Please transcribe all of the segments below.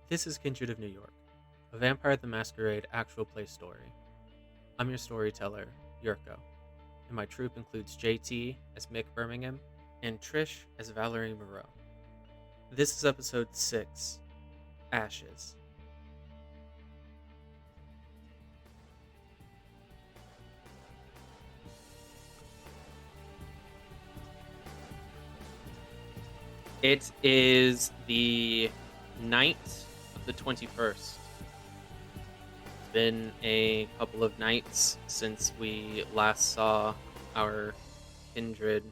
This is Kindred of New York, a Vampire the Masquerade actual play story. I'm your storyteller, Yirco, and my troupe includes JT as Mick Birmingham and Trish as Valerie Moreau. This is episode 6, Ashes. It is the night of the 21st. It's been a couple of nights since we last saw our kindred.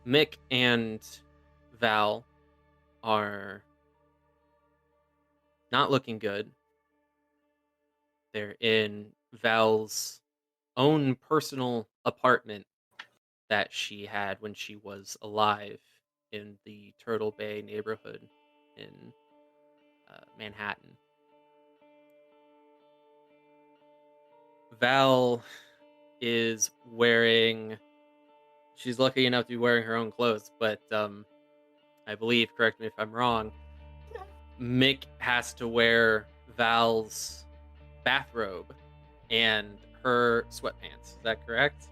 Mick and Val are not looking good. They're in Val's own personal apartment that she had when she was alive in the Turtle Bay neighborhood in Manhattan. Val is wearing... She's lucky enough to be wearing her own clothes, but I believe, correct me if I'm wrong, Mick has to wear Val's bathrobe and her sweatpants. Is that correct?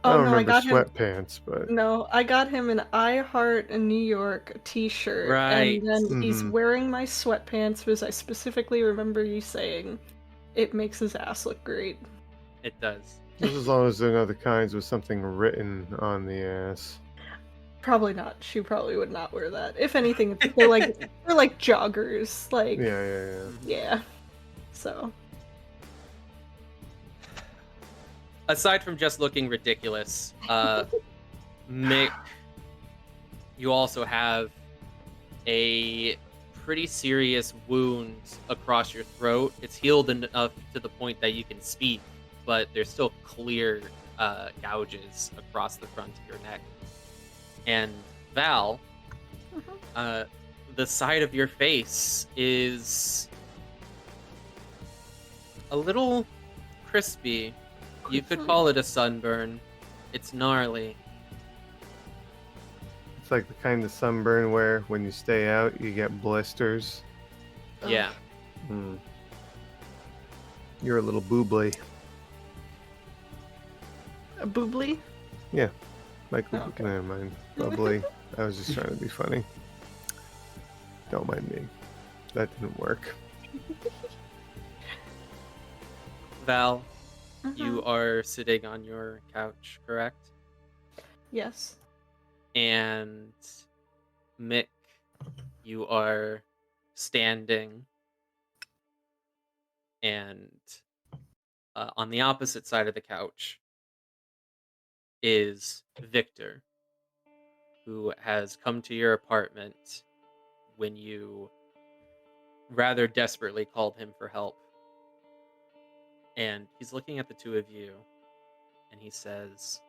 I don't no, remember I got sweatpants, but... No, I got him an I Heart in New York t-shirt, Right. and then he's Mhm. wearing my sweatpants because I specifically remember you saying it makes his ass look great. It does. Just as long as they're not the kinds with something written on the ass. Probably not. She probably would not wear that. If anything, they're like joggers. Like, Yeah. So, Aside from just looking ridiculous, Mick, you also have a pretty serious wound across your throat. It's healed enough to the point that you can speak, but there's still clear gouges across the front of your neck. And Val, the side of your face is a little crispy. You could call it a sunburn. It's gnarly. It's like the kind of sunburn where when you stay out, you get blisters. Yeah. Hmm. You're a little boobly. a boobly? Yeah. Like, okay. never mind. Bubbly. I was just trying to be funny. Don't mind me. That didn't work. Val, you are sitting on your couch, correct? Yes. And Mick, you are standing. And on the opposite side of the couch is Victor, who has come to your apartment when you rather desperately called him for help. And he's looking at the two of you, and he says,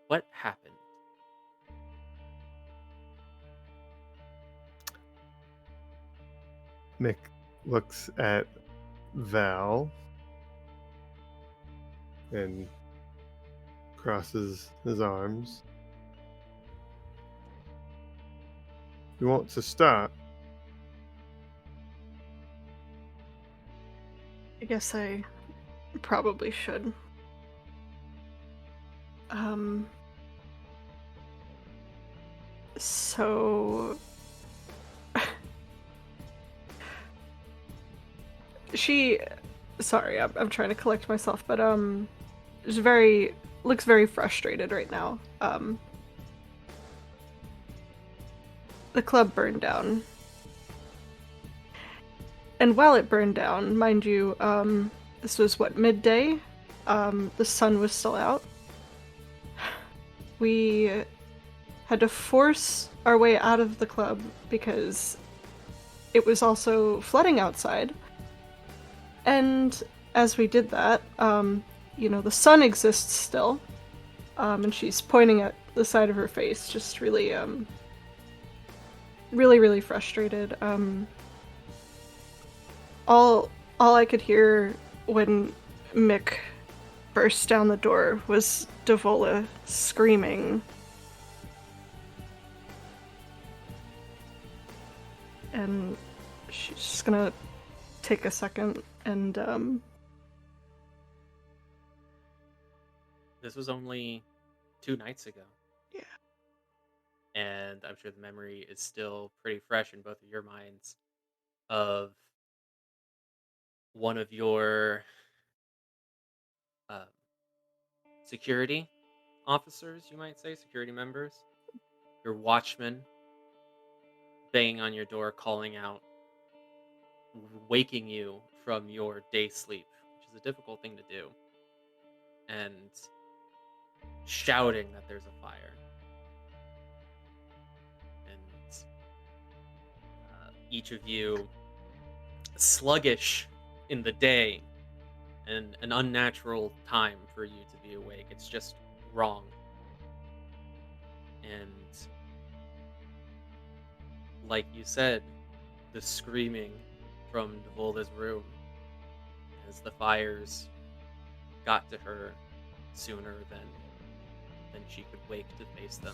"What happened?" Mick looks at Val and crosses his arms. You want to start? I guess I probably should. So... Sorry, I'm trying to collect myself, but, looks very frustrated right now. The club burned down. And while it burned down, mind you, this was midday? The sun was still out. We had to force our way out of the club because it was also flooding outside. And as we did that, the sun exists still. And she's pointing at the side of her face, just really, really frustrated. All I could hear when Mick burst down the door was Devola screaming, and she's just gonna take a second and This was only 2 nights ago. Yeah. And I'm sure the memory is still pretty fresh in both of your minds of one of your uh, security officers, you might say, security members, your watchman banging on your door, calling out, waking you from your day sleep, which is a difficult thing to do, and shouting that there's a fire. And each of you sluggish in the day and an unnatural time for you to be awake. It's just wrong. And like you said, the screaming from Devolda's room as the fires got to her sooner than she could wake to face them.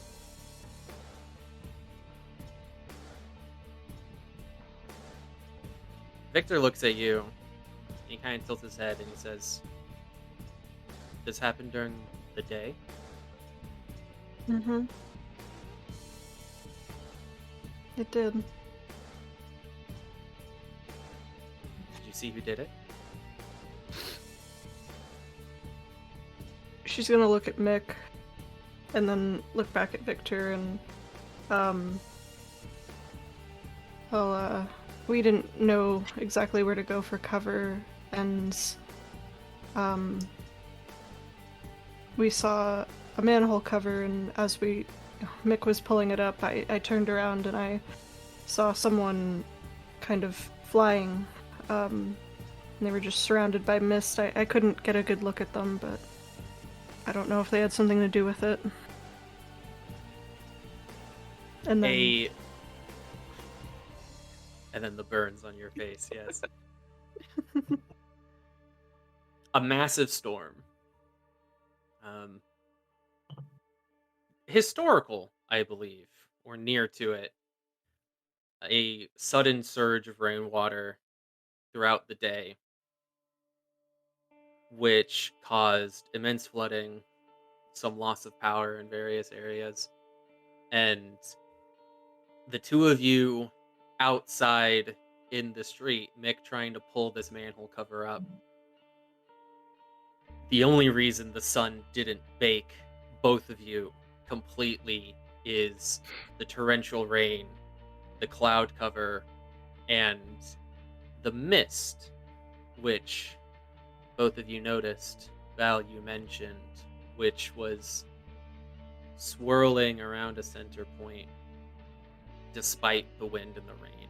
Victor looks at you. He kind of tilts his head and he says, "This happened during the day?" Mm-hmm. It did. Did you see who did it? She's gonna look at Mick and then look back at Victor and well, we didn't know exactly where to go for cover, and we saw a manhole cover, and as Mick was pulling it up, I turned around and I saw someone kind of flying. And they were just surrounded by mist. I couldn't get a good look at them, but I don't know if they had something to do with it. And then And then the burns on your face, yes. A massive storm. Historical, I believe, or near to it. A sudden surge of rainwater throughout the day, which caused immense flooding, some loss of power in various areas, and the two of you outside in the street, Mick trying to pull this manhole cover up. The only reason the sun didn't bake both of you completely is the torrential rain, the cloud cover, and the mist, which both of you noticed, Val, you mentioned, which was swirling around a center point despite the wind and the rain,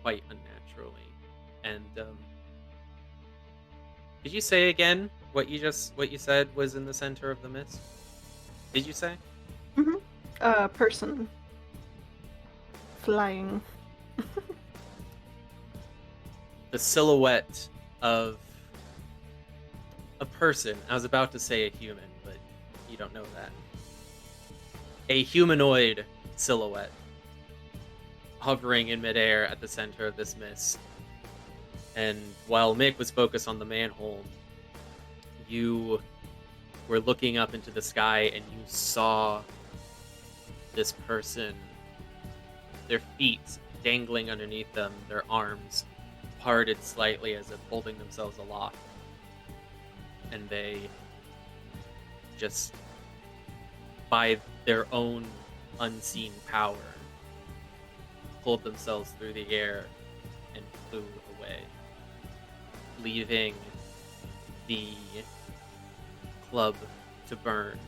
quite unnaturally. And did you say again what you said was in the center of the mist? Did you say? Mm-hmm. Person flying. The silhouette of a person. I was about to say a human, but you don't know that. A humanoid silhouette hovering in midair at the center of this mist. And while Mick was focused on the manhole, you were looking up into the sky and you saw this person, their feet dangling underneath them, their arms parted slightly as if holding themselves aloft. And they just, by their own unseen power, pulled themselves through the air and flew away, leaving the club to burn.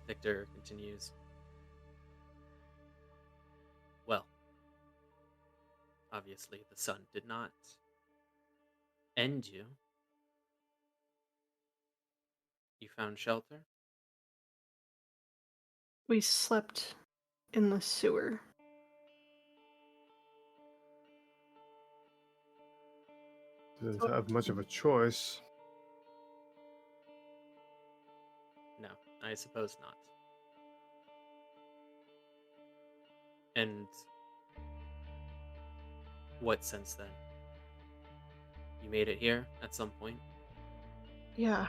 Victor continues. Well, obviously the sun did not end you. You found shelter? We slept in the sewer. Didn't have much of a choice. No, I suppose not. And what since then? You made it here at some point? Yeah.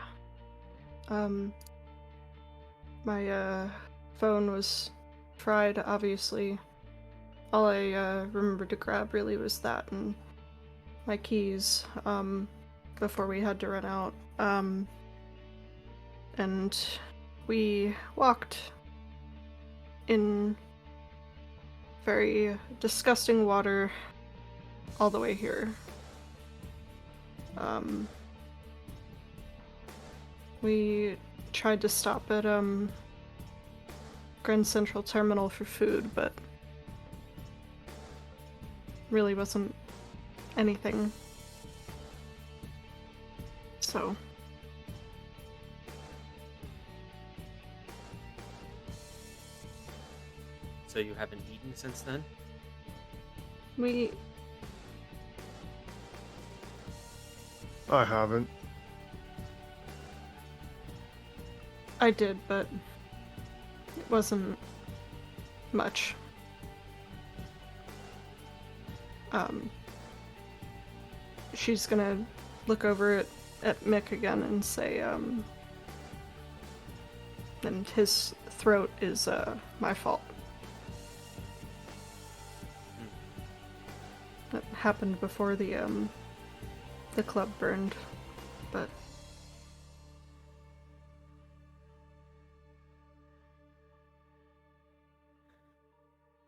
My phone was fried, obviously. All I remembered to grab really was that and my keys, before we had to run out. And we walked in very disgusting water all the way here. We tried to stop at Grand Central Terminal for food, but really wasn't anything. So you haven't eaten since then? I haven't. I did, but it wasn't much. She's gonna look over at Mick again and say, and his throat is my fault. That happened before the club burned, but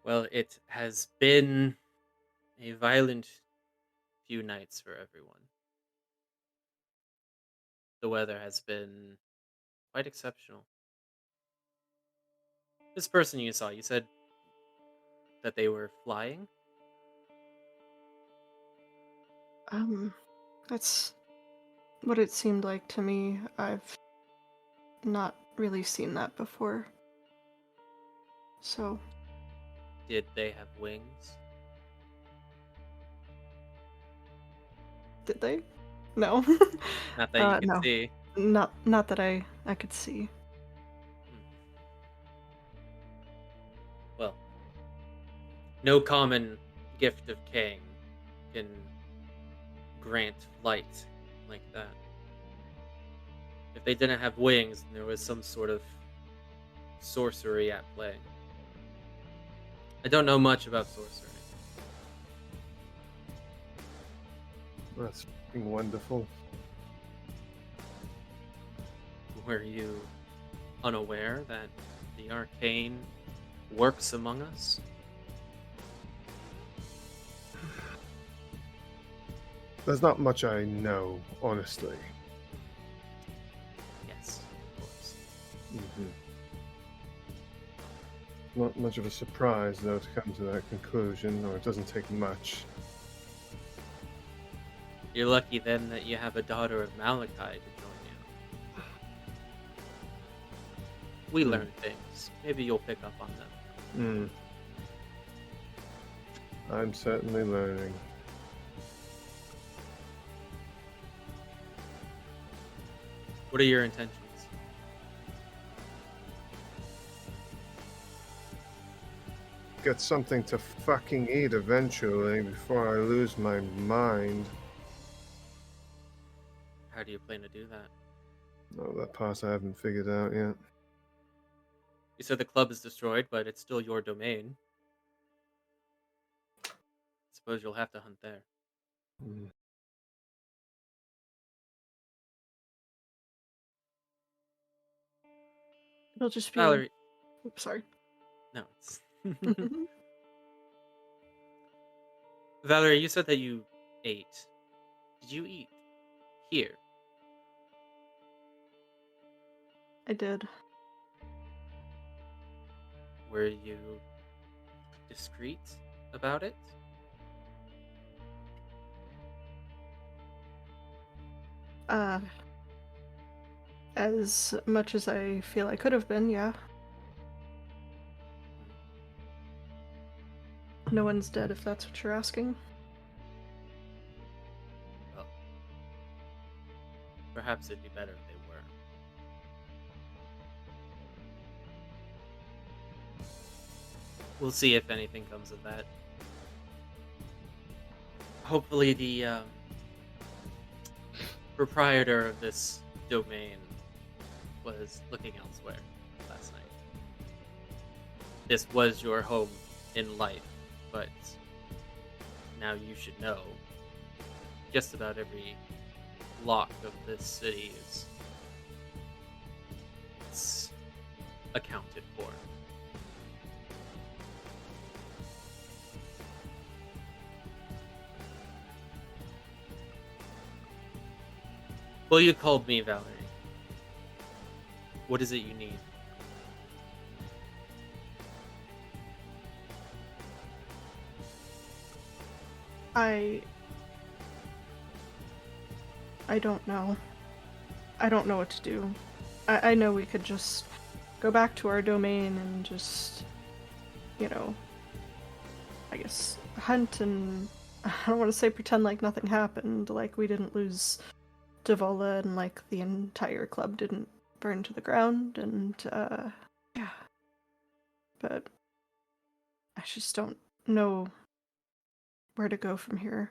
Well, it has been a violent few nights for everyone. The weather has been quite exceptional. This person you saw, you said that they were flying? that's what it seemed like to me. I've not really seen that before. So, Did they have wings? did they? No. Not that you can no. see. Not that I could see. Well, no common gift of King can grant flight like that. If they didn't have wings, then there was some sort of sorcery at play. I don't know much about sorcery. That's fucking wonderful. Were you unaware that the arcane works among us? There's not much I know, honestly. Yes, of course. Not much of a surprise, though, to come to that conclusion, or it doesn't take much. You're lucky then that you have a daughter of Malachi to join you. We learn things. Maybe you'll pick up on them. I'm certainly learning. What are your intentions? Get something to fucking eat eventually before I lose my mind. How do you plan to do that? No, that part I haven't figured out yet. You said the club is destroyed, but it's still your domain. Suppose you'll have to hunt there. It'll just be. Valerie. Oops, sorry. No, it's. Valerie, you said that you ate. Did you eat here? I did. Were you discreet about it? As much as I feel I could have been, yeah. No one's dead, if that's what you're asking. Well, perhaps it'd be better if they were. We'll see if anything comes of that. Hopefully the proprietor of this domain was looking elsewhere last night. This was your home in life, but now you should know just about every lock of this city is it's accounted for. Well, you called me, Valerie. What is it you need? I don't know. I don't know what to do. I know we could just go back to our domain and just, you know, I guess hunt and I don't want to say pretend like nothing happened, like we didn't lose Devola and like the entire club didn't burn to the ground and yeah. But I just don't know where to go from here.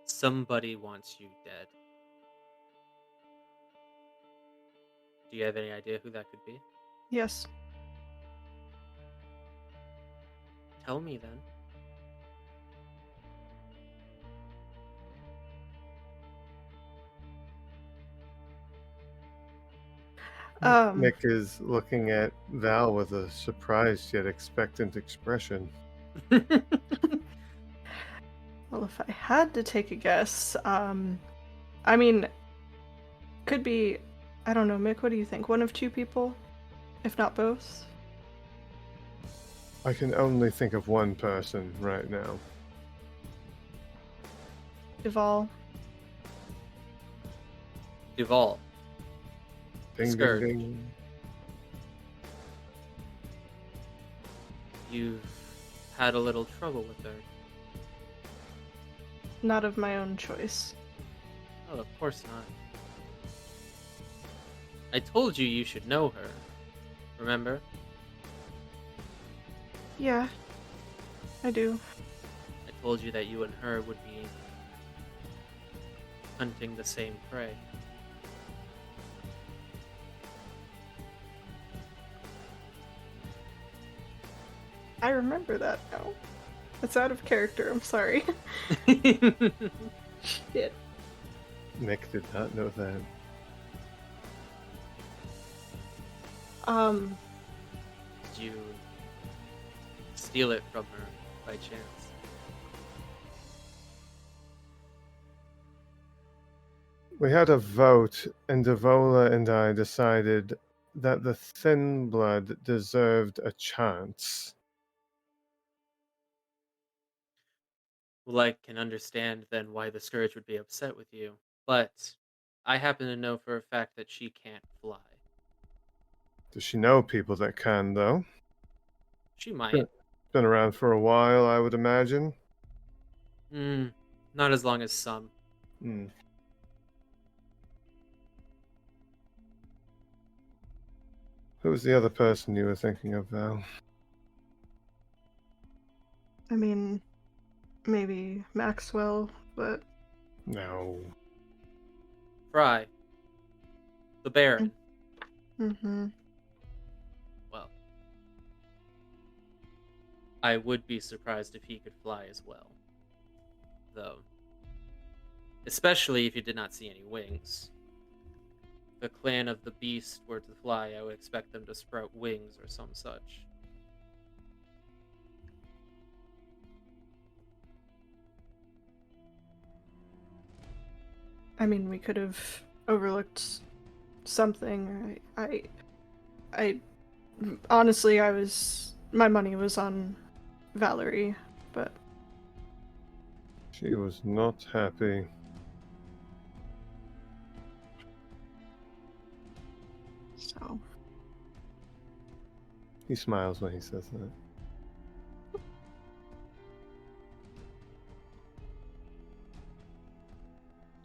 Somebody wants you dead. Do you have any idea who that could be? Yes. Tell me then. Mick is looking at Val with a surprised yet expectant expression. Well, if I had to take a guess, I mean, could be, I don't know, Mick, what do you think? One of two people? If not both? I can only think of one person right now. Duval? Duval. Ding, Scourge. ding, ding. You've had a little trouble with her. Not of my own choice. Oh, of course not. I told you you should know her. Remember? Yeah, I do. I told you that you and her would be hunting the same prey. I remember that now. It's out of character, I'm sorry. Shit. Mick did not know that. Did you steal it from her by chance? We had a vote, and Devola and I decided that the thin blood deserved a chance. Well, I can understand then why the Scourge would be upset with you, but I happen to know for a fact that she can't fly. Does she know people that can, though? She might. Been around for a while, I would imagine. Not as long as some. Hmm. Who was the other person you were thinking of, Val? I mean, maybe Maxwell, but No. Fry. The Baron. mm-hmm. Well, I would be surprised if he could fly as well. Though. Especially if you did not see any wings. If the clan of the beast were to fly, I would expect them to sprout wings or some such. I mean, we could have overlooked something. I honestly, my money was on Valerie, but She was not happy. so. He smiles when he says that.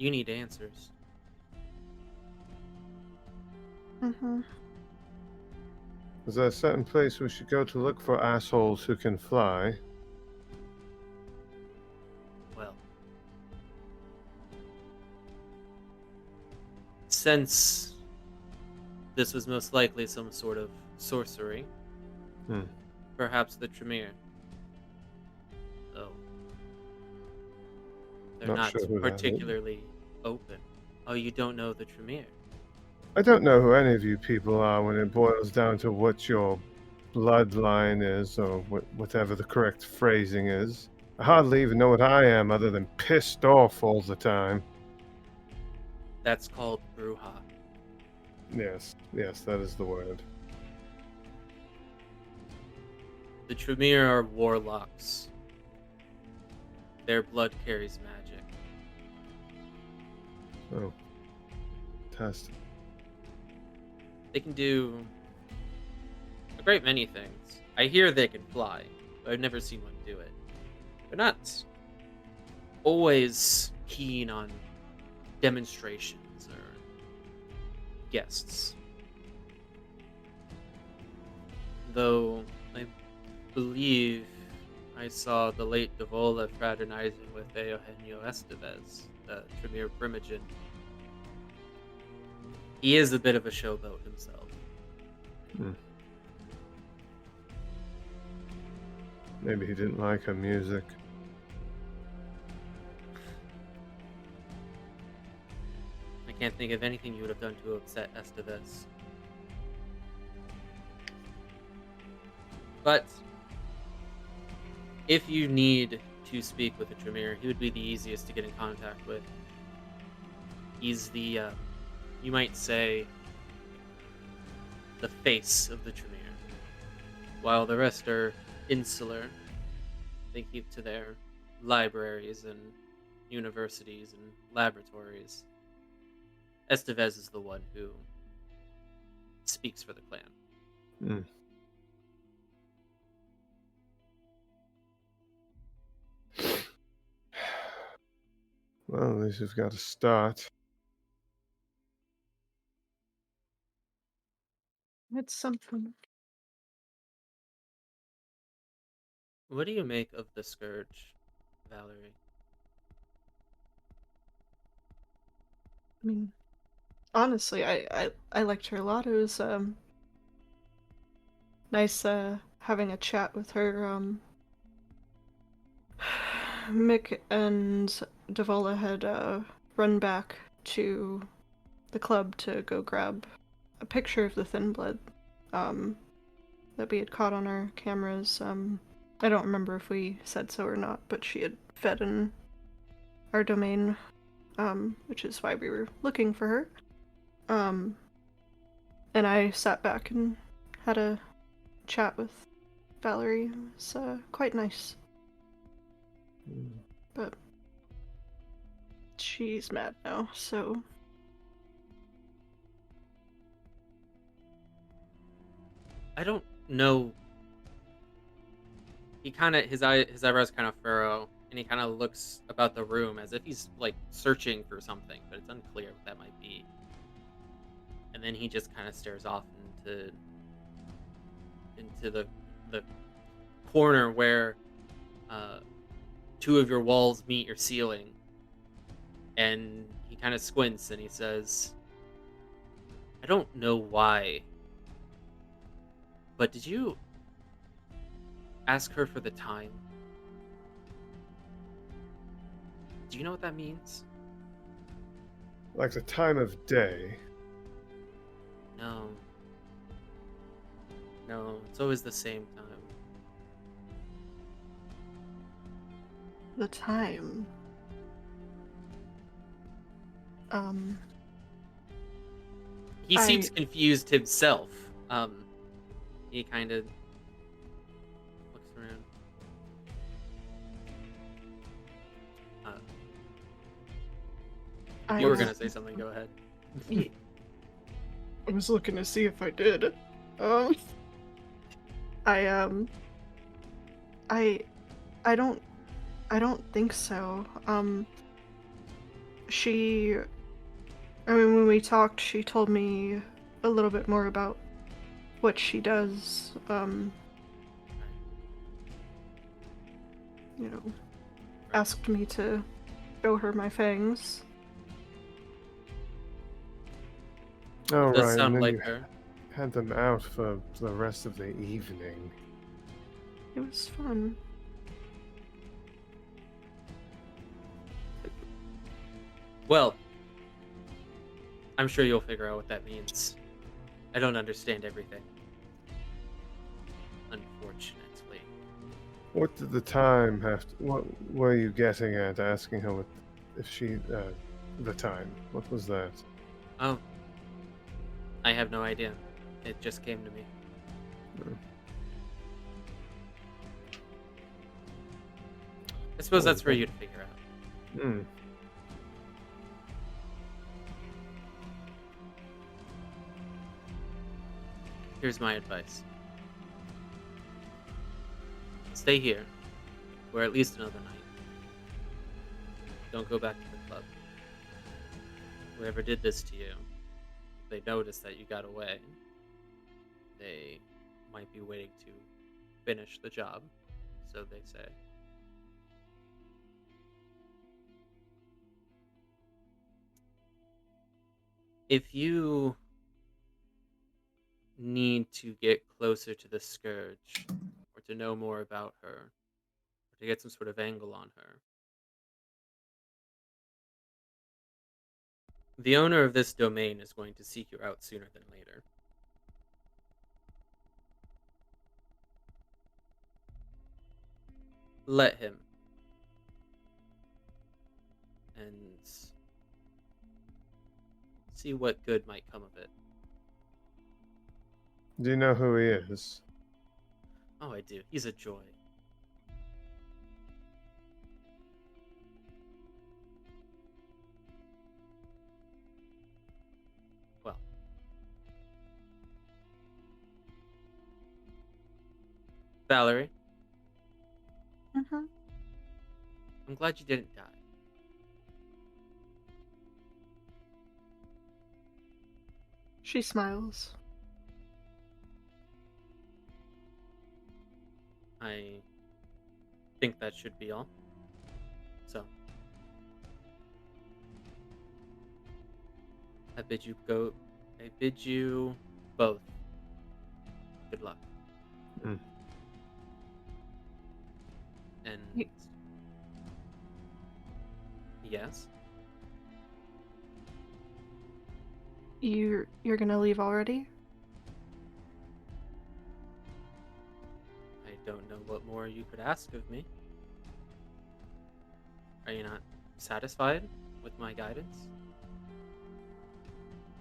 You need answers. Mm-hmm. Is there a certain place we should go to look for assholes who can fly? Well, since this was most likely some sort of sorcery, perhaps the Tremere. Though they're Not not sure who that is. particularly open. Oh, you don't know the Tremere? I don't know who any of you people are when it boils down to what your bloodline is, or whatever the correct phrasing is. I hardly even know what I am other than pissed off all the time. That's called Bruja. Yes, that is the word. The Tremere are warlocks. Their blood carries magic. Oh. Fantastic. They can do a great many things. I hear they can fly, but I've never seen one do it. They're not always keen on demonstrations or guests. Though I believe I saw the late Devola fraternizing with Eugenio Estevez, the Tremere Primogen. He is a bit of a showboat himself. Maybe he didn't like her music. I can't think of anything you would have done to upset Estevez. But if you need to speak with the Tremere, he would be the easiest to get in contact with. He's the, you might say, the face of the Tremere. While the rest are insular, they keep to their libraries and universities and laboratories. Estevez is the one who speaks for the clan. Well, at least we've got a start. It's something. What do you make of the Scourge, Valerie? I mean, honestly, I liked her a lot. It was nice having a chat with her. Mick and Devola had run back to the club to go grab a picture of the Thin Blood that we had caught on our cameras. I don't remember if we said so or not, but she had fed in our domain, which is why we were looking for her. And I sat back and had a chat with Valerie. It was quite nice. But she's mad now, so... I don't know. He kind of, his eyebrows kind of furrow, and he kind of looks about the room as if he's like searching for something, but it's unclear what that might be. And then he just kind of stares off into the corner where two of your walls meet your ceiling, and he kind of squints and he says, "I don't know why, but did you ask her for the time? Do you know what that means?" Like the time of day. No, it's always the same time. The time. He seems confused himself. He kind of looks around. You were gonna say something. Go ahead. I was looking to see if I did. I don't think so. when we talked, she told me a little bit more about what she does. Asked me to show her my fangs. Oh, It does right. And sound then like you her. had them out for the rest of the evening. It was fun. Well, I'm sure you'll figure out what that means. I don't understand everything. Unfortunately. What did the time have to... What were you getting at asking her what, if she... the time? What was that? Oh. I have no idea. It just came to me. I suppose that's for you to figure out. Hmm. Here's my advice. Stay here for at least another night. Don't go back to the club. Whoever did this to you, if they notice that you got away, they might be waiting to finish the job, so they say. If you need to get closer to the Scourge, or to know more about her, or to get some sort of angle on her, the owner of this domain is going to seek you out sooner than later. Let him. And see what good might come of it. Do you know who he is? Oh, I do. He's a joy. Well. Valerie, Mm-hmm. I'm glad you didn't die. She smiles. I think that should be all. So, I bid you both good luck. Mm. And You- yes, You're gonna leave already? I don't know what more you could ask of me. Are you not satisfied with my guidance?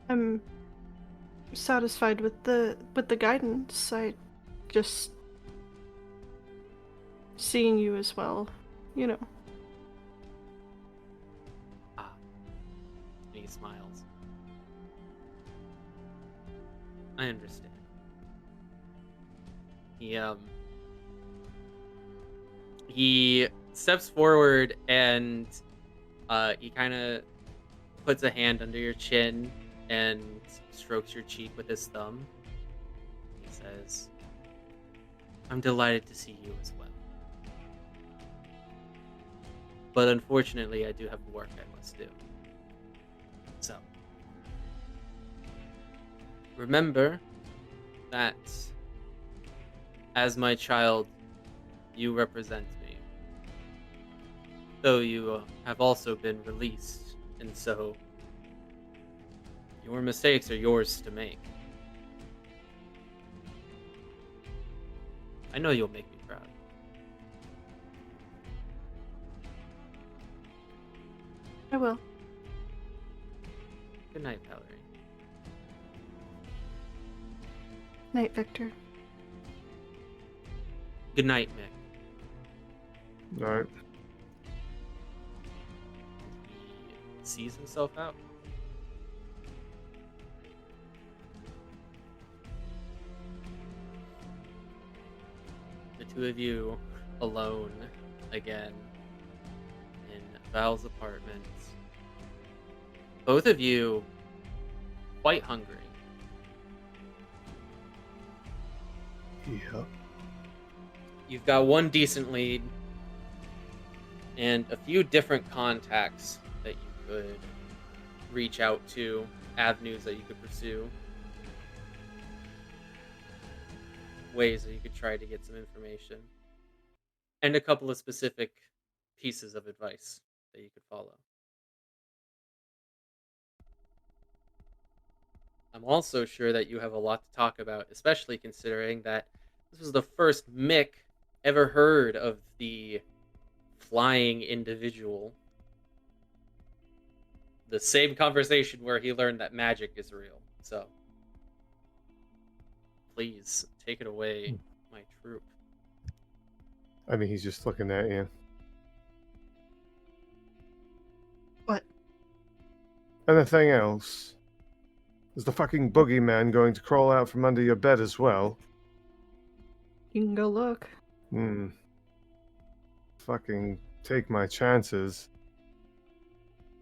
I'm satisfied with the guidance. I just seeing you as well, you know. Ah, and he smiles. I understand. He steps forward and he kind of puts a hand under your chin and strokes your cheek with his thumb. He says, "I'm delighted to see you as well. But unfortunately, I do have work I must do. So, remember that as my child, you represent me. Though you have also been released, and so your mistakes are yours to make. I know you'll make me proud." I will. Good night, Valerie. Night, Victor. Good night, Mick. All right. He sees himself out. The two of you alone again in Val's apartment. both of you quite hungry. Yeah. You've got one decent lead and a few different contacts that you could reach out to, avenues that you could pursue, ways that you could try to get some information, and a couple of specific pieces of advice that you could follow. I'm also sure that you have a lot to talk about, especially considering that this was the first Mick ever heard of the flying individual. The same conversation where he learned that magic is real. So, please take it away, my troop. I mean, he's just looking at you. What? Anything else? Is the fucking boogeyman going to crawl out from under your bed as well? You can go look. Fucking take my chances.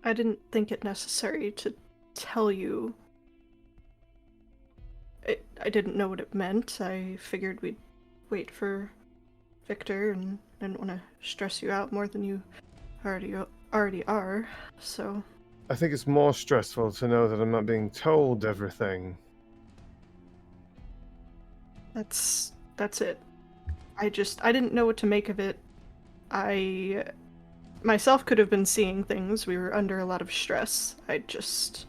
I didn't think it necessary to tell you. I didn't know what it meant. I figured we'd wait for Victor and didn't want to stress you out more than you already are, so... I think it's more stressful to know that I'm not being told everything. That's it. I didn't know what to make of it. I myself could have been seeing things. We were under a lot of stress. I just...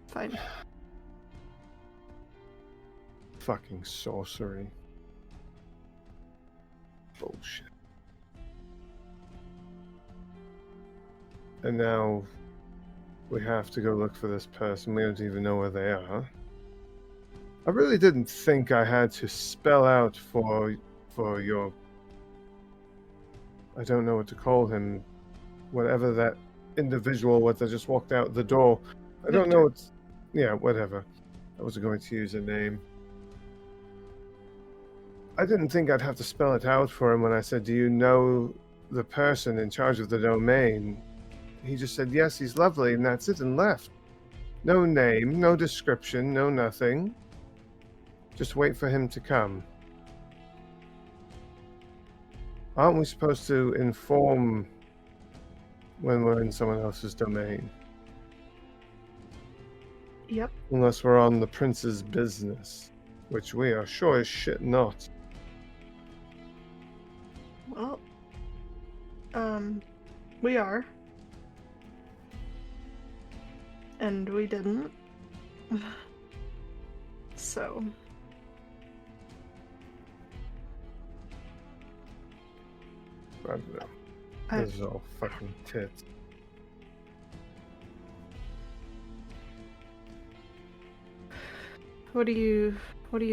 Fine. Fucking sorcery. Bullshit. And now we have to go look for this person. We don't even know where they are. I really didn't think I had to spell out for your... I don't know what to call him. Whatever that individual was that just walked out the door. I don't know what's... Yeah, whatever. I wasn't going to use a name. I didn't think I'd have to spell it out for him when I said, do you know the person in charge of the domain? He just said, yes, he's lovely, and that's it, and left. No name, no description, no nothing. Just wait for him to come. Aren't we supposed to inform when we're in someone else's domain? Yep. Unless we're on the prince's business, which we are sure as shit not. Well, we are. And we didn't. So... I don't know. This is all fucking tits. What do you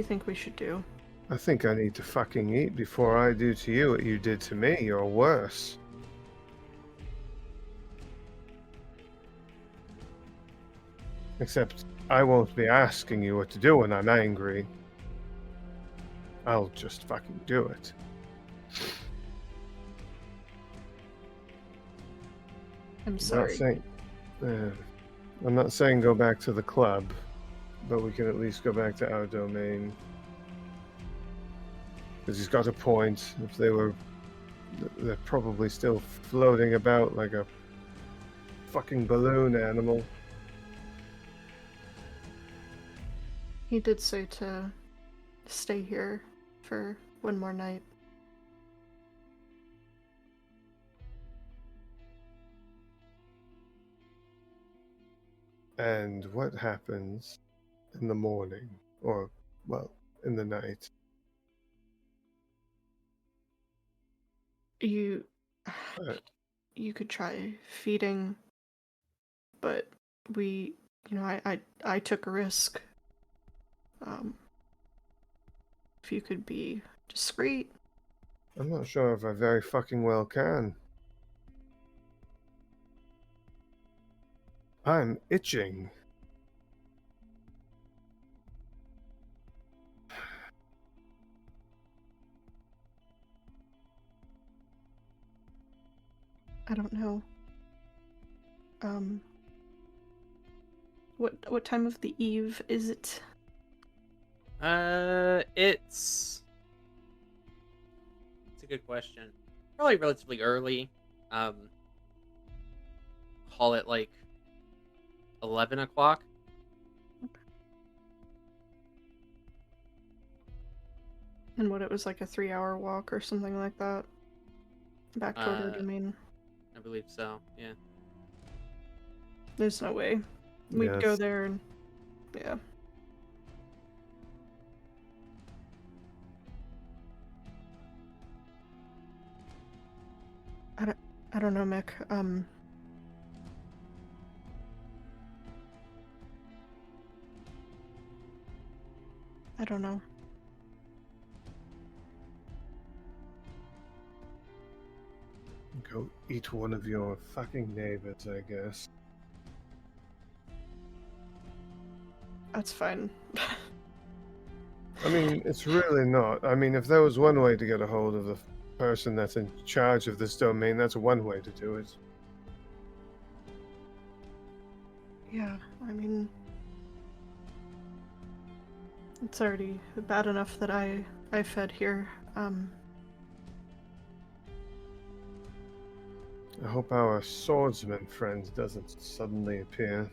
think we should do? I think I need to fucking eat before I do to you what you did to me, or worse. Except I won't be asking you what to do when I'm angry. I'll just fucking do it. I'm sorry. I'm not saying go back to the club, but we can at least go back to our domain. Because he's got a point. If they're probably still floating about like a fucking balloon animal. He did say to stay here for one more night. And what happens in the morning? Or, well, in the night? You could try feeding, but I took a risk. If you could be discreet. I'm not sure if I very fucking well can. I'm itching. I don't know. What time of the eve is it? It's a good question. Probably relatively early. Call it like 11 o'clock. And what, it was like a 3-hour walk or something like that? Back toward our domain. I believe so, yeah. There's no way. We'd go there and... yeah. I don't know, Mick. I don't know. Go eat one of your fucking neighbors, I guess. That's fine. I mean, it's really not. I mean, if there was one way to get a hold of the person that's in charge of this domain, that's one way to do it. Yeah, I mean... it's already bad enough that I fed here. I hope our swordsman friend doesn't suddenly appear.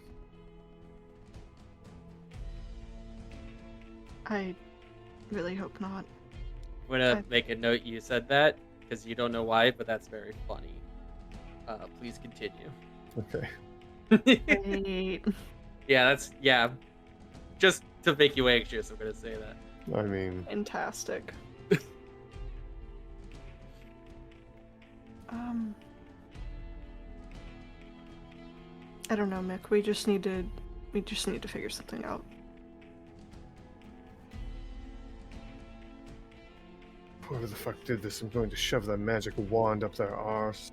I really hope not. I'm gonna make a note you said that, because you don't know why, but that's very funny. Please continue. Okay. Wait. Yeah, just to make you anxious, I'm gonna say that. I mean... fantastic. I don't know, Mick. We just need to figure something out. Whoever the fuck did this, I'm going to shove that magic wand up their arse.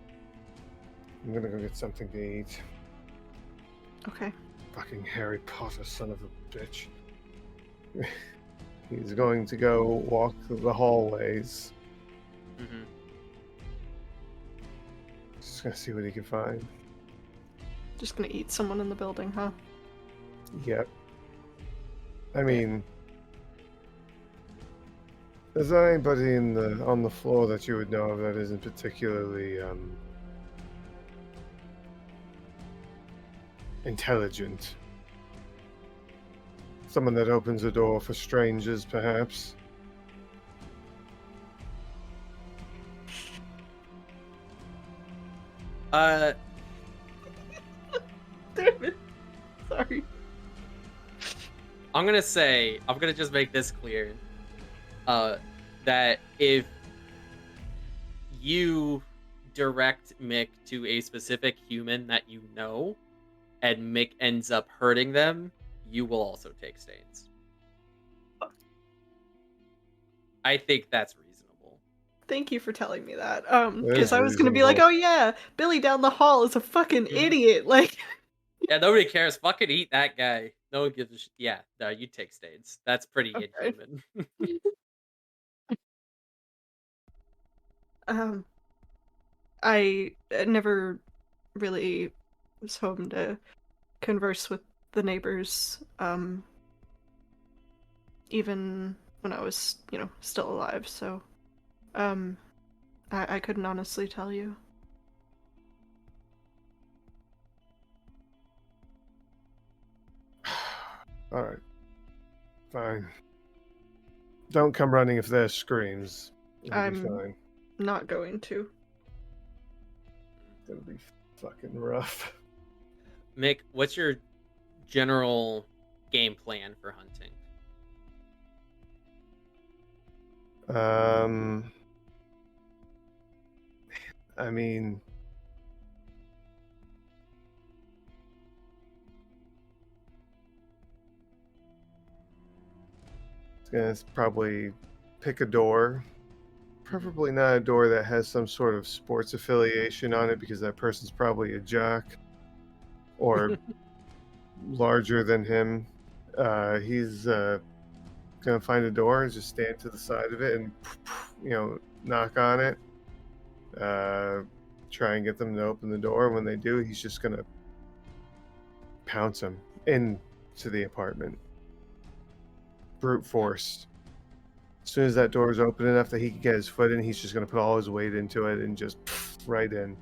I'm gonna go get something to eat. Okay. Fucking Harry Potter, son of a bitch. He's going to go walk through the hallways. Mm-hmm. Just gonna see what he can find. Just gonna eat someone in the building, huh? Yep. I mean... is there anybody on the floor that you would know of that isn't particularly, intelligent? Someone that opens a door for strangers, perhaps? Damn it. Sorry. I'm gonna just make this clear. That if you direct Mick to a specific human that you know, and Mick ends up hurting them, you will also take stains. I think that's reasonable. Thank you for telling me that. That Because is I was gonna be like, reasonable. oh yeah, Billy down the hall is a fucking idiot. Like, Yeah, nobody cares. Fucking eat that guy. No one gives a shit. Yeah, no, you take stains. That's pretty okay. inhuman. I never really was home to converse with the neighbors, even when I was, still alive, so, I couldn't honestly tell you. Alright. Fine. Don't come running if there's screams. It'll be fine. Not going to. It'll be fucking rough. Mick, what's your general game plan for hunting? I mean... gonna probably pick a door. Preferably not a door that has some sort of sports affiliation on it, because that person's probably a jock or larger than him. He's gonna find a door and just stand to the side of it and knock on it. try and get them to open the door. When they do, he's just gonna pounce them into the apartment. Brute force. As soon as that door is open enough that he can get his foot in, he's just gonna put all his weight into it and just right in.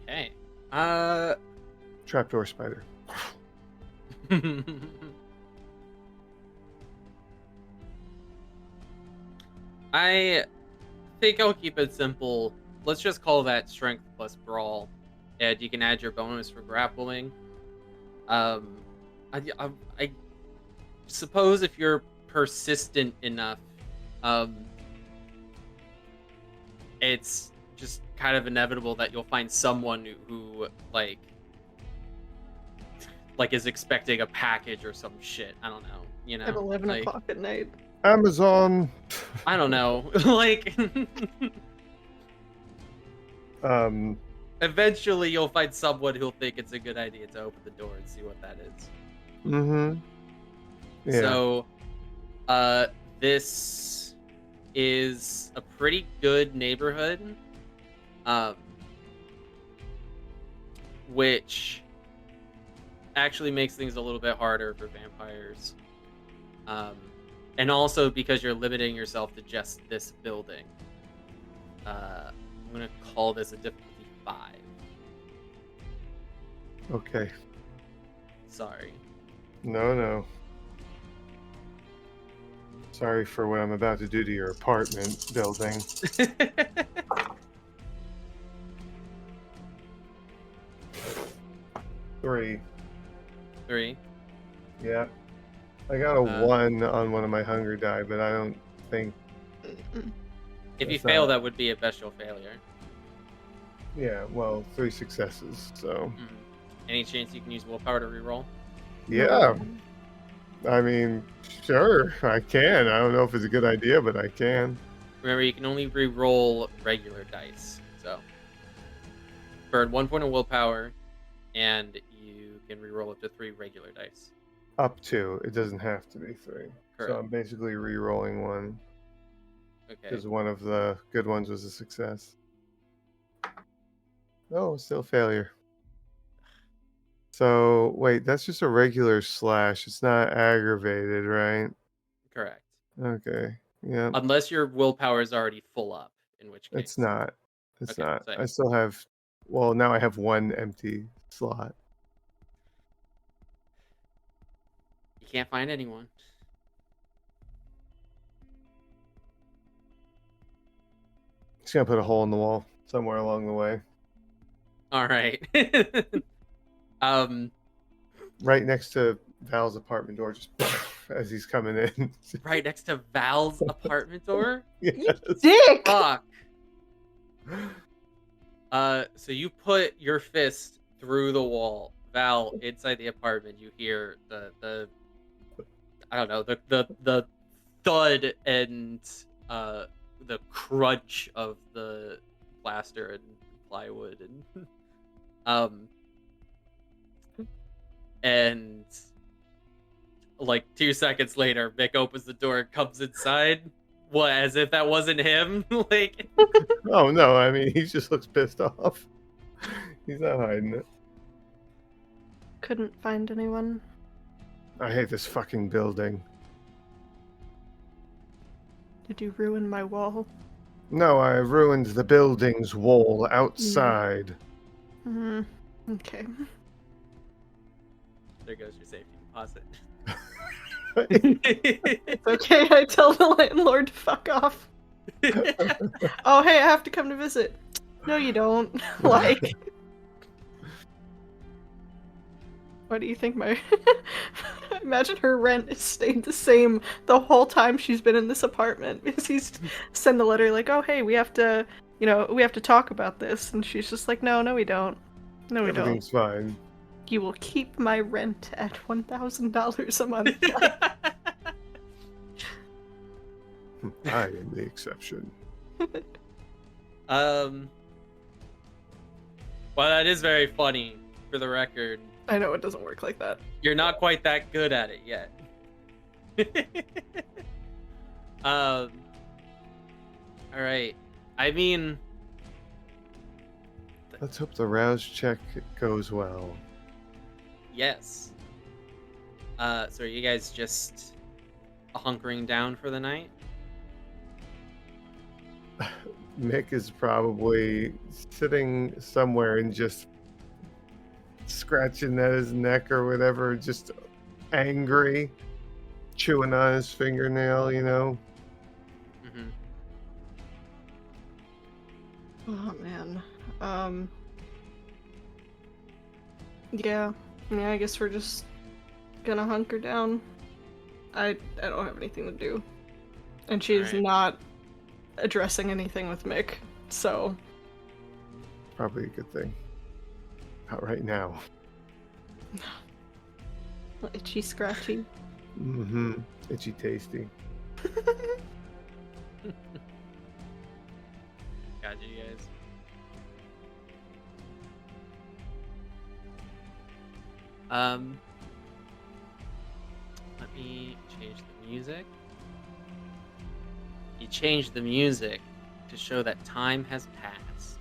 Okay. Trapdoor spider. I think I'll keep it simple. Let's just call that strength plus brawl, and you can add your bonus for grappling. I suppose if you're persistent enough, it's just kind of inevitable that you'll find someone who like is expecting a package or some shit. I don't know. You know, At 11 like, o'clock at night. Amazon. I don't know. Like, eventually you'll find someone who'll think it's a good idea to open the door and see what that is. Mm-hmm. Yeah. So, this is a pretty good neighborhood, which actually makes things a little bit harder for vampires. And also because you're limiting yourself to just this building. I'm gonna call this a difficulty 5. Okay. Sorry. No. Sorry for what I'm about to do to your apartment building. 3. 3. Yeah. I got a 1 on one of my hunger die, but I don't think... If you That's fail, not- that would be a bestial failure. Yeah, well, 3 successes, so... Any chance you can use willpower to reroll? Yeah. I mean, sure, I can. I don't know if it's a good idea, but I can. Remember, you can only re-roll regular dice. So, burn 1 point of willpower, and you can re-roll up to 3 regular dice. Up to. It doesn't have to be 3. Correct. So I'm basically re-rolling 1. Okay. Because one of the good ones was a success. Oh, still failure. So, wait, that's just a regular slash. It's not aggravated, right? Correct. Okay. Yeah. Unless your willpower is already full up, in which case. It's not. It's Okay, not. so- I still have... Well, now I have 1 empty slot. You can't find anyone. Just gonna put a hole in the wall somewhere along the way. All right. Right next to Val's apartment door, just as he's coming in. Right next to Val's apartment door? Yes. Dick! Fuck. So you put your fist through the wall. Val, inside the apartment, you hear the I don't know, the thud and the crunch of the plaster and plywood and like 2 seconds later, Mick opens the door and comes inside. What, as if that wasn't him? Like, Oh no, I mean he just looks pissed off. He's not hiding it. Couldn't find anyone. I hate this fucking building. Did you ruin my wall? No, I ruined the building's wall outside. Okay. there goes your safety deposit. It's okay, I tell the landlord to fuck off. Oh, hey, I have to come to visit. No, you don't. Like... What do you think my... Imagine her rent has stayed the same the whole time she's been in this apartment. Because he's send the letter like, oh, hey, we have to, we have to talk about this. And she's just like, no, we don't. No, we don't. Everything's fine. You will keep my rent at $1,000 a month. I am the exception. Well, that is very funny, for the record. I know it doesn't work like that. You're not quite that good at it yet. All right. I mean, Let's hope the rouse check goes well. yes. So are you guys just hunkering down for the night? Mick is probably sitting somewhere and just scratching at his neck or whatever, just angry, chewing on his fingernail, you know. Mm-hmm. Oh man. Yeah. Yeah, I guess we're just gonna hunker down. I don't have anything to do. And she's Alright. not addressing anything with Mick, so Probably a good thing. Not right now. itchy scratchy. Mm-hmm. Itchy tasty. Got you guys. Let me change the music. You change the music to show that time has passed.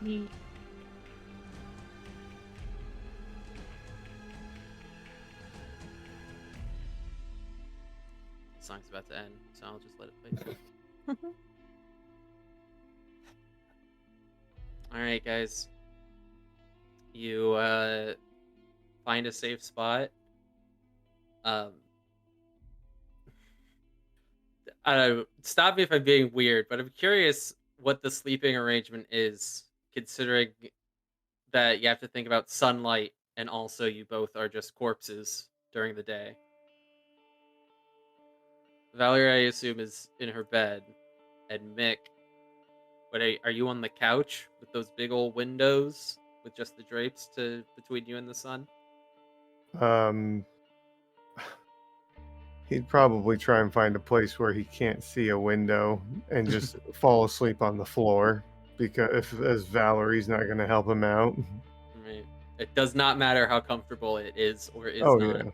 The song's about to end, so I'll just let it play. Alright, guys. You find a safe spot. I don't know, stop me if I'm being weird, but I'm curious what the sleeping arrangement is, considering that you have to think about sunlight and also you both are just corpses during the day. Valerie, I assume, is in her bed, and Mick, what are you on the couch with those big old windows with just the drapes to between you and the sun? He'd probably try and find a place where he can't see a window and just fall asleep on the floor, because as Valerie's not going to help him out. Right. It does not matter how comfortable it is or is Oh, not. yeah.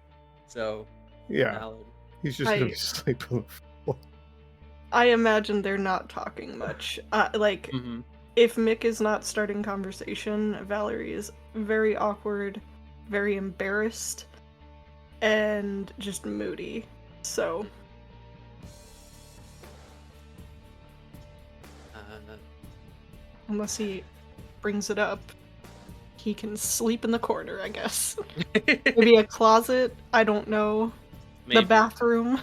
So, Yeah. valid. He's just going to sleep on the floor. I imagine they're not talking much. Mhm. If Mick is not starting conversation, Valerie is very awkward, very embarrassed, and just moody. So, unless he brings it up, he can sleep in the corner, I guess. Maybe a closet, I don't know. Maybe. The bathroom.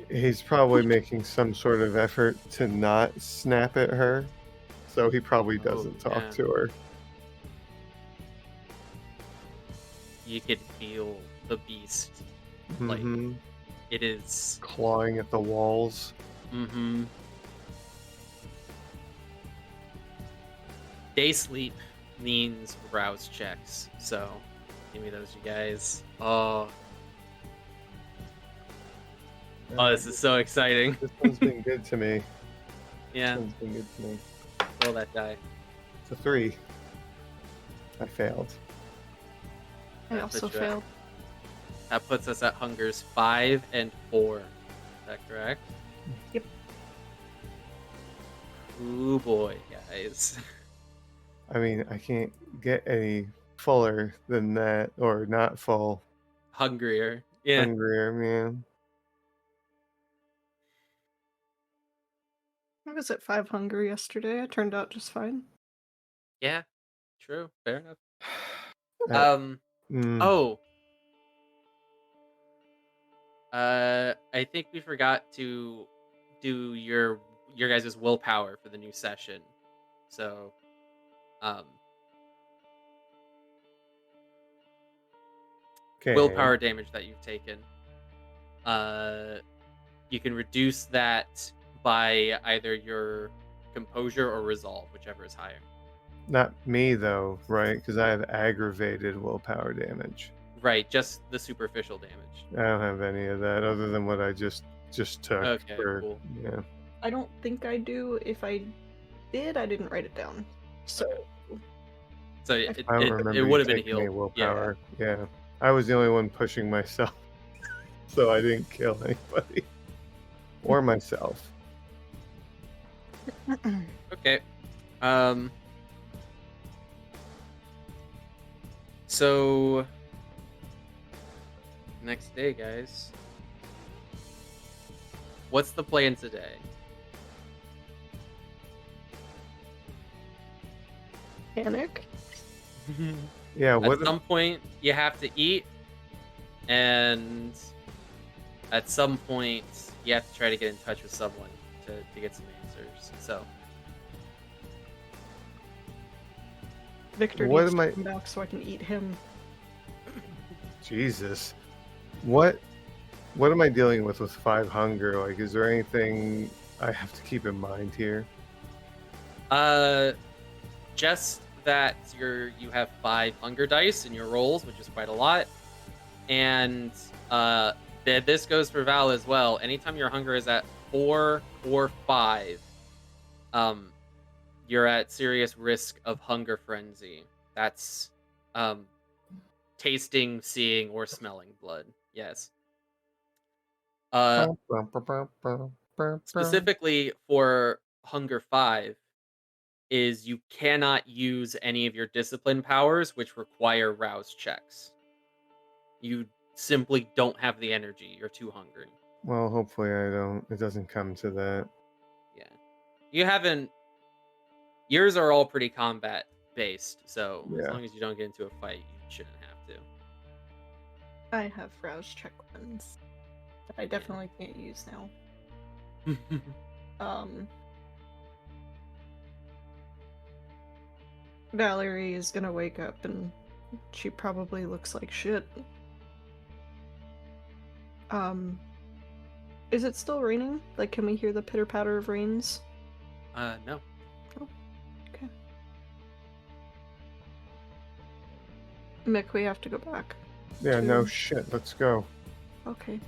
He's probably making some sort of effort to not snap at her, so he probably doesn't talk yeah. to her. You could feel the beast. Like, Mhm. it is. Clawing at the walls. Mm-hmm. Day sleep means rouse checks, so give me those, you guys. Oh, this is so exciting. This one's been good to me. Yeah, This one's been good to me. roll that die. It's a 3. I failed. I That also puts you at- failed. That puts us at hungers 5 and 4. Is that correct? Yep. Ooh boy, guys. I mean, I can't get any fuller than that, or not full. Hungrier. Yeah. Hungrier, man. I was at 5 hungry yesterday. I turned out just fine. Yeah. True. Fair enough. Mm. Oh. I think we forgot to do your guys' willpower for the new session. So, Okay. willpower damage that you've taken. You can reduce that by either your composure or resolve, whichever is higher. Not me though, right? Because I have aggravated willpower damage. Right, just the superficial damage. I don't have any of that other than what I just took. Okay, cool. Yeah. I don't think I do. If I did, I didn't write it down. So, So I don't remember it you would have been taking any healed. willpower. Yeah. I was the only one pushing myself, so I didn't kill anybody or myself. Okay. So next day, guys. What's the plan today? Panic. Yeah, At what some point, you have to eat, and at some point, you have to try to get in touch with someone to get some answers. So, Victor What needs am to I- come back so I can eat him. Jesus. What am I dealing with 5 hunger? Like, is there anything I have to keep in mind here? just that you have 5 hunger dice in your rolls, which is quite a lot, and this goes for Val as well. Anytime your hunger is at 4 or 5, you're at serious risk of hunger frenzy. That's tasting, seeing, or smelling blood. Yes. Specifically for hunger 5 is you cannot use any of your discipline powers which require rouse checks. You simply don't have the energy. You're too hungry. Well, hopefully it doesn't come to that. Yeah. You haven't. Yours are all pretty combat based, so as Yeah. long as you don't get into a fight, you shouldn't have I have rouse check ones that I definitely can't use now. Valerie is gonna wake up and she probably looks like shit. Is it still raining? Like, can we hear the pitter patter of rains? No. Oh, okay. Mick, we have to go back. Yeah, to- no shit. Let's go. Okay.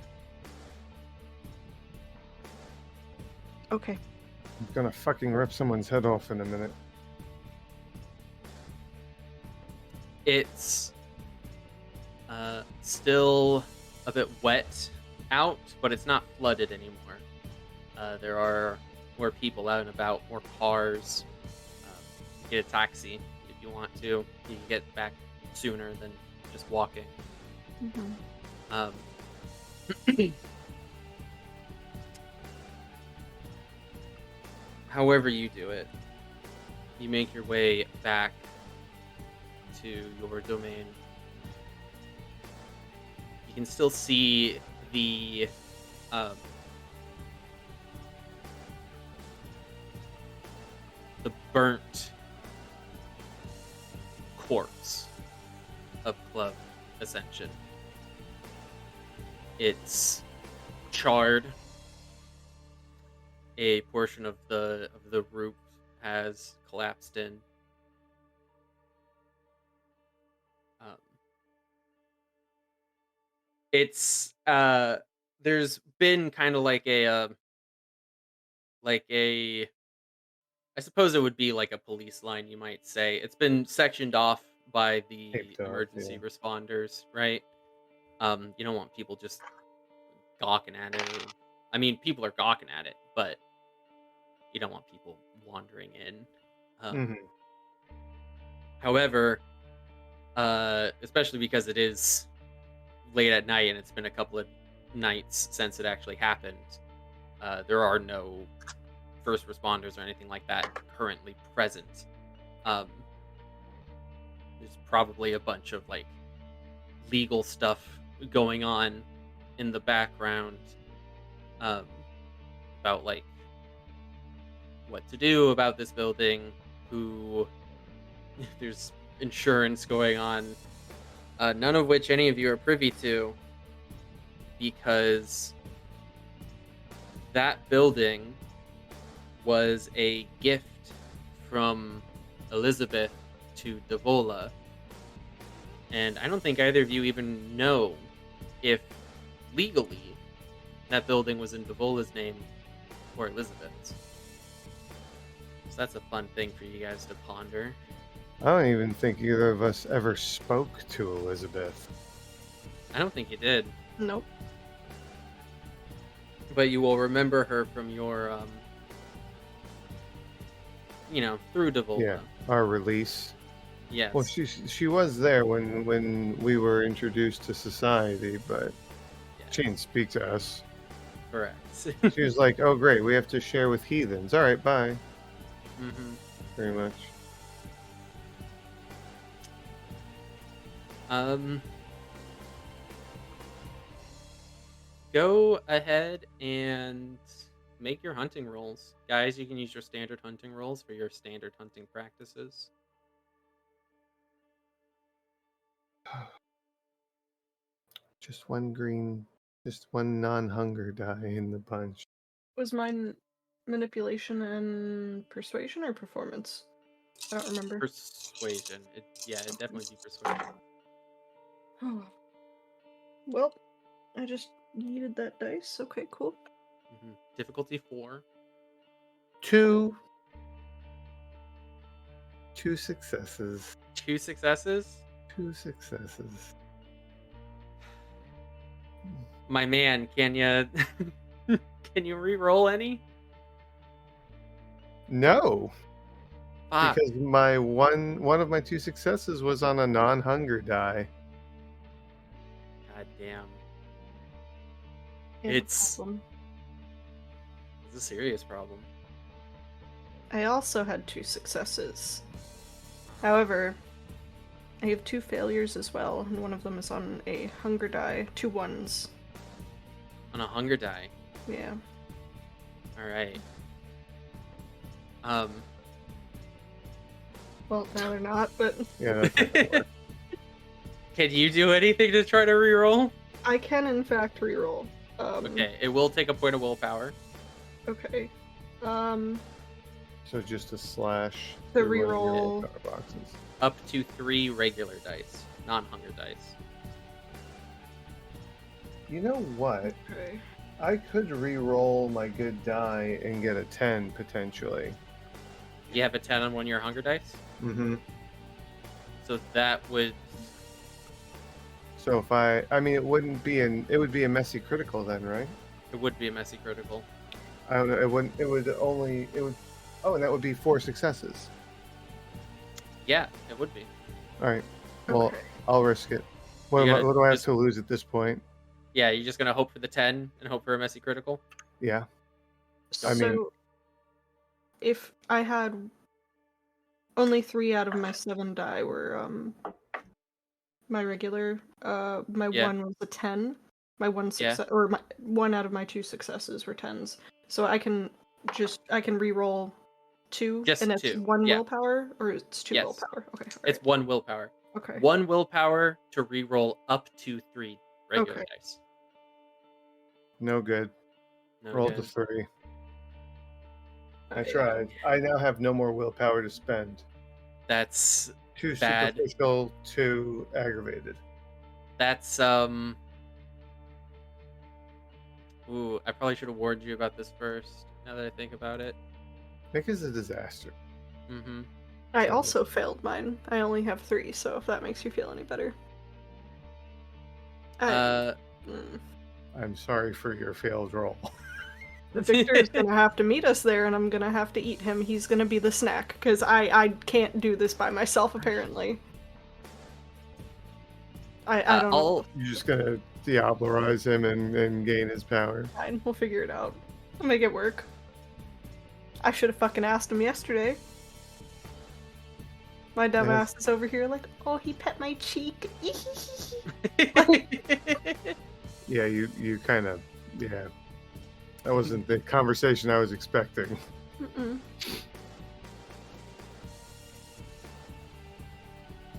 Okay. I'm gonna fucking rip someone's head off in a minute. It's still a bit wet out, but it's not flooded anymore. There are more people out and about, more cars. Get a taxi if you want to. You can get back sooner than just walking. However you do it, you make your way back to your domain. You can still see the burnt corpse of Club Ascension. It's charred. A portion of the roof has collapsed in. It's there's been kind of like a I suppose it would be like a police line, you might say. It's been sectioned off by the Taped off, emergency yeah. responders, right? You don't want people just gawking at it. I mean, people are gawking at it, but you don't want people wandering in. However, especially because it is late at night and it's been a couple of nights since it actually happened, there are no first responders or anything like that currently present. There's probably a bunch of like legal stuff going on in the background about like what to do about this building, who there's insurance going on, none of which any of you are privy to, because that building was a gift from Elizabeth to Devola, and I don't think either of you even know if legally that building was in Devola's name or Elizabeth's. So that's a fun thing for you guys to ponder. I don't even think either of us ever spoke to Elizabeth. I don't think you did, Nope. but you will remember her from your through Devolva. Yeah, our release. Yes. Well, she was there when we were introduced to society, but she didn't speak to us. Correct. She was like, "Oh, great, we have to share with heathens. All right, bye." Mm-hmm. Pretty much. Go ahead and make your hunting rolls. Guys, you can use your standard hunting rolls for your standard hunting practices. Just one non-hunger die in the bunch. Was mine manipulation and persuasion or performance? I don't remember. Persuasion. It'd definitely be persuasion. Oh. Well, I just needed that dice. Okay, cool. Mm-hmm. Difficulty 4. Two successes. 2 successes? 2 successes. My man, can you can you re-roll any? No, Fuck. because my one of my 2 successes was on a non-hunger die. God damn. I have a It's problem. a serious problem. I also had 2 successes. However, I have 2 failures as well, and one of them is on a hunger die. 2 ones. On a hunger die. Yeah. Alright. Well, now they're not, but Yeah, that's Can you do anything to try to re-roll? I can in fact reroll. Okay, it will take a point of willpower. Okay. so just a slash. The through one of your reroll. willpower boxes. Up to 3 regular dice, non-hunger dice. You know what? Okay. I could re-roll my good die and get a 10 potentially. You have a 10 on one of your hunger dice, Mm-hmm. so that would. So if I mean, it would be a messy critical then, right? It would be a messy critical. I don't know. It would. Oh, and that would be 4 successes. Yeah, it would be. All right. Well, Okay. I'll risk it. What You gotta do I have just- to lose at this point? Yeah, you're just gonna hope for the 10 and hope for a messy critical. Yeah. So, I mean- if I had only 3 out of my 7 die were my regular, my Yeah. 1 was a 10. My 1 Yeah. success, or my 1 out of my 2 successes were 10s. So I can re-roll 2, Just and it's 2, 1 yeah. willpower, or it's 2 Yes. willpower. Okay. It's 1 willpower. okay. 1 willpower to re-roll up to 3 regular Okay. dice. No good. No Roll good. to 3. I tried. I now have no more willpower to spend. That's 2 Bad. superficial, 2 aggravated. That's Ooh, I probably should have warned you about this first. Now that I think about it. Mick is a disaster. Mm-hmm. I also failed mine. I only have 3, so if that makes you feel any better. Mm. I'm sorry for your failed roll. Victor is gonna have to meet us there, and I'm gonna have to eat him. He's gonna be the snack, because I can't do this by myself, apparently. I don't know. You're just gonna Diablerize him and gain his power. Fine, we'll figure it out. We'll make it work. I should have fucking asked him yesterday. My dumb Yeah. ass is over here like, oh, he pet my cheek. Yeah, you kind of, yeah. That wasn't the conversation I was expecting. Mm-mm.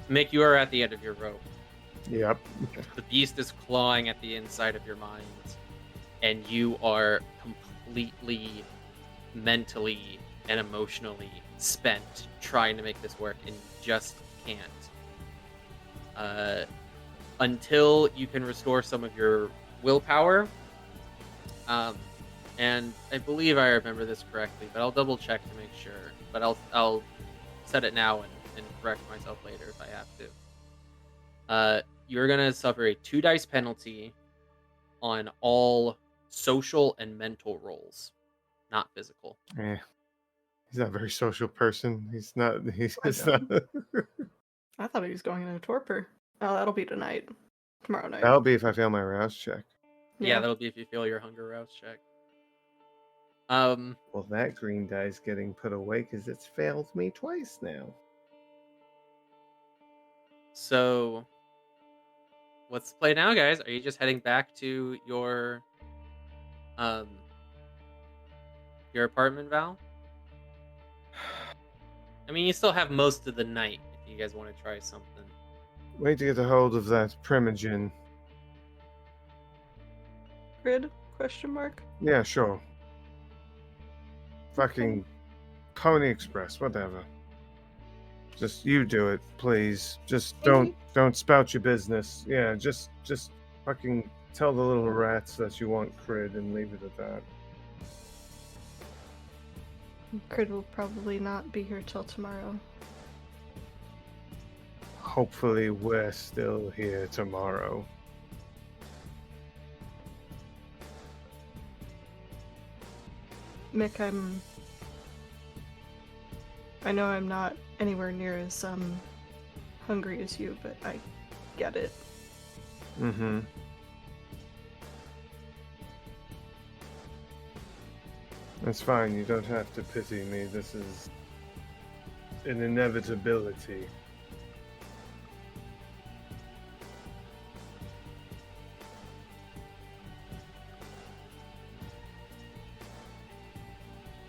Mick, you are at the end of your rope. Yep. The beast is clawing at the inside of your mind, and you are completely mentally and emotionally spent trying to make this work, and you just can't. Until you can restore some of your willpower. And I believe I remember this correctly, but I'll double check to make sure. But I'll set it now and correct myself later if I have to. You're gonna suffer a 2 dice penalty on all social and mental rolls, not physical. Eh. He's not a very social person. He's not. He's I it's know. not. I thought he was going in a torpor. Oh, that'll be tonight. Tomorrow night. That'll be if I fail my rouse check. Yeah, that'll be if you fail your hunger rouse check. Well, that green die's getting put away because it's failed me twice now. So what's the play now, guys? Are you just heading back to your apartment, Val? I mean, you still have most of the night if you guys want to try something. Wait to get a hold of that primogen. Grid? Question mark. Yeah, sure. Fucking Pony Express, whatever. Just you do it, please. Just don't spout your business. Yeah, just fucking tell the little rats that you want Crid and leave it at that. Crid will probably not be here till tomorrow. Hopefully we're still here tomorrow. Mick, I know I'm not anywhere near as hungry as you, but I get it. Mm-hmm. That's fine. You don't have to pity me. This is an inevitability.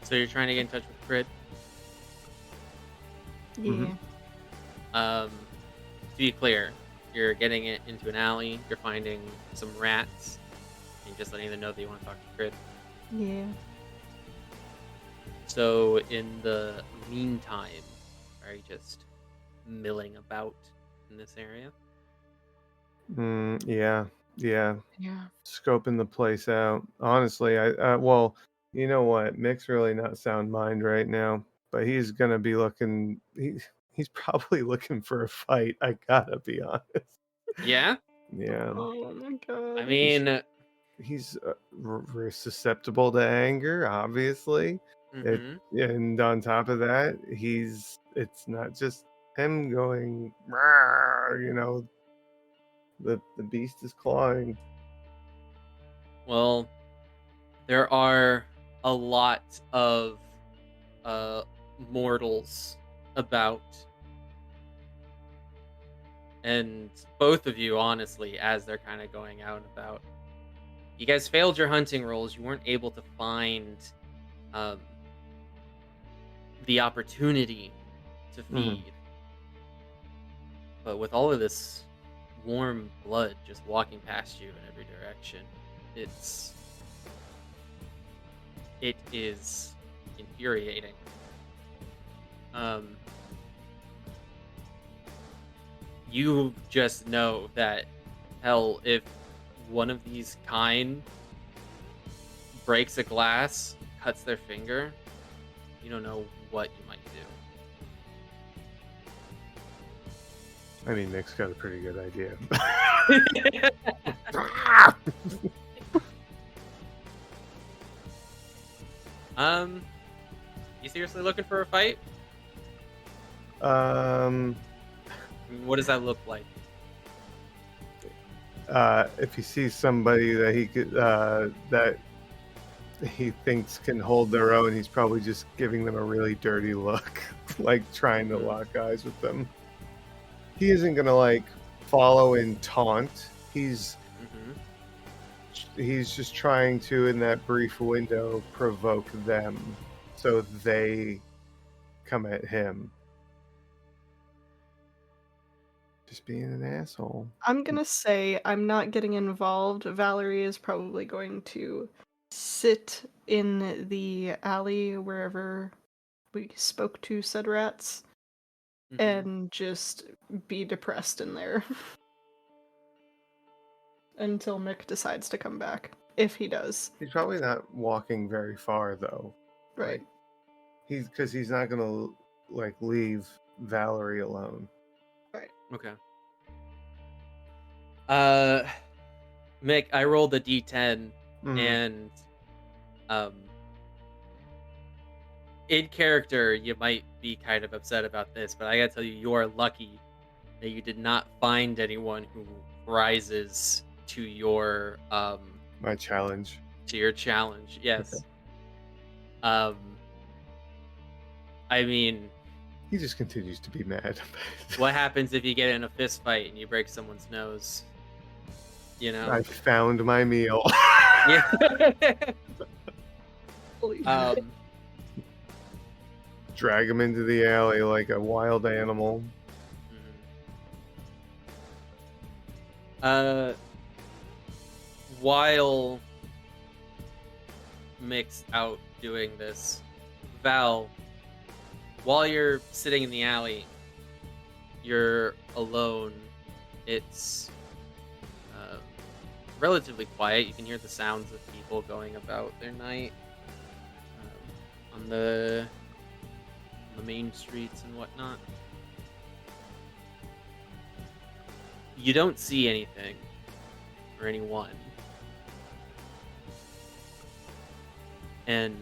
So you're trying to get in touch with Crid? Yeah. Mhm. To be clear, you're getting it into an alley, you're finding some rats, and you're just letting them know that you want to talk to Crid. Yeah. So in the meantime, are you just milling about in this area? Yeah. Yeah. Scoping the place out. Honestly, well, you know what? Mick's really not sound mind right now, but he's gonna be looking. He's probably looking for a fight. I gotta be honest. Yeah? Yeah. Oh my god. I mean, He's susceptible to anger, obviously. mhm. And on top of that, it's not just him going, "Rawr," the beast is clawing. Well, there are a lot of mortals about. And both of you, honestly, as they're kind of going out and about, you guys failed your hunting rolls. You weren't able to find the opportunity to feed. But with all of this warm blood just walking past you in every direction, it is infuriating. You just know that, hell, if one of these kind breaks a glass, cuts their finger, you don't know what you might do. I mean, Nick's got a pretty good idea. You seriously looking for a fight? I mean, what does that look like? If he sees somebody that he could, that he thinks can hold their own, he's probably just giving them a really dirty look, like trying to lock eyes with them. He isn't gonna like follow and taunt. He's just trying to, in that brief window, provoke them so they come at him. Just being an asshole. I'm gonna say I'm not getting involved. Valerie is probably going to sit in the alley wherever we spoke to said rats and just be depressed in there until Mick decides to come back, if he does. He's probably not walking very far though. Right. Because he's not gonna like leave Valerie alone. Right. Okay. Mick, I rolled a d10 and in character, you might be kind of upset about this, but I gotta tell you, you are lucky that you did not find anyone who rises to your My challenge. challenge. Yes. I mean, He just continues to be mad. what happens if you get in a fist fight and you break someone's nose? You know? I found my meal. Yeah. Holy shit. Drag him into the alley like a wild animal. While Mick's out doing this, Val, while you're sitting in the alley, you're alone. It's relatively quiet. You can hear the sounds of people going about their night on the main streets and whatnot. You don't see anything or anyone. And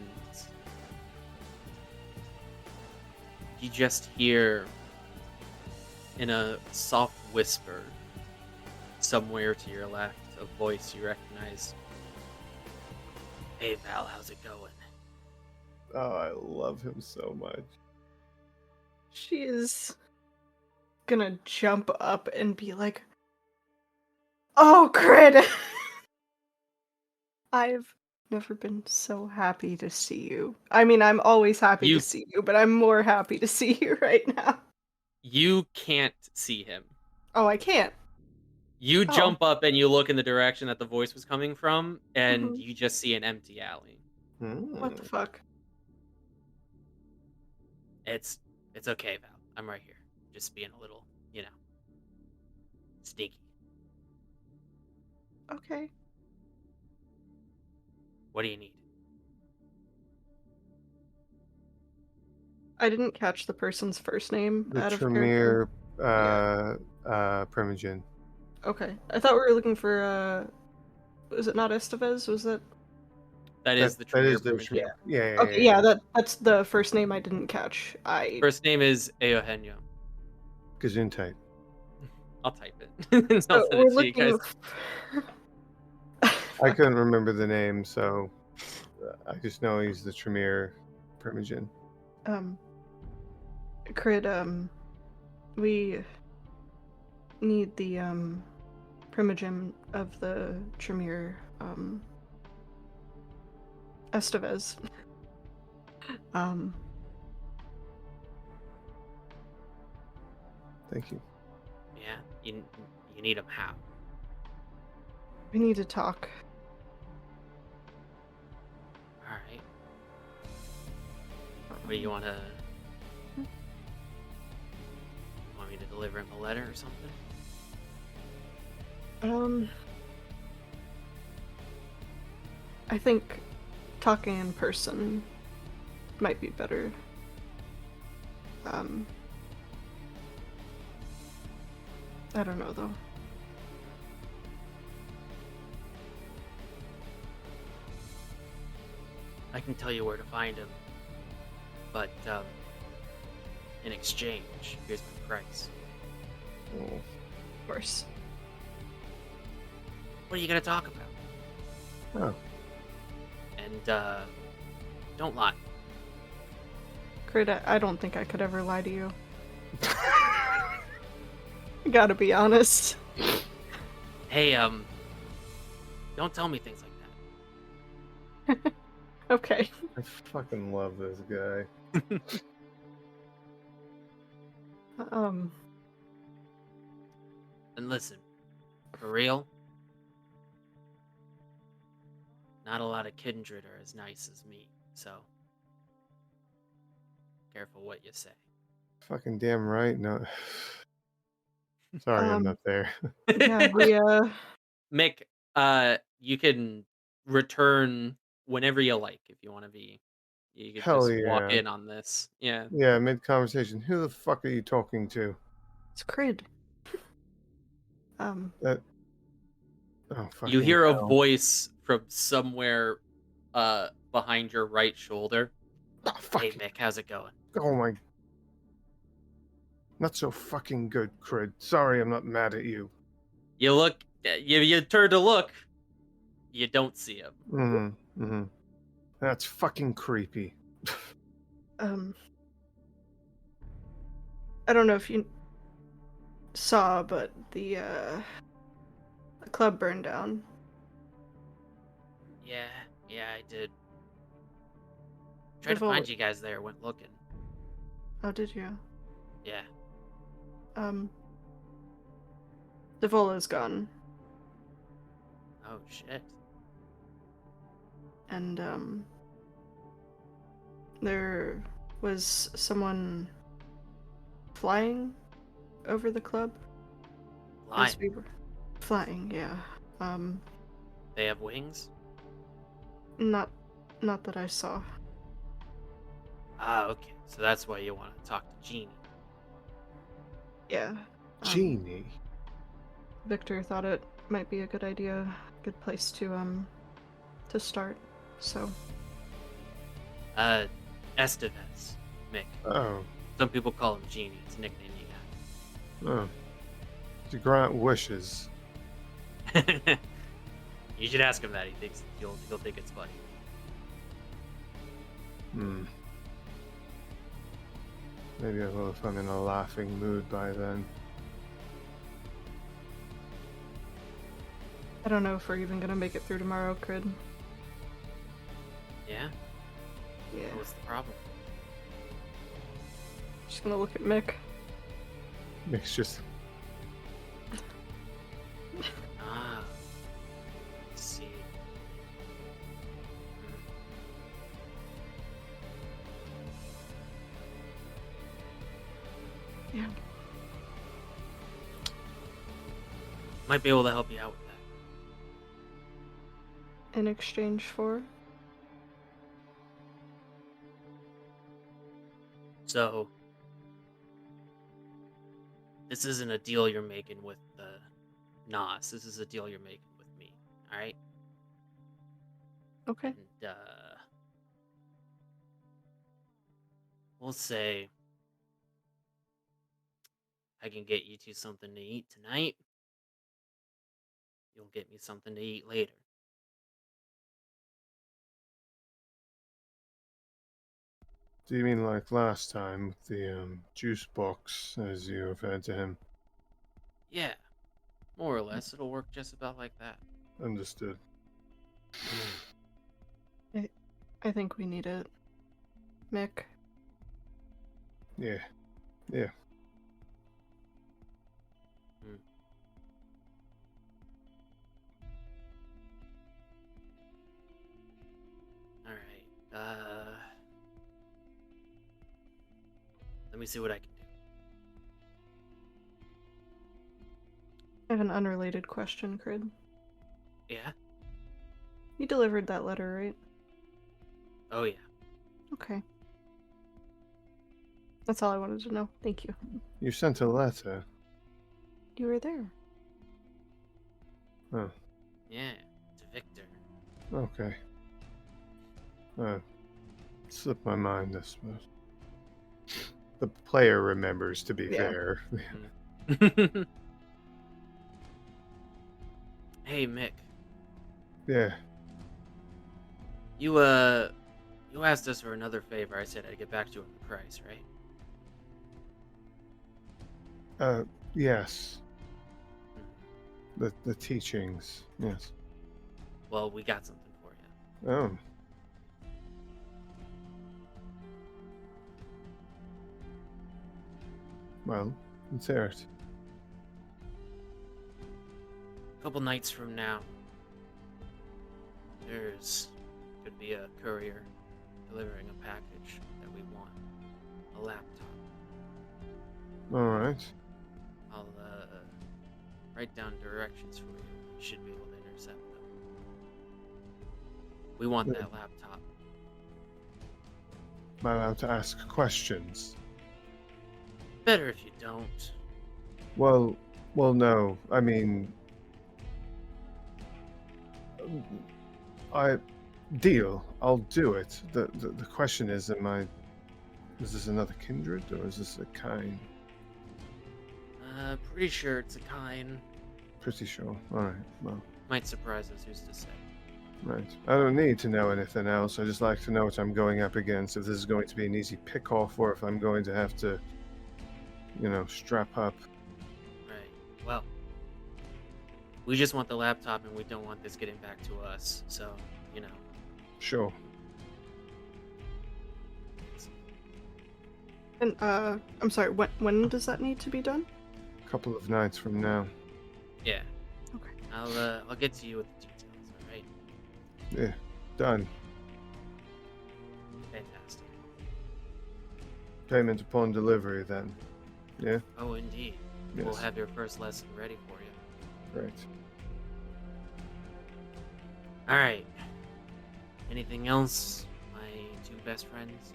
you just hear in a soft whisper somewhere to your left a voice you recognize. Hey Val, how's it going? Oh, I love him so much. She is gonna jump up and be like, "Oh, Crid! I've never been so happy to see you. I mean, I'm always happy to see you, but I'm more happy to see you right now." You can't see him. Oh, I can't. You jump up and you look in the direction that the voice was coming from, and you just see an empty alley. What the fuck? It's okay, Val. I'm right here. Just being a little, sneaky. Okay. What do you need? I didn't catch the person's first name The out of Tremere character. Primogen. Okay. I thought we were looking for, was it not Estevez? Was that? That is the Tremere Primogen. Yeah. Okay, yeah, that's the first name I didn't catch. First name is Eugenio. Gesundheit. I'll type it. So we're looking. I couldn't remember the name, so I just know he's the Tremere Primogen. Crid, we need the Primogen of the Tremere, Estevez. Thank you. Yeah, you need him how? We need to talk. All right. What do you want to? Want me to deliver him a letter or something? I think talking in person might be better. I don't know though. I can tell you where to find him, but in exchange, here's my price. Of course. What are you gonna talk about? Oh. And don't lie. Crid, I don't think I could ever lie to you. I gotta be honest. Hey, don't tell me things like that. Okay. I fucking love this guy. And listen, for real, not a lot of Kindred are as nice as me, so careful what you say. Fucking damn right. No. Sorry, I'm not there. Yeah, Mick, you can return whenever you like if you want to be. You can Hell just walk yeah. in on this. Yeah. Yeah, mid-conversation. Who the fuck are you talking to? it's Crid. That. Oh, You hear hell. a voice from somewhere behind your right shoulder. Oh, fuck. Hey, Mick, how's it going? Oh my. Not so fucking good, Crid. Sorry, I'm not mad at you. You look, you turn to look, you don't see him. That's fucking creepy. I don't know if you saw, but the club burned down. Yeah, I did. Tried to find you guys there, went looking. Oh, did you? Yeah. Devola's gone. Oh, shit. And, there was someone flying over the club. Flying? As we were flying, yeah. They have wings? Not that I saw. Ah, okay. So that's why you want to talk to Jeannie. Yeah. Genie? Victor thought it might be a good idea, good place to start. So. Estevez, Mick. Oh. Some people call him Genie. It's a nickname you Oh. To grant wishes. got. You should ask him that. He thinks you'll think it's funny. Maybe I will if I'm in a laughing mood by then. I don't know if we're even gonna make it through tomorrow, Crid. Yeah? Yeah. What's the problem? Just gonna look at Mick. Mick's just. Ah. Let's see. Yeah. Might be able to help you out with that. In exchange for? So, this isn't a deal you're making with Nas. This is a deal you're making with me. All right? Okay. And we'll say I can get you two something to eat tonight. You'll get me something to eat later. Do you mean like last time with the juice box, as you referred to him? Yeah, more or less. It'll work just about like that. Understood. I think we need it. Mick. Yeah. All right. Let me see what I can do. I have an unrelated question, Crid. Yeah? You delivered that letter, right? Oh, yeah. Okay. That's all I wanted to know. Thank you. You sent a letter. You were there. Oh. Yeah, to Victor. Okay. Slipped my mind, I suppose. The player remembers, to be fair. Hey, Mick. Yeah. You asked us for another favor. I said I'd get back to you on the price, right? Yes. The teachings, yes. Well, we got something for you. Oh. Well, let's hear it. A couple nights from now, there's could be a courier delivering a package that we want. A laptop. Alright. I'll write down directions for you. You should be able to intercept them. We want that laptop. Am I allowed to ask questions? Better if you don't. Well, no. I mean, Deal. I'll do it. The question is, is this another kindred or is this a kind? Pretty sure it's a kind. Pretty sure. All right. Well, Might surprise us, who's to say. right. I don't need to know anything else. I just like to know what I'm going up against. If this is going to be an easy pick-off, or if I'm going to have to, strap up. Right. Well, we just want the laptop, and we don't want this getting back to us. So, Sure. And I'm sorry. When does that need to be done? A couple of nights from now. Yeah. Okay. I'll get to you with the details. All right. Yeah. Done. Fantastic. Payment upon delivery, then. Yeah. Oh, indeed. Yes. We'll have your first lesson ready for you. Great. All right. Anything else, my two best friends?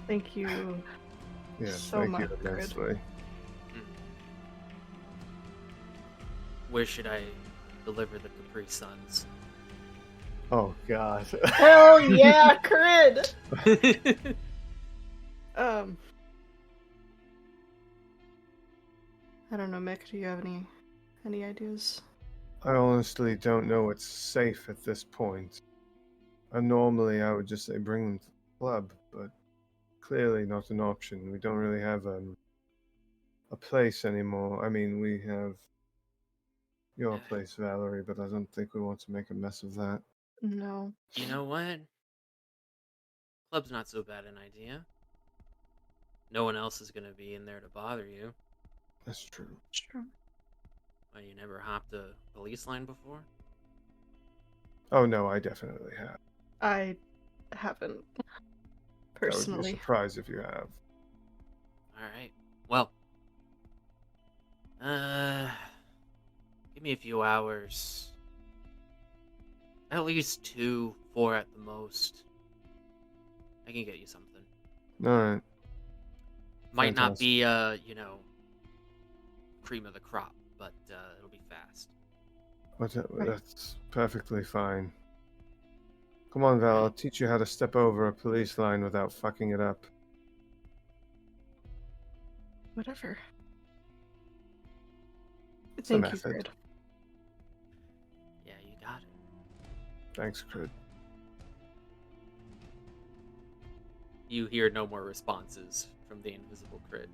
Thank you. Yes. So thank much, you Grid. immensely. Where should I deliver the Capri Suns? Oh God. Hell yeah, Crid! I don't know, Mick. Do you have any ideas? I honestly don't know what's safe at this point. Normally, I would just say bring them to the club, but clearly not an option. We don't really have a place anymore. I mean, we have your place, Valerie, but I don't think we want to make a mess of that. No. You know what? Club's not so bad an idea. No one else is going to be in there to bother you. That's true. Sure. Well, you never hopped a police line before? Oh no, I definitely have. I haven't. I would be Personally. surprised if you have. Alright. Well. Give me a few hours. At least 2, 4 at the most. I can get you something. Alright. Might not be, cream of the crop, but it'll be fast. That's perfectly fine. Come on, Val, I'll teach you how to step over a police line without fucking it up. Whatever. It's a Thank you, method. Grid. Yeah, you got it. Thanks, Crid. You hear no more responses from the invisible Crid.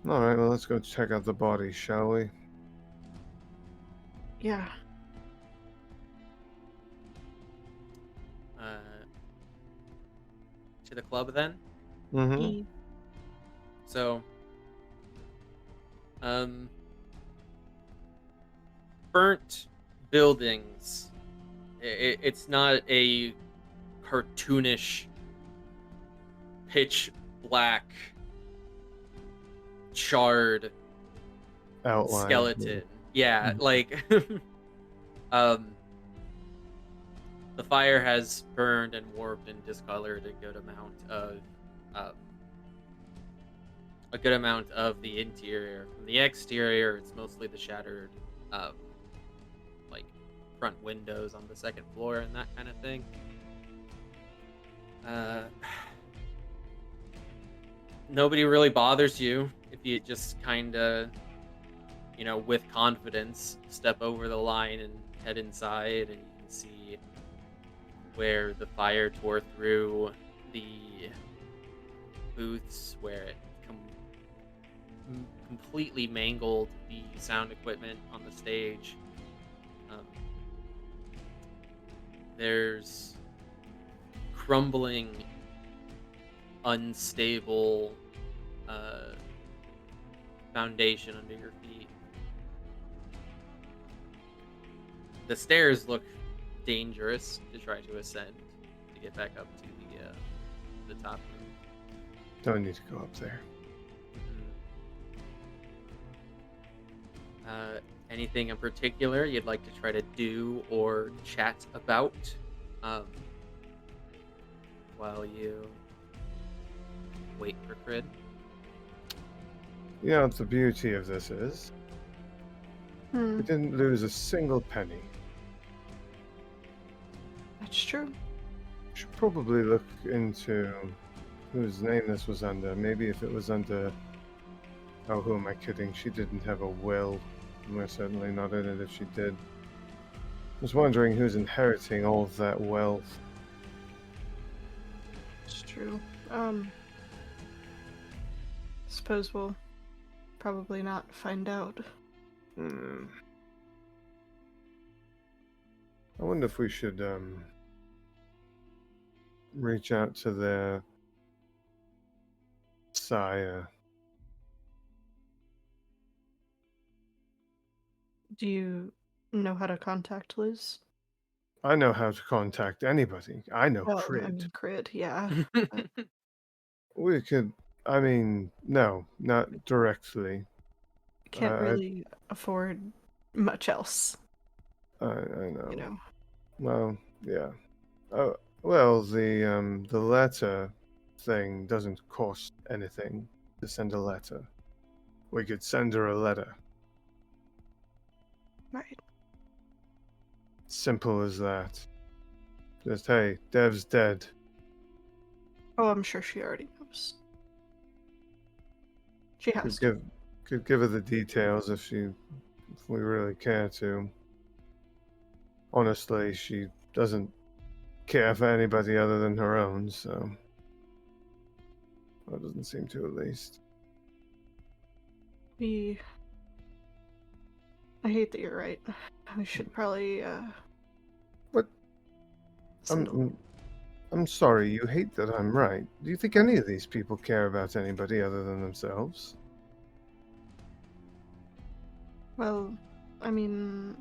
Alright, well, let's go check out the body, shall we? Yeah. To the club then? Mm-hmm. So, burnt buildings. It's not a cartoonish, pitch black, charred Outline. skeleton. Yeah, like the fire has burned and warped and discolored a good amount of the interior. From the exterior, it's mostly the shattered like front windows on the second floor and that kind of thing. Nobody really bothers you if you just kind of, with confidence, step over the line and head inside, and you can see where the fire tore through the booths, where it completely mangled the sound equipment on the stage. There's crumbling, unstable foundation under your feet. The stairs look dangerous to try to ascend to get back up to the top room. Don't need to go up there. Anything in particular you'd like to try to do or chat about while you wait for Crid? You know what the beauty of this is? Hmm, We didn't lose a single penny. that's true. Should probably look into whose name this was under. Maybe if it was under... Oh, who am I kidding? She didn't have a will. We're certainly not in it if she did. I was wondering who's inheriting all of that wealth. It's true. Suppose we'll probably not find out. Hmm. I wonder if we should reach out to their sire. Do you know how to contact Liz? I know how to contact anybody. I know Well, I Crid. mean, Crit, yeah. We could... I mean, no, not directly. Can't really afford much else, I know. you know. Well, yeah. Well, the letter thing doesn't cost anything to send a letter. We could send her a letter. Right. Simple as that. Just, hey, Dev's dead. Oh, I'm sure she already knows. She has to. Could give her the details if we really care to. Honestly, she doesn't care for anybody other than her own, so that doesn't seem to, at least. I hate that you're right. We should probably, What? send a... I'm sorry, you hate that I'm right. Do you think any of these people care about anybody other than themselves? Well, I mean,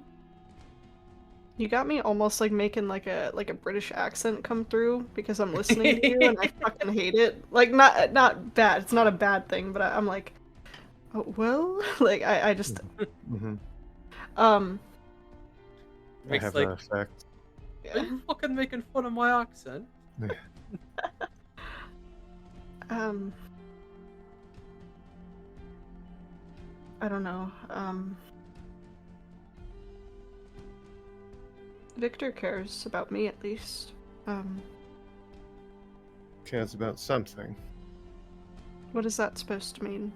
you got me almost like making like a British accent come through because I'm listening to you and I fucking hate it. Like not bad. It's not a bad thing, but I'm like, oh well. Like I just Mm-hmm. um I have like, that effect. are you fucking making fun of my accent? um I don't know. Victor cares about me at least. Cares about something. What is that supposed to mean?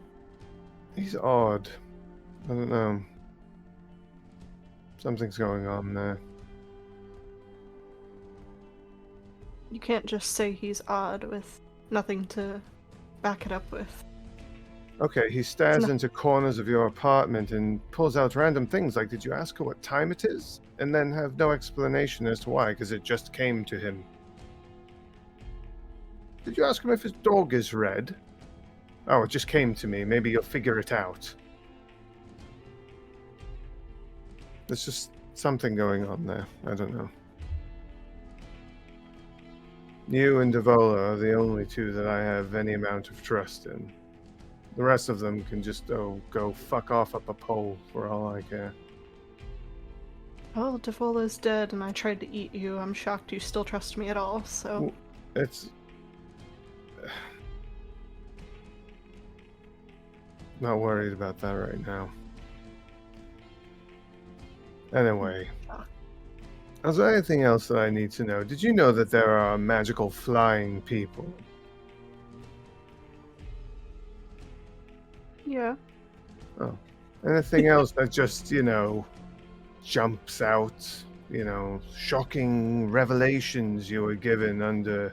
He's odd. I don't know. Something's going on there. You can't just say he's odd with nothing to back it up with. Okay, he stares into corners of your apartment and pulls out random things like, did you ask her what time it is? And then have no explanation as to why, because it just came to him. Did you ask him if his dog is red? Oh, it just came to me. Maybe you'll figure it out. There's just something going on there. I don't know. You and Devola are the only two that I have any amount of trust in. The rest of them can just go fuck off up a pole for all I care. Well, Devola's dead and I tried to eat you. I'm shocked you still trust me at all, so... It's... Not worried about that right now. Anyway. Is there anything else that I need to know? Did you know that there are magical flying people? Yeah. Oh. Anything else that just, jumps out? Shocking revelations you were given under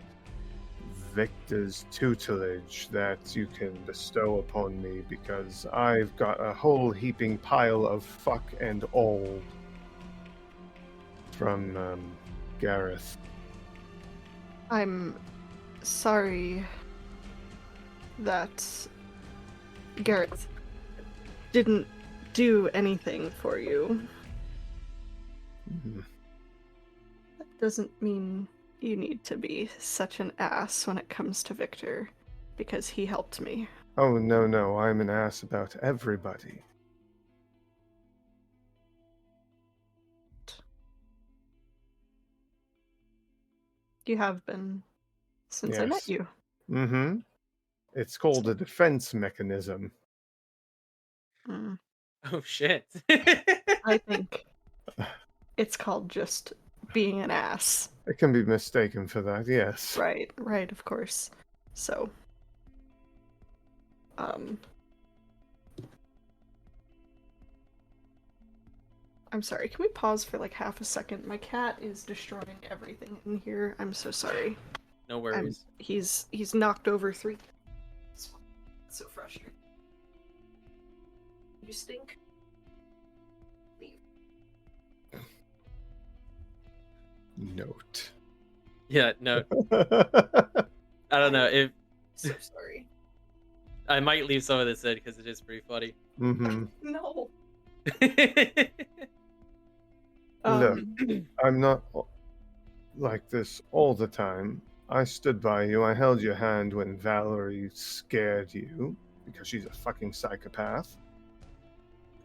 Victor's tutelage that you can bestow upon me, because I've got a whole heaping pile of fuck and all from Gareth. I'm sorry that Gareth didn't do anything for you. Mm-hmm. That doesn't mean you need to be such an ass when it comes to Victor, because he helped me. Oh, no, I'm an ass about everybody. You have been since I met Yes. you. Mm-hmm. It's called a defense mechanism. Mm, Oh shit. I think it's called just being an ass. It can be mistaken for that, yes. Right, of course. So, um, I'm sorry, can we pause for like half a second? My cat is destroying everything in here. I'm so sorry. No worries. He's knocked over 3. It's so frustrating. You stink. Leave. Note. Yeah, no. I don't know if So sorry. I might leave some of this in because it is pretty funny. Mm-hmm. No. Look, I'm not like this all the time. I stood by you. I held your hand when Valerie scared you because she's a fucking psychopath.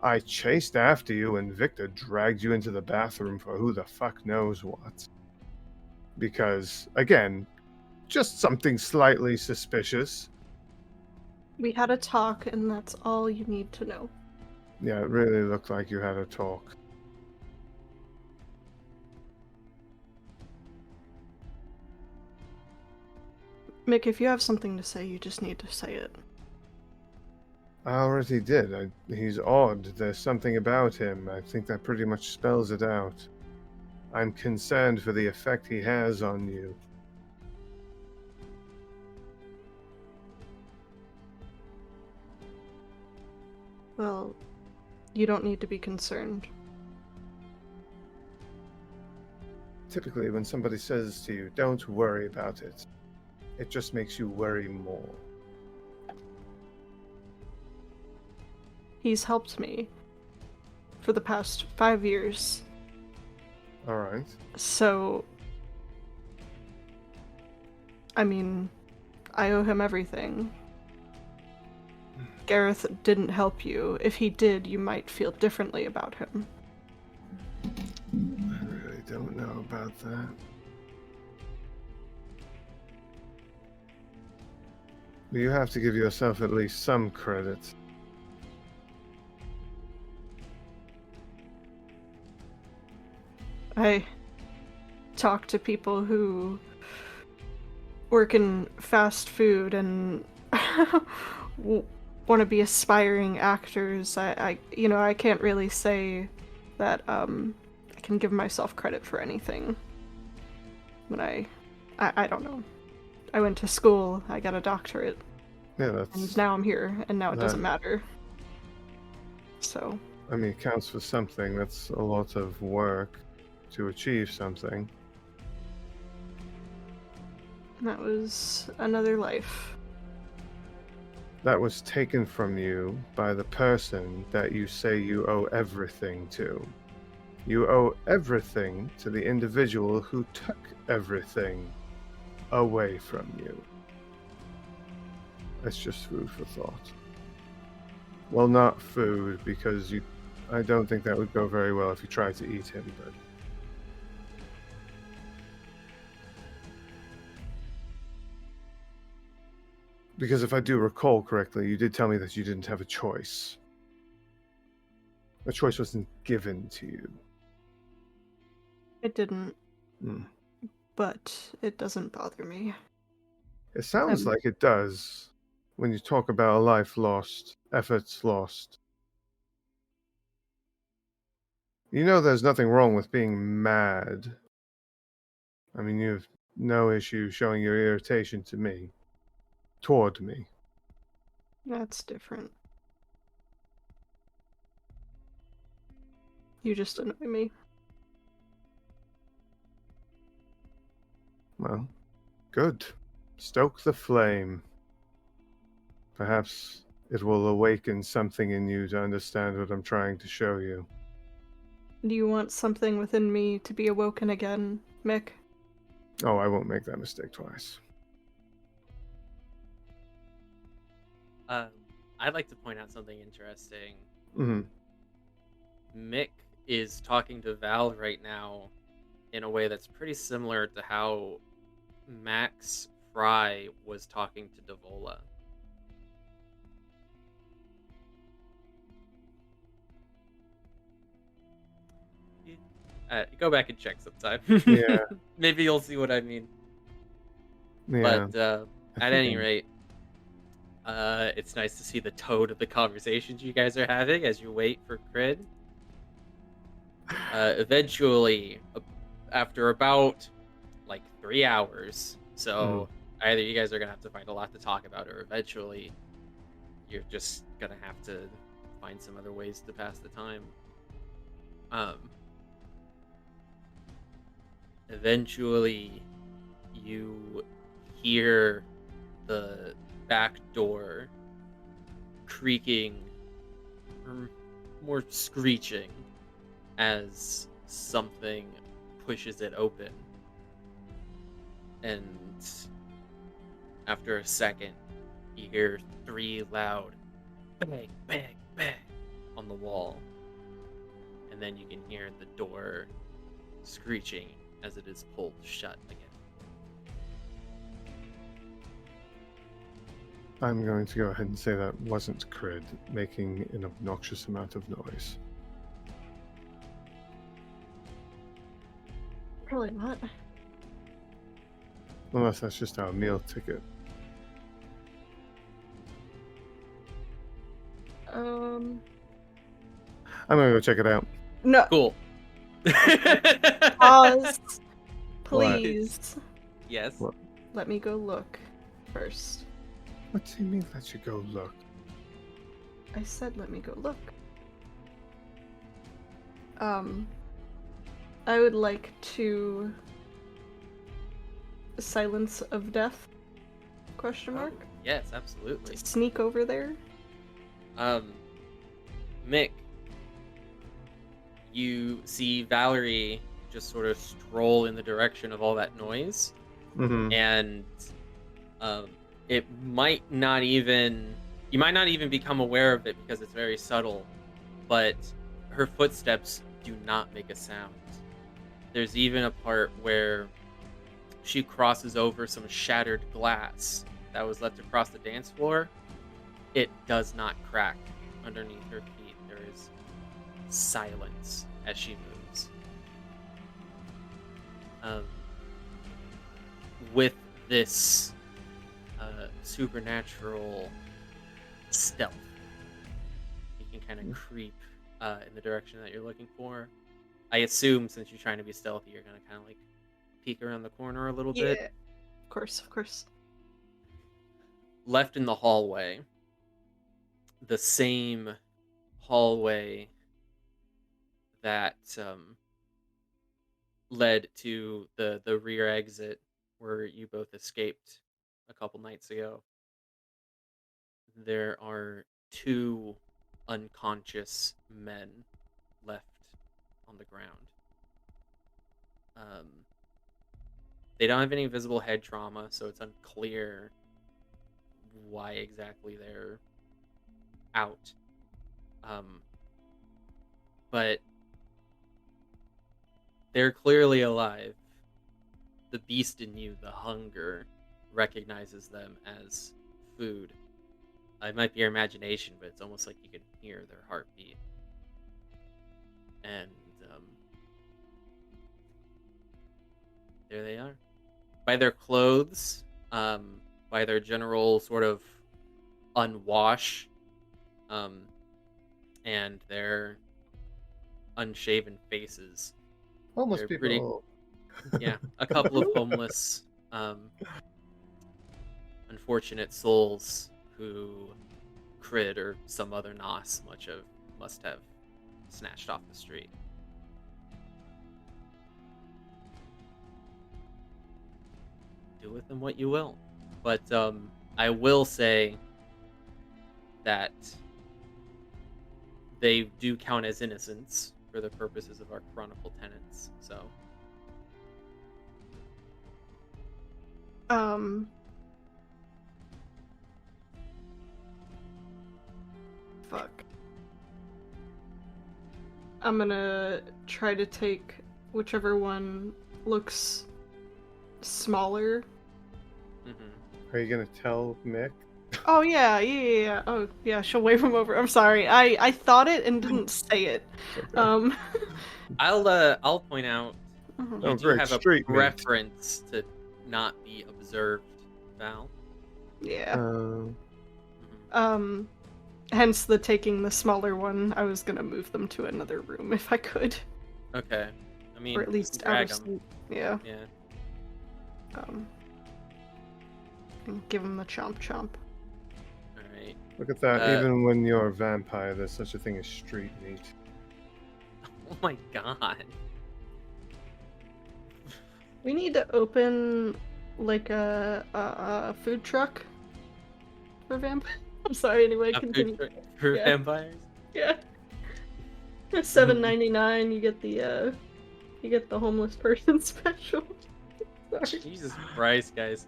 I chased after you and Victor dragged you into the bathroom for who the fuck knows what. Because, again, just something slightly suspicious. We had a talk, and that's all you need to know. Yeah, it really looked like you had a talk. Mick, if you have something to say, you just need to say it. I already did. He's odd. There's something about him. I think that pretty much spells it out. I'm concerned for the effect he has on you. Well, you don't need to be concerned. Typically, when somebody says to you, don't worry about it, it just makes you worry more. He's helped me for the past 5 years. Alright. So, I mean, I owe him everything. Gareth didn't help you. If he did, you might feel differently about him. I really don't know about that. You have to give yourself at least some credit. I talk to people who work in fast food and want to be aspiring actors. I can't really say that I can give myself credit for anything. When I don't know. I went to school, I got a doctorate, Yeah, that's... and now I'm here, and now it that- doesn't matter. So, I mean, it counts for something. That's a lot of work to achieve something. that was another life. That was taken from you by the person that you say you owe everything to. You owe everything to the individual who took everything away from you. That's just food for thought. Well, not food, because I don't think that would go very well if you tried to eat him, but... Because if I do recall correctly, you did tell me that you didn't have a choice. A choice wasn't given to you. It didn't, Hmm. but it doesn't bother me. It sounds like it does when you talk about a life lost, efforts lost. You know there's nothing wrong with being mad. I mean, you have no issue showing your irritation to me. Toward me. That's different. You just annoy me. Well, good. Stoke the flame. Perhaps it will awaken something in you to understand what I'm trying to show you. Do you want something within me to be awoken again, Mick? Oh, I won't make that mistake twice. I'd like to point out something interesting. Mm-hmm. Mick is talking to Val right now in a way that's pretty similar to how Max Fry was talking to Devola. Go back and check sometime. Yeah. Maybe you'll see what I mean. Yeah. But at any rate, it's nice to see the tone of the conversations you guys are having as you wait for Crid. Eventually, after about like 3 hours, so either you guys are gonna have to find a lot to talk about, or eventually you're just gonna have to find some other ways to pass the time. Eventually, you hear the back door creaking, or more screeching, as something pushes it open. And after a second, you hear 3 loud bang, bang, bang on the wall. And then you can hear the door screeching as it is pulled shut again. I'm going to go ahead and say that wasn't Crid making an obnoxious amount of noise. Probably not. Unless that's just our meal ticket. I'm gonna go check it out. No. Cool. Pause. Please. Yes. What? Let me go look first. What do you mean let you go look? I said let me go look. I would like to silence of death? Question mark? Yes, absolutely. Sneak over there? Mick, you see Valerie just sort of stroll in the direction of all that noise, and it might not even, you might not even become aware of it because it's very subtle, but her footsteps do not make a sound. There's even a part where she crosses over some shattered glass that was left across the dance floor. It does not crack underneath her feet. There is silence as she moves. With this supernatural stealth, you can kind of creep in the direction that you're looking for. I assume since you're trying to be stealthy, you're gonna kind of like peek around the corner a little bit. Of course, of course. Left in the hallway, the same hallway that led to the rear exit where you both escaped a couple nights ago. There are 2 unconscious men left on the ground. They don't have any visible head trauma, so it's unclear why exactly they're out. But they're clearly alive. The beast in you, the hunger, recognizes them as food. It might be your imagination, but it's almost like you can hear their heartbeat. And there they are. By their clothes, by their general sort of unwash, and their unshaven faces. Homeless They're people. Yeah, a couple of homeless, unfortunate souls who Crid or some other Nos must have snatched off the street. Do with them what you will. But I will say that they do count as innocents for the purposes of our chronicle tenets, so... Fuck. I'm gonna try to take whichever one looks smaller. Are you gonna tell Mick? Oh yeah. Oh yeah, she'll wave him over. I'm sorry. I thought it and didn't say it. Okay. I'll point out Mhm. you Oh, do great, have a street meat. preference to not be observed, Val. Yeah. Uh, Mhm. Hence the taking the smaller one. I was gonna move them to another room if I could, Okay. I mean, or at you least can out drag of 'em. sight. Yeah. Yeah. And give them the chomp chomp. All right. look at that. Uh, Even when you're a vampire, there's such a thing as street meat. Oh my god. We need to open like a food truck for vampires. I'm sorry. Anyway, A food continue. truck for Yeah. vampires. Yeah. $7.99. You get the homeless person special. Sorry. Jesus Christ, guys.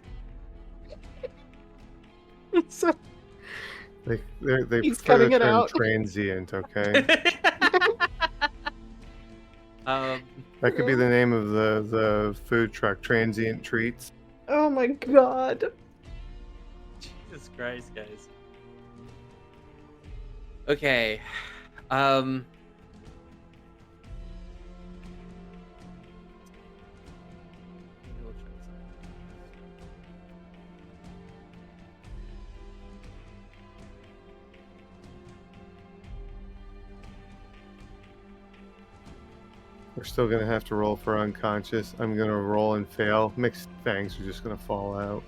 So They He's prefer cutting the it term out. transient. Okay, that could be the name of the food truck. Transient treats. Oh my god. Jesus Christ, guys. Okay. We'll try something. We're still gonna have to roll for unconscious. I'm gonna roll and fail. Mixed fangs are just gonna fall out.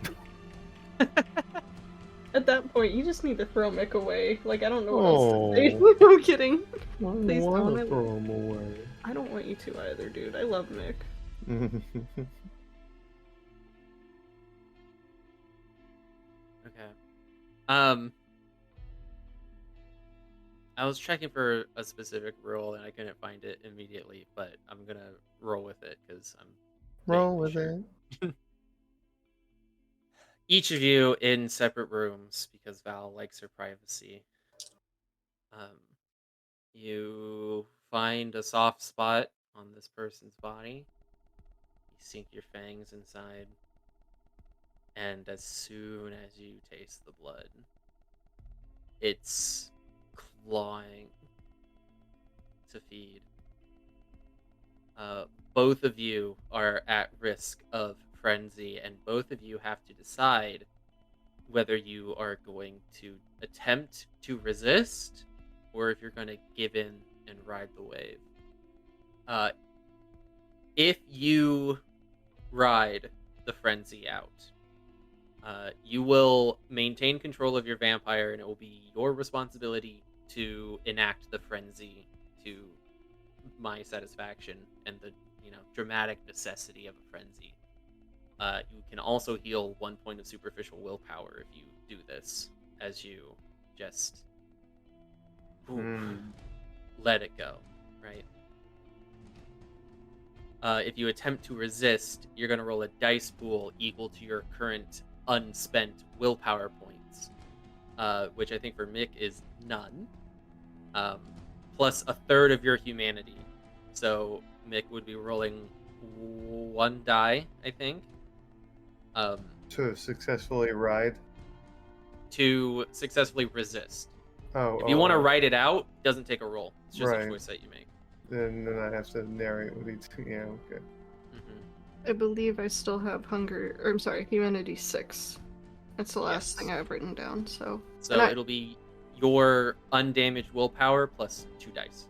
At that point, you just need to throw Mick away. Like, I don't know what else to say. Oh. I'm kidding. I Please want don't. to throw him away. I don't want you to either, dude. I love Mick. Okay. I was checking for a specific rule and I couldn't find it immediately, but I'm gonna roll with it because I'm Roll vaguely with sure. it. Each of you in separate rooms because Val likes her privacy. You find a soft spot on this person's body. You sink your fangs inside, and as soon as you taste the blood, it's clawing to feed. Both of you are at risk of frenzy, and both of you have to decide whether you are going to attempt to resist or if you're going to give in and ride the wave. If you ride the frenzy out, you will maintain control of your vampire, and it will be your responsibility to enact the frenzy to my satisfaction and the dramatic necessity of a frenzy. You can also heal 1 point of superficial willpower if you do this, as you just let it go, right? If you attempt to resist, you're going to roll a dice pool equal to your current unspent willpower points, which I think for Mick is none, plus a third of your humanity. So Mick would be rolling 1 die, I think. To successfully ride. To successfully resist. Oh, if you want to write it out, it doesn't take a roll. It's just a choice that you make. Then I have to narrate what each. Yeah, okay. I believe I still have humanity 6. That's the last thing I have written down. So it'll be your undamaged willpower plus 2 dice.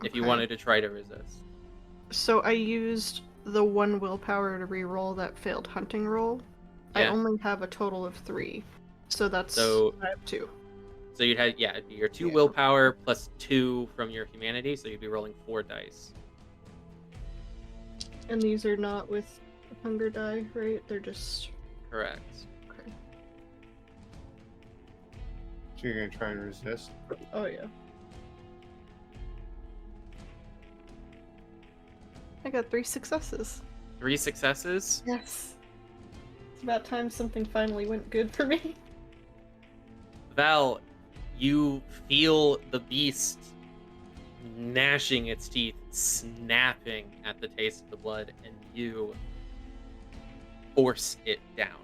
If you wanted to try to resist. So I used the 1 willpower to re-roll that failed hunting roll. Yeah. I only have a total of 3. So I have 2. So you'd have, it'd be your 2 willpower plus 2 from your humanity, so you'd be rolling 4 dice. And these are not with hunger die, right? They're just... Correct. Okay. So you're gonna try and resist? Oh, yeah. I got 3 successes. 3 successes? Yes. It's about time something finally went good for me. Val, you feel the beast gnashing its teeth, snapping at the taste of the blood, and you force it down.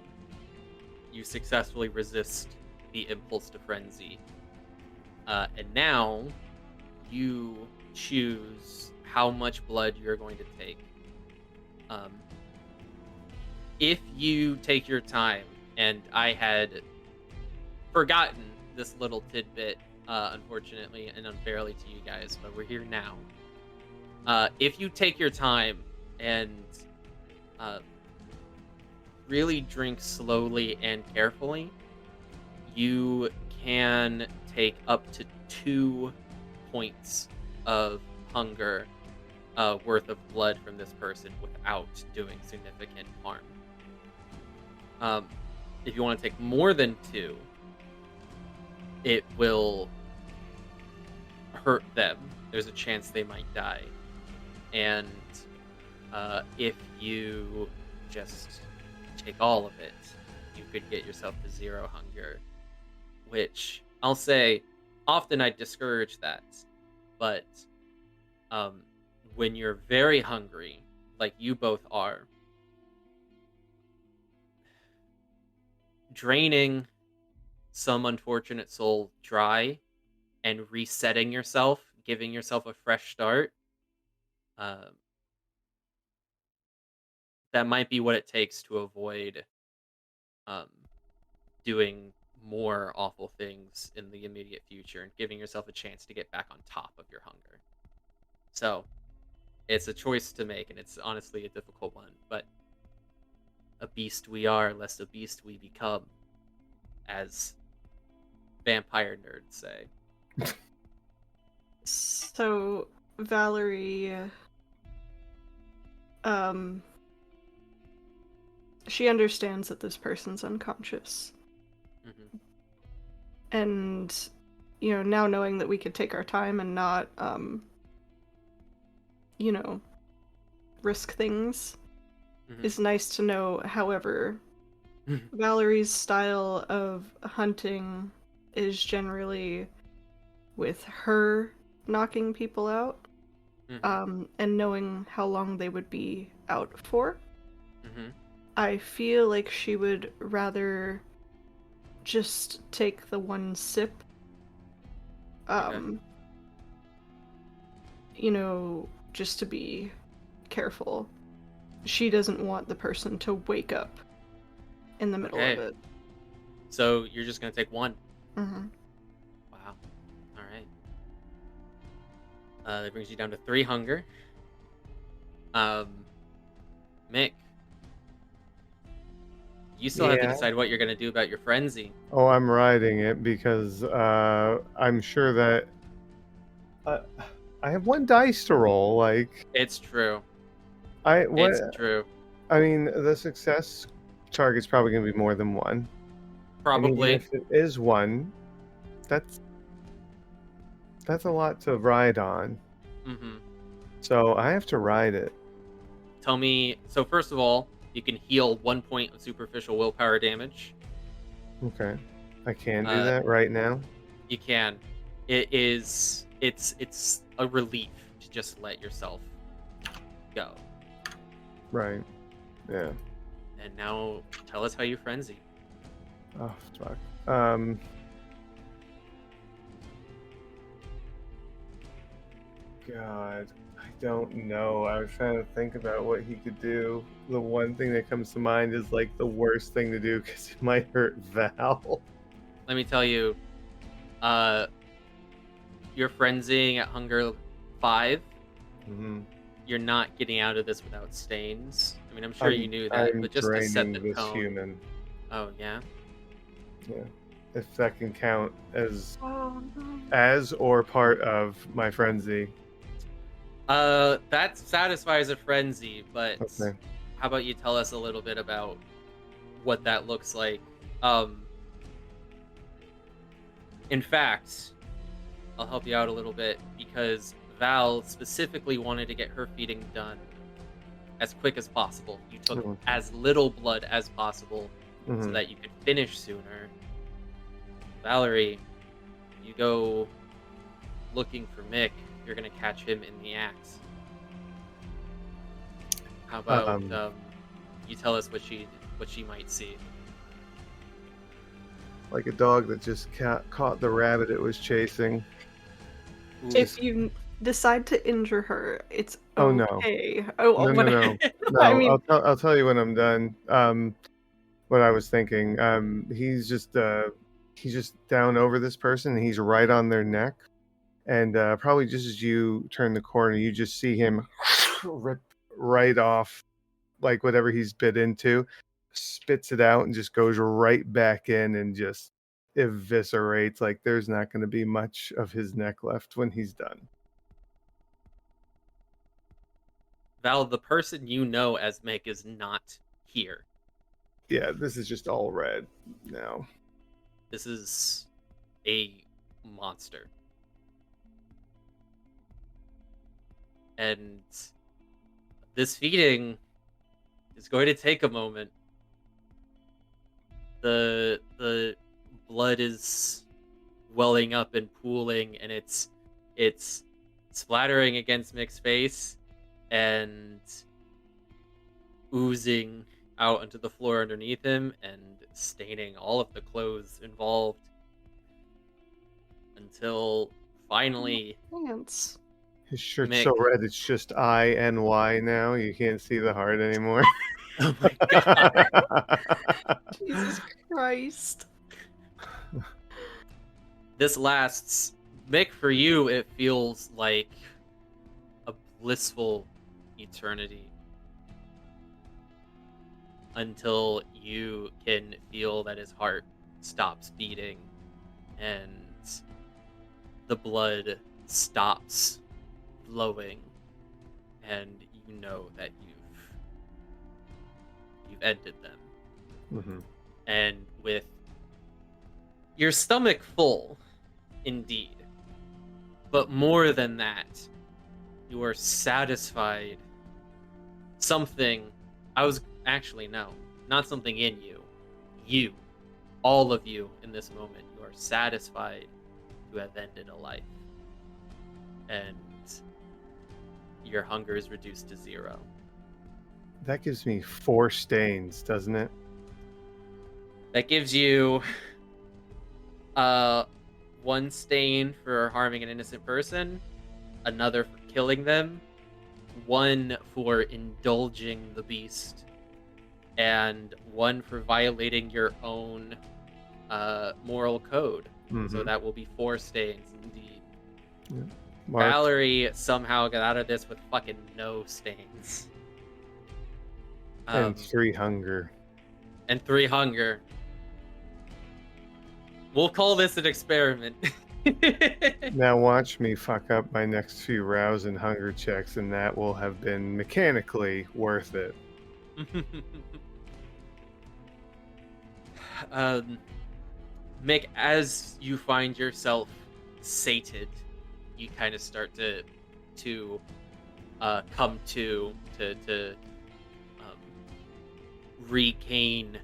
You successfully resist the impulse to frenzy. And now you choose how much blood you're going to take. If you take your time, and I had forgotten this little tidbit, unfortunately and unfairly to you guys, but we're here now. If you take your time and really drink slowly and carefully, you can take up to 2 points of hunger worth of blood from this person without doing significant harm. If you want to take more than 2, it will hurt them. There's a chance they might die. And if you just take all of it, you could get yourself to 0 hunger, which I'll say often I discourage that. But when you're very hungry, like you both are, draining some unfortunate soul dry and resetting yourself, giving yourself a fresh start, that might be what it takes to avoid doing more awful things in the immediate future and giving yourself a chance to get back on top of your hunger. So it's a choice to make, and it's honestly a difficult one, but a beast we are, lest a beast we become, as vampire nerds say. So, Valerie, she understands that this person's unconscious. Mm-hmm. And, now knowing that we could take our time and not, risk things is nice to know. However, Valerie's style of hunting is generally with her knocking people out, and knowing how long they would be out for. I feel like she would rather just take the 1 sip, just to be careful. She doesn't want the person to wake up in the middle of it. So you're just gonna take 1? Mm-hmm. Wow. All right. That brings you down to 3 hunger. Mick, you still have to decide what you're gonna do about your frenzy. Oh, I'm riding it because I'm sure that I have 1 dice to roll. Like, It's true. It's true. I mean, the success target's probably going to be more than 1. Probably. And even if it is 1, that's a lot to ride on. So I have to ride it. Tell me. So first of all, you can heal 1 point of superficial willpower damage. Okay, I can do that right now. You can. It's a relief to just let yourself go. Right. Yeah. And now tell us how you frenzy. Oh fuck. God, I don't know. I was trying to think about what he could do. The one thing that comes to mind is like the worst thing to do because it might hurt Val. Let me tell you, you're frenzying at hunger 5. You're not getting out of this without stains. I mean, I'm sure you knew that, but just to set the tone. Human. Oh yeah. Yeah, if that can count as or part of my frenzy. That satisfies a frenzy, but Okay. How about you tell us a little bit about what that looks like? In fact, I'll help you out a little bit because Val specifically wanted to get her feeding done as quick as possible. You took as little blood as possible so that you could finish sooner. Valerie, you go looking for Mick. You're gonna catch him in the act. How about you tell us what she might see? Like a dog that just caught the rabbit it was chasing. If you decide to injure her, it's Oh, no. okay. Oh, No, but no, no. I No, mean, I'll tell you when I'm done. What I was thinking. He's just down over this person. And he's right on their neck, and probably just as you turn the corner, you just see him rip right off, like whatever he's bit into, spits it out, and just goes right back in and just eviscerates. Like there's not going to be much of his neck left when he's done. Val, the person you know as Mick is not here. Yeah, this is just all red now. This is a monster. And this feeding is going to take a moment. The blood is welling up and pooling, and it's splattering against Mick's face and oozing out onto the floor underneath him and staining all of the clothes involved until finally pants. His shirt's Mick. so red, it's just INY now. You can't see the heart anymore. Oh my god. Jesus Christ. This lasts, Mick, for you it feels like a blissful eternity until you can feel that his heart stops beating and the blood stops flowing, and you know that you've ended them. Mm-hmm. And with your stomach full, indeed, but more than that, you are satisfied. Something, not something in you, all of you in this moment, you are satisfied to have ended a life. And your hunger is reduced to 0. That gives me 4 stains, doesn't it? That gives you 1 stain for harming an innocent person, another for killing them, 1 for indulging the beast, and 1 for violating your own moral code. Mm-hmm. So that will be 4 stains indeed. Yeah. Valerie somehow got out of this with fucking no stains. And 3 hunger. And 3 hunger. We'll call this an experiment. Now watch me fuck up my next few rouse and hunger checks, and that will have been mechanically worth it. Mick, as you find yourself sated, you kind of start to come to regain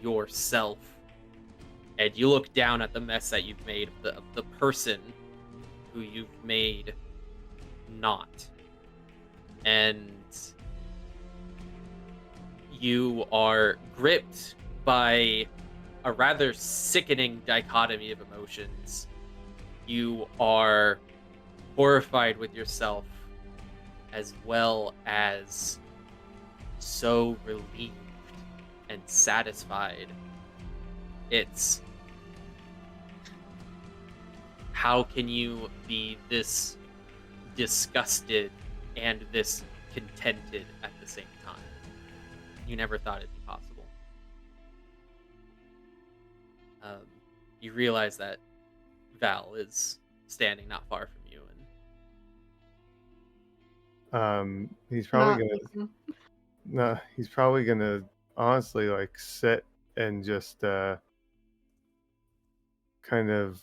yourself, and you look down at the mess that you've made of the person who you've made not, and you are gripped by a rather sickening dichotomy of emotions. You are horrified with yourself, as well as so relieved and satisfied. It's, how can you be this disgusted and this contented at the same time? You never thought it'd be possible. You realize that Val is standing not far from you, and he's probably Not gonna he's probably gonna honestly like sit and just kind of,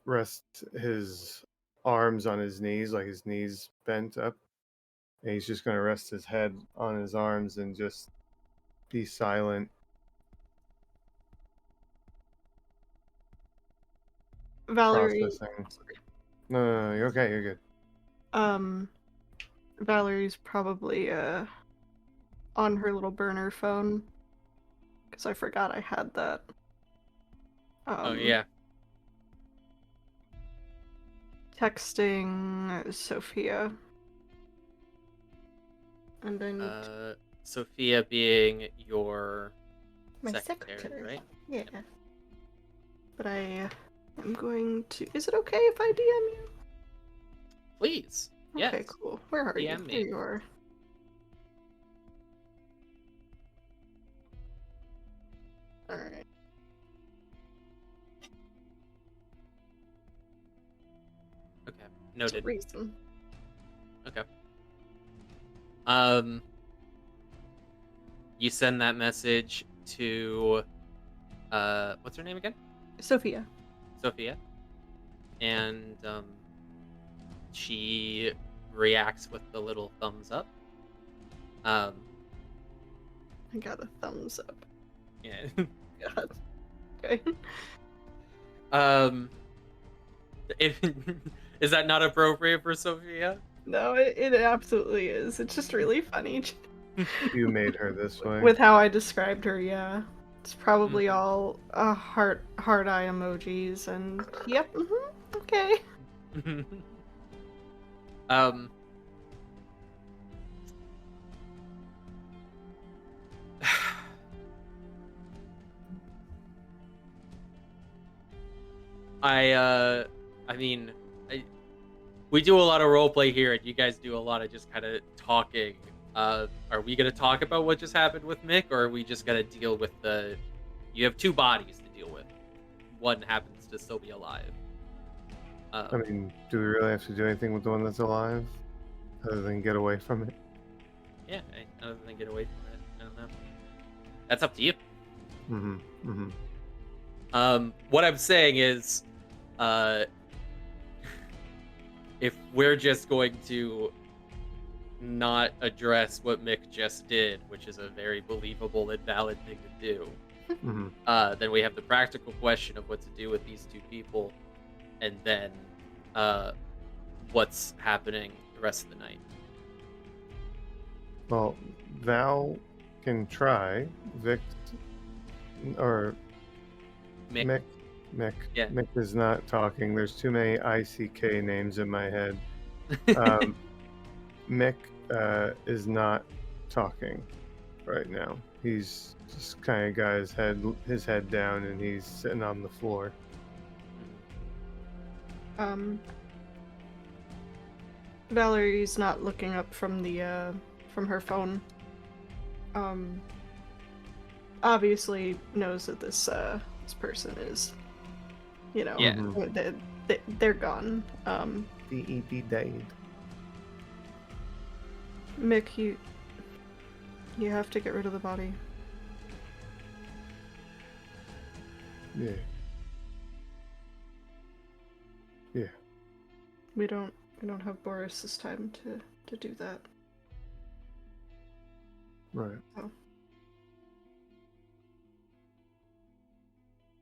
rest his arms on his knees, like his knees bent up, and he's just gonna rest his head on his arms and just be silent. Valerie. Processing. No, you're okay. You're good. Valerie's probably on her little burner phone, because I forgot I had that. oh yeah, texting Sophia. And then Sophia being your my secretary, right? Yeah. But I am going to... Is it okay if I DM you? Please. Okay, Yes. cool. Where are you? DM me. Here you are. Alright. Okay. Noted. Reason. Okay. You send that message to what's her name again? Sophia. Sophia. And she reacts with the little thumbs up. I got a thumbs up. Yeah. God. Okay. Is that not appropriate for Sophia? No, it absolutely is. It's just really funny. You made her this way. With how I described her, yeah. It's probably all heart eye emojis and yep, okay. We do a lot of roleplay here, and you guys do a lot of just kind of talking. Are we gonna talk about what just happened with Mick, or are we just gonna deal with the? You have two bodies to deal with. One happens to still be alive. I mean, do we really have to do anything with the one that's alive, other than get away from it? Yeah, other than get away from it. I don't know. That's up to you. What I'm saying is, if we're just going to not address what Mick just did, which is a very believable and valid thing to do, then we have the practical question of what to do with these two people, and then what's happening the rest of the night. Well, Val can try. Vic or Mick. Mick. Yeah. Mick is not talking. There's too many ICK names in my head. Mick is not talking right now. He's just kind of got his head down, and he's sitting on the floor. Valerie's not looking up from the from her phone. Obviously knows that this person is, they're gone. DED died. Mick, you have to get rid of the body. Yeah. Yeah. We don't have Boris this time to do that. Right.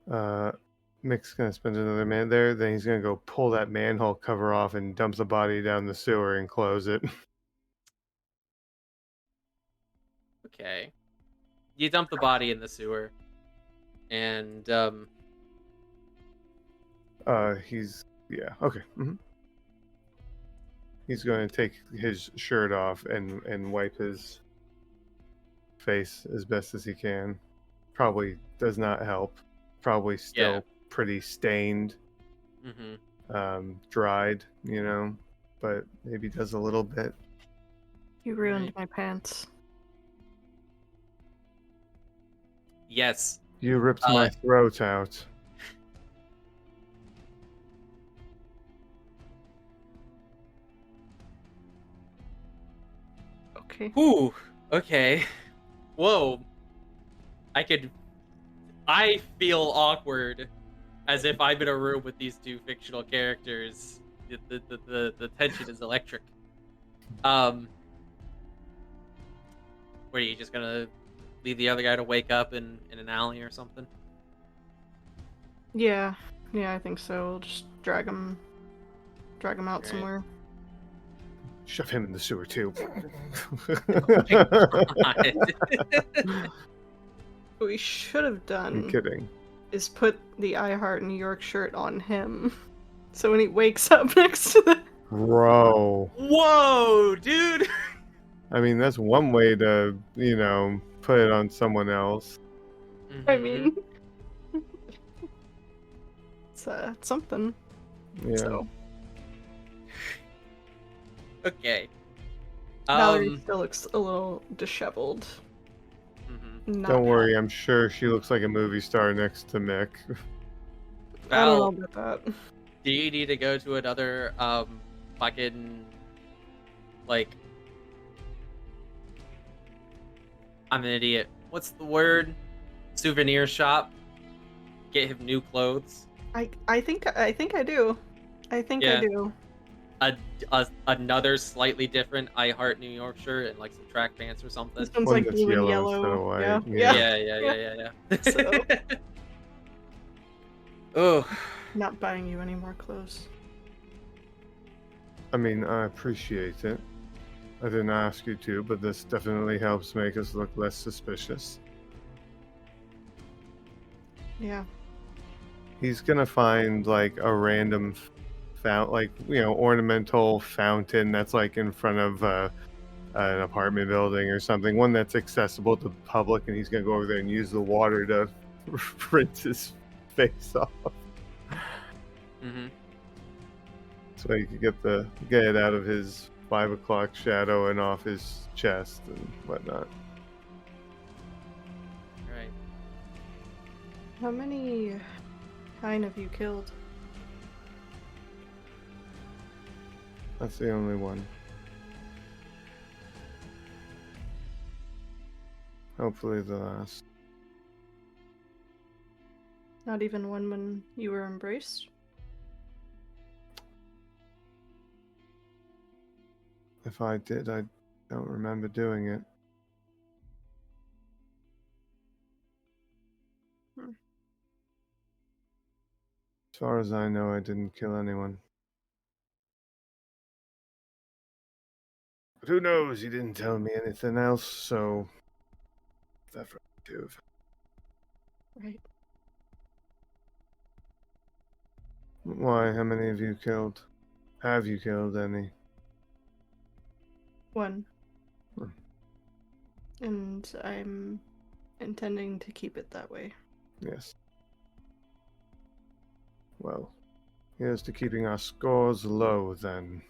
Oh. Mick's gonna spend another minute there, then he's gonna go pull that manhole cover off and dump the body down the sewer and close it. Okay. You dump the body in the sewer, and okay. He's going to take his shirt off and wipe his face as best as he can. Probably does not help. Probably still pretty stained, dried, but maybe does a little bit. You ruined my pants. Yes. You ripped my throat out. Okay. Ooh, okay. Whoa. I feel awkward as if I'm in a room with these two fictional characters. The tension is electric. Were you just gonna leave the other guy to wake up in an alley or something? Yeah, I think so. We'll just drag him out somewhere. Shove him in the sewer too. What we should have done I'm kidding. is put the I Heart New York shirt on him So when he wakes up next to the... Bro. Whoa, dude! I mean, that's one way to, put it on someone else. I mean... It's something. Yeah. So... Okay. Valerie still looks a little disheveled. Mhm. Don't worry, I'm sure she looks like a movie star next to Mick. I don't Val, know about that. do you need to go to another fucking like I'm an idiot. What's the word? Souvenir shop. Get him new clothes. I think I do. I think I Yeah. do. Another slightly different I Heart New York shirt and like some track pants or something. This one's One like that's blue and yellow instead of yellow. white, Yeah. yeah. Yeah. So- Oh, Not buying you any more clothes. I mean, I appreciate it. I didn't ask you to, but this definitely helps make us look less suspicious. Yeah. He's gonna find like a random ornamental fountain that's like in front of an apartment building or something, one that's accessible to the public, and he's gonna go over there and use the water to rinse his face off, mm-hmm. so he could get it out of his 5 o'clock shadow and off his chest and whatnot. Right. How many kind have you killed? That's the only one. Hopefully the last. Not even one when you were embraced? If I did, I don't remember doing it. As far as I know, I didn't kill anyone. But who knows? He didn't tell me anything else, so that's relative. Right. Why? How many of you killed? Have you killed any? One. Hmm. And I'm intending to keep it that way. Yes. Well, here's to keeping our scores low, then.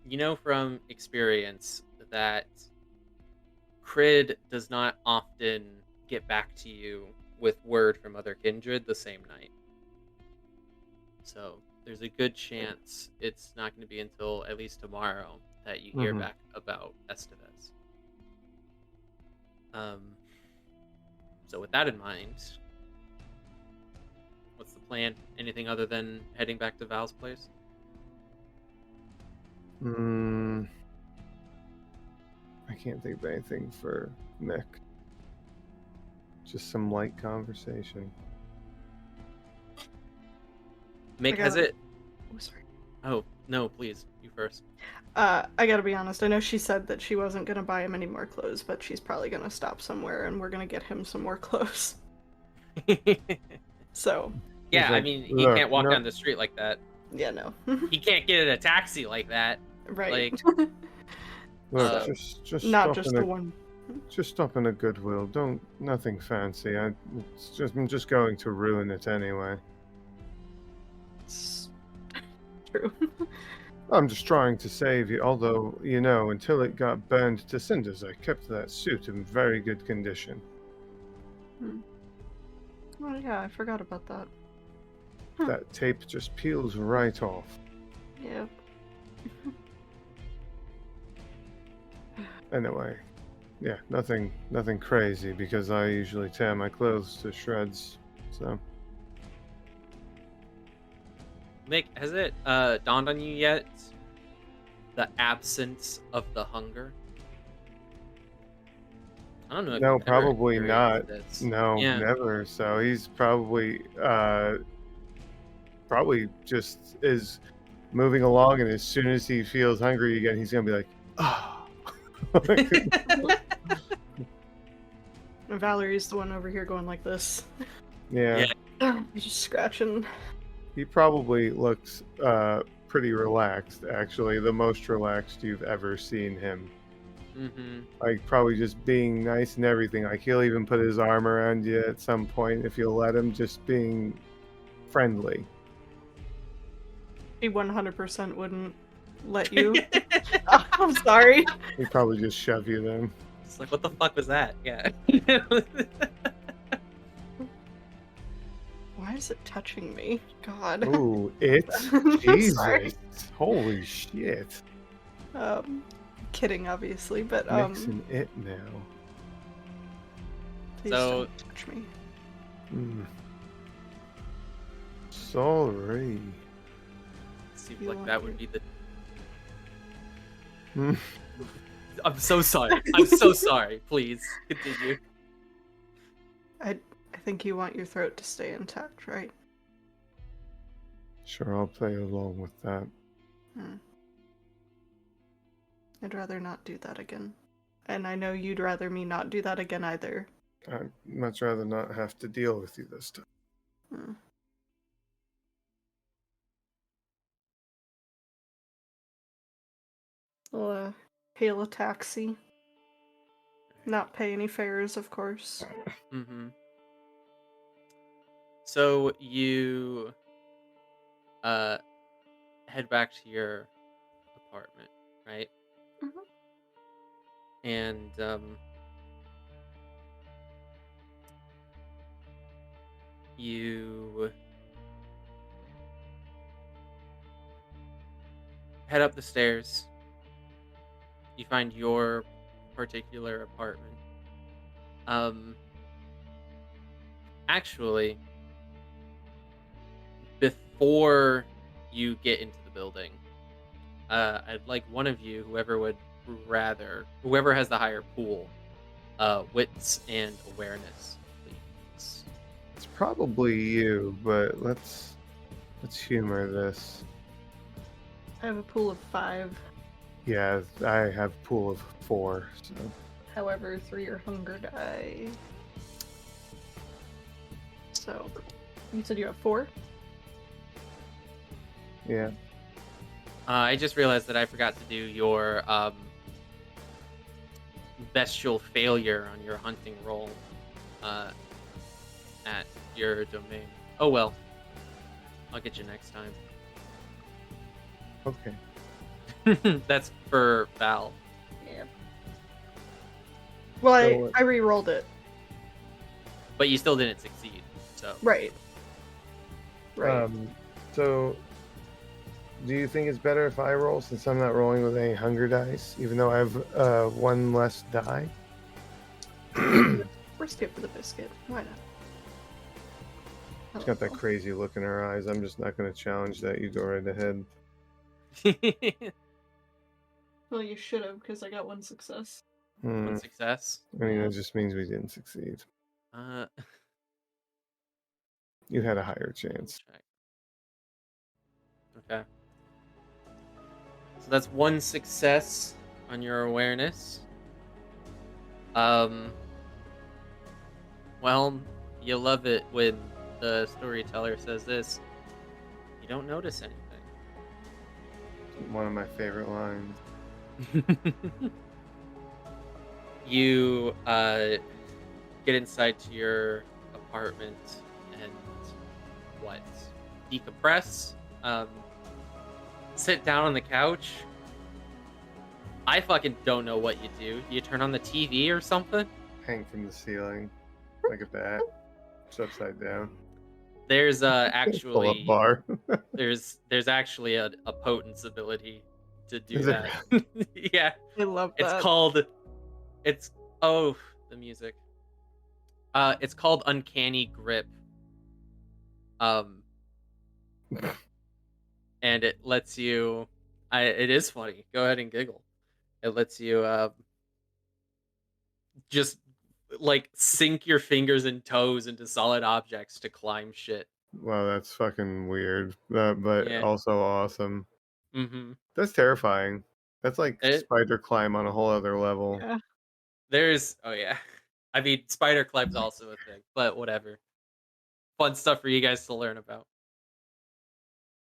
You know from experience that Crid does not often get back to you with word from other kindred the same night. So there's a good chance it's not going to be until at least tomorrow that you hear back about Estevez. So with that in mind, what's the plan? Anything other than heading back to Val's place? I can't think of anything for Mick. Just some light conversation. Mick, has it? Oh, sorry. Oh, no, please. You first. I gotta be honest, I know she said that she wasn't gonna buy him any more clothes, but she's probably gonna stop somewhere and we're gonna get him some more clothes. So. Yeah, like, I mean, he look, can't walk no- down the street like that. Yeah, no. He can't get in a taxi like that. Right. Like, Look, just Not stop just in the a, one. Just stop in a Goodwill. Nothing fancy. I'm just going to ruin it anyway. It's true. I'm just trying to save you, although, until it got burned to cinders, I kept that suit in very good condition. Oh yeah, I forgot about that. That tape just peels right off. Yeah. Anyway, yeah, nothing crazy, because I usually tear my clothes to shreds, so... Mick, has it dawned on you yet the absence of the hunger? I don't know. If No, you've ever probably not. experienced this. No, Yeah. never. So he's probably just is moving along, and as soon as he feels hungry again, he's gonna be like, "Oh." Valerie's the one over here going like this. Yeah. Just scratching. He probably looks pretty relaxed, actually. The most relaxed you've ever seen him. Mm-hmm. Like, probably just being nice and everything. Like, he'll even put his arm around you at some point if you'll let him, just being friendly. He 100% wouldn't let you. I'm sorry. He'd probably just shove you then. It's like, what the fuck was that? Yeah. Why is it touching me? God. Ooh, it's Sorry. Jesus. Holy shit. Kidding, obviously, but Mixing it now. please So- don't touch me. Sorry. Seems You like want that would your- be the. I'm so sorry. I'm so sorry. Please continue. I think you want your throat to stay intact, right? Sure, I'll play along with that. I'd rather not do that again. And I know you'd rather me not do that again either. I'd much rather not have to deal with you this time. I'll hail a taxi. Not pay any fares, of course. Mm-hmm. So you head back to your apartment, right? Mhm. And you head up the stairs. You find your particular apartment. Actually, before you get into the building, I'd like one of you, whoever has the higher pool, wits and awareness, please. It's probably you, but let's humor this. I have a pool of 5. Yeah, I have pool of 4, so However, 3 are hunger die. So, you said you have 4? yeah. I just realized that I forgot to do your bestial failure on your hunting roll at your domain. Oh well. I'll get you next time. Okay. That's for Val. Yeah. Well, So, I re-rolled it. But you still didn't succeed, so. Right. Right. So, do you think it's better if I roll since I'm not rolling with any hunger dice, even though I have 1 less die? Risk it for the biscuit. Why not? She's got that crazy look in her eyes. I'm just not going to challenge that. You go right ahead. Well, you should have, because I got 1 success. One success. I mean, that just means we didn't succeed. You had a higher chance. Check. Okay. So that's 1 success on your awareness. Well, you love it when the storyteller says this. You don't notice anything. One of my favorite lines. You get inside to your apartment and decompress, sit down on the couch. I fucking don't know what you do. You turn on the TV or something? Hang from the ceiling like a bat. It's upside down. There's Pull up actually bar. there's actually a potence ability to do Is that. Yeah. I love It's that. called the music. It's called Uncanny Grip. And it lets you it is funny. Go ahead and giggle. It lets you just like sink your fingers and toes into solid objects to climb shit. Wow, that's fucking weird, but Yeah. also awesome. Mm-hmm. That's terrifying. That's like spider climb on a whole other level. Yeah. There's oh yeah. I mean, spider climb's also a thing, but whatever. Fun stuff for you guys to learn about.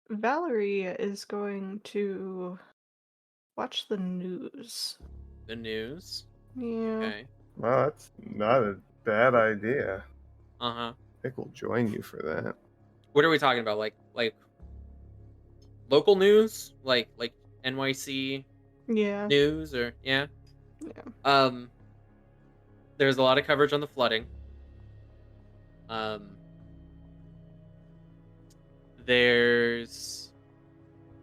Valerie is going to watch the news. The news. Yeah. Okay. Well, that's not a bad idea. Uh-huh. Mick will join you for that. What are we talking about? Like local news? Like NYC Yeah. news or yeah? Yeah. There's a lot of coverage on the flooding. There's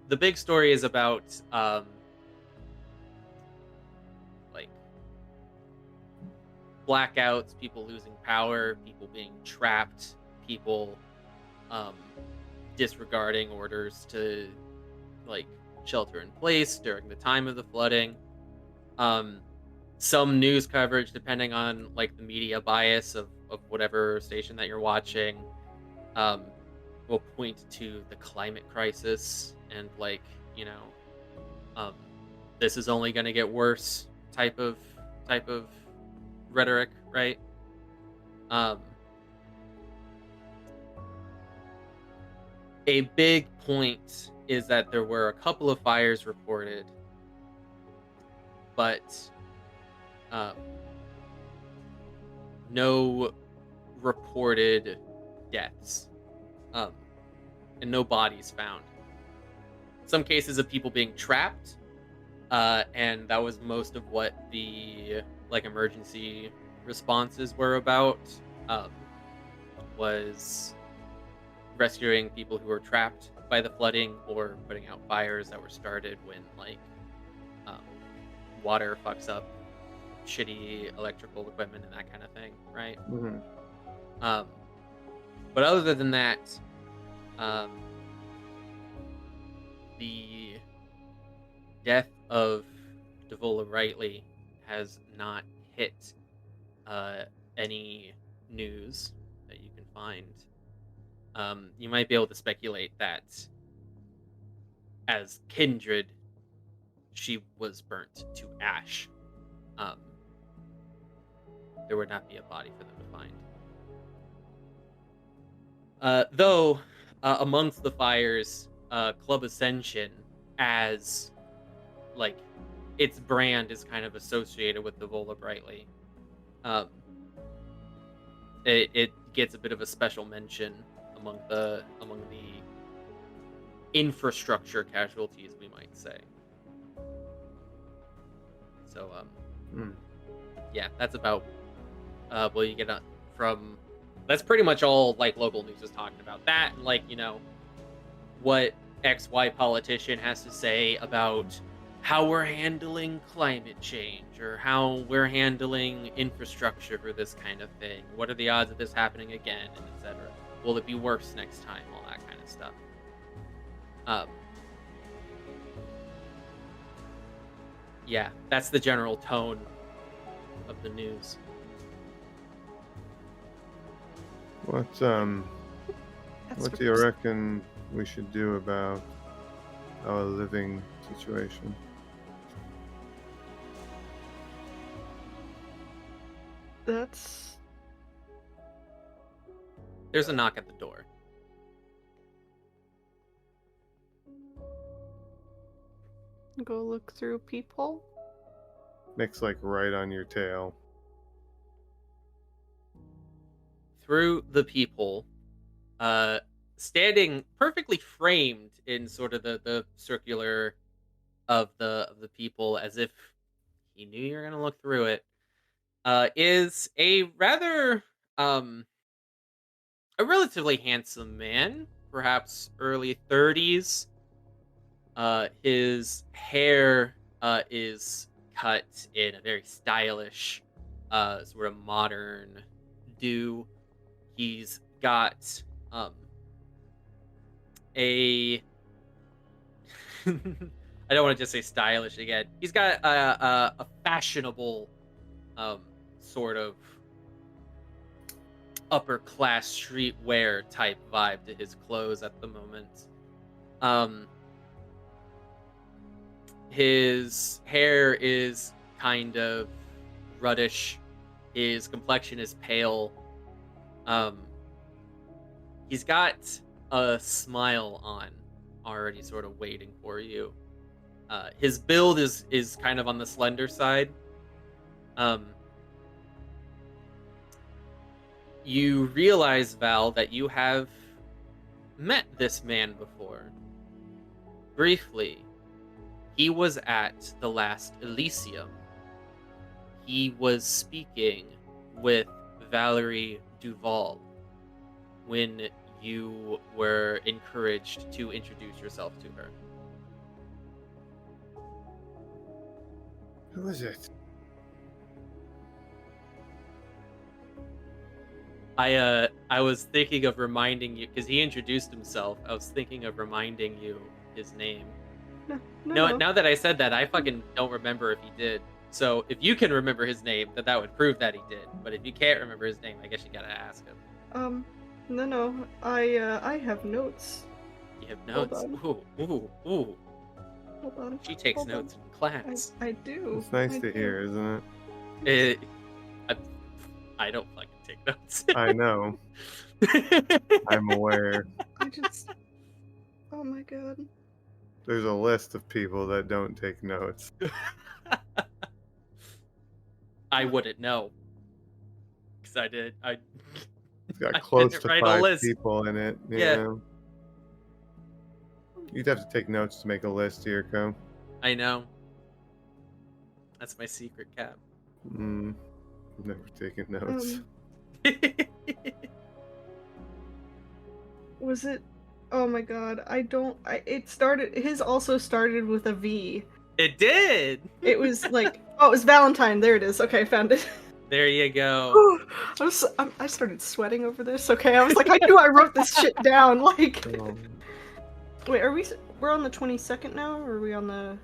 the big story is about like blackouts, people losing power, people being trapped, people disregarding orders to like shelter in place during the time of the flooding. Some news coverage, depending on like the media bias of whatever station that you're watching, will point to the climate crisis and like, you know, this is only going to get worse type of rhetoric, right? A big point is that there were a couple of fires reported, but no reported deaths, and no bodies found. Some cases of people being trapped, and that was most of what the like emergency responses were about. Was rescuing people who were trapped by the flooding or putting out fires that were started when like water fucks up shitty electrical equipment and that kind of thing, right? Mm-hmm. But other than that, the death of Devola Rightly has not hit any news that you can find. You might be able to speculate that as Kindred, she was burnt to ash. There would not be a body for them to find. Though, amongst the fires, Club Ascension, as like its brand is kind of associated with the Vola Brightly. It gets a bit of a special mention among the infrastructure casualties, we might say. So yeah, that's about what you get from. That's pretty much all like local news is talking about. That and like, you know, what XY politician has to say about how we're handling climate change or how we're handling infrastructure for this kind of thing. What are the odds of this happening again, and etc. Will it be worse next time? All that kind of stuff. Yeah, that's the general tone of the news. What That's do you reckon we should do about our living situation? That's There's a knock at the door. go look through people. Mick's like right on your tail. Through the people, standing perfectly framed in sort of the circular of the people, as if he knew you were gonna look through it, is a rather a relatively handsome man, perhaps early 30s. His hair is cut in a very stylish, sort of modern do. He's got a I don't want to just say stylish again. He's got a fashionable sort of upper class streetwear type vibe to his clothes at the moment. His hair is kind of reddish His complexion is pale. He's got a smile on, already sort of waiting for you. His build is kind of on the slender side. You realize, Val, that you have met this man before. Briefly. He was at the last Elysium. He was speaking with Valerie Duval when you were encouraged to introduce yourself to her. Who is it? I was thinking of reminding you, because he introduced himself. I was thinking of reminding you his name. No, now that I said that, I fucking don't remember if he did. So if you can remember his name, then that would prove that he did. But if you can't remember his name, I guess you gotta ask him. No. I have notes. You have notes? Hold Ooh. Hold on. She takes Hold on. notes in class. I do. It's nice I to do. hear, isn't it? I don't fucking take notes. I know. I'm aware. Oh my god. There's a list of people that don't take notes. I wouldn't know. Because I did. It's got I close didn't to write a 5 list. people in it. Yeah. You'd have to take notes to make a list, Yirco. I know. That's my secret, Cap. Never taken notes. Was it? Oh my god, his also started with a V. It did! It was like, oh, it was Valentine. There it is. Okay, I found it. There you go. I started sweating over this. Okay, I was like, I knew I wrote this shit down. Like, wait, we're on the 22nd now, or are we on the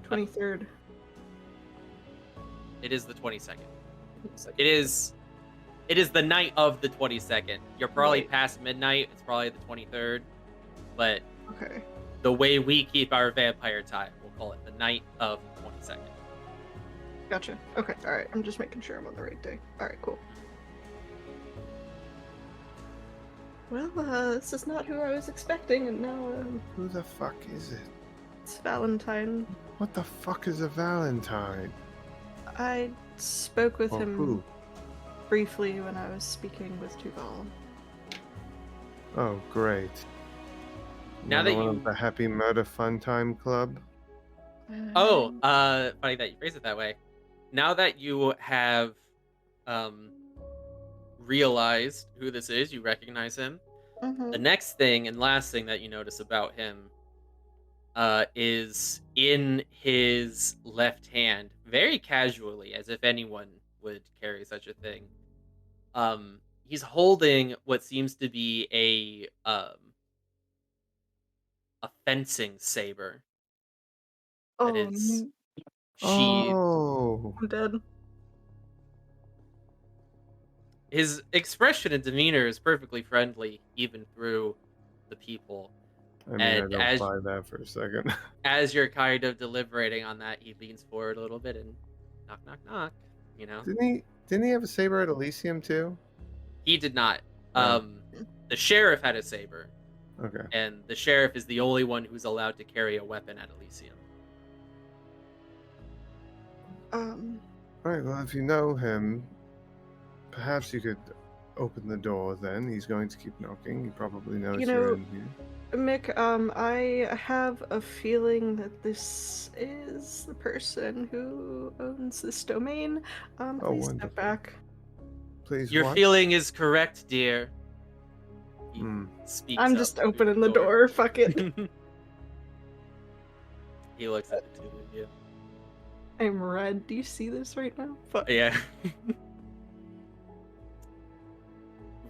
23rd? It is the 22nd. It is the night of the 22nd. You're probably past midnight. It's probably the 23rd. But okay, the way we keep our vampire time, we'll call it the night of the 22nd. gotcha. Okay, all right. I'm just making sure I'm on the right day. All right, cool. Well, this is not who I was expecting, and now Who the fuck is it? it's Valentine. What the fuck is a Valentine? I spoke with him Who? briefly when I was speaking with Duval. Oh, great. Now that One you- of the Happy Murder Fun Time Club? Funny that you phrase it that way. Now that you have realized who this is, you recognize him. Mhm. The next thing and last thing that you notice about him is in his left hand, very casually, as if anyone would carry such a thing. He's holding what seems to be a fencing saber. Oh, That is n- sheathed. Oh, I'm dead. His expression and demeanor is perfectly friendly, even through the people. I mean, And I don't buy that for a second. As you're kind of deliberating on that, he leans forward a little bit and knock, knock, knock. You know, Didn't he have a saber at Elysium too? he did not. Oh. The sheriff had a saber, Okay. and the sheriff is the only one who's allowed to carry a weapon at Elysium. Alright, well, if you know him, perhaps you could open the door then. He's going to keep knocking. He probably knows you're in here. Mick, I have a feeling that this is the person who owns this domain. Please wonderful. step back. Please, Your what? feeling is correct, dear. He speaks I'm up just through opening the door. Fuck it. He looks at the two of you. I'm red. Do you see this right now? Fuck. Yeah.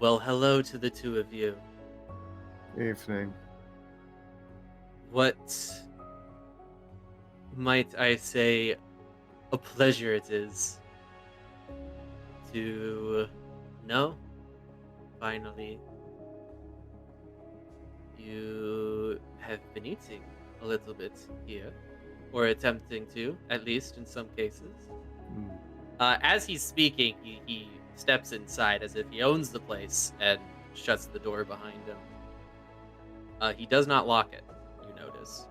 Well, hello to the two of you. Evening. What might I say, a pleasure it is to know, finally, you have been eating a little bit here, or attempting to, at least in some cases. As he's speaking, he steps inside as if he owns the place and shuts the door behind him. He does not lock it, you notice.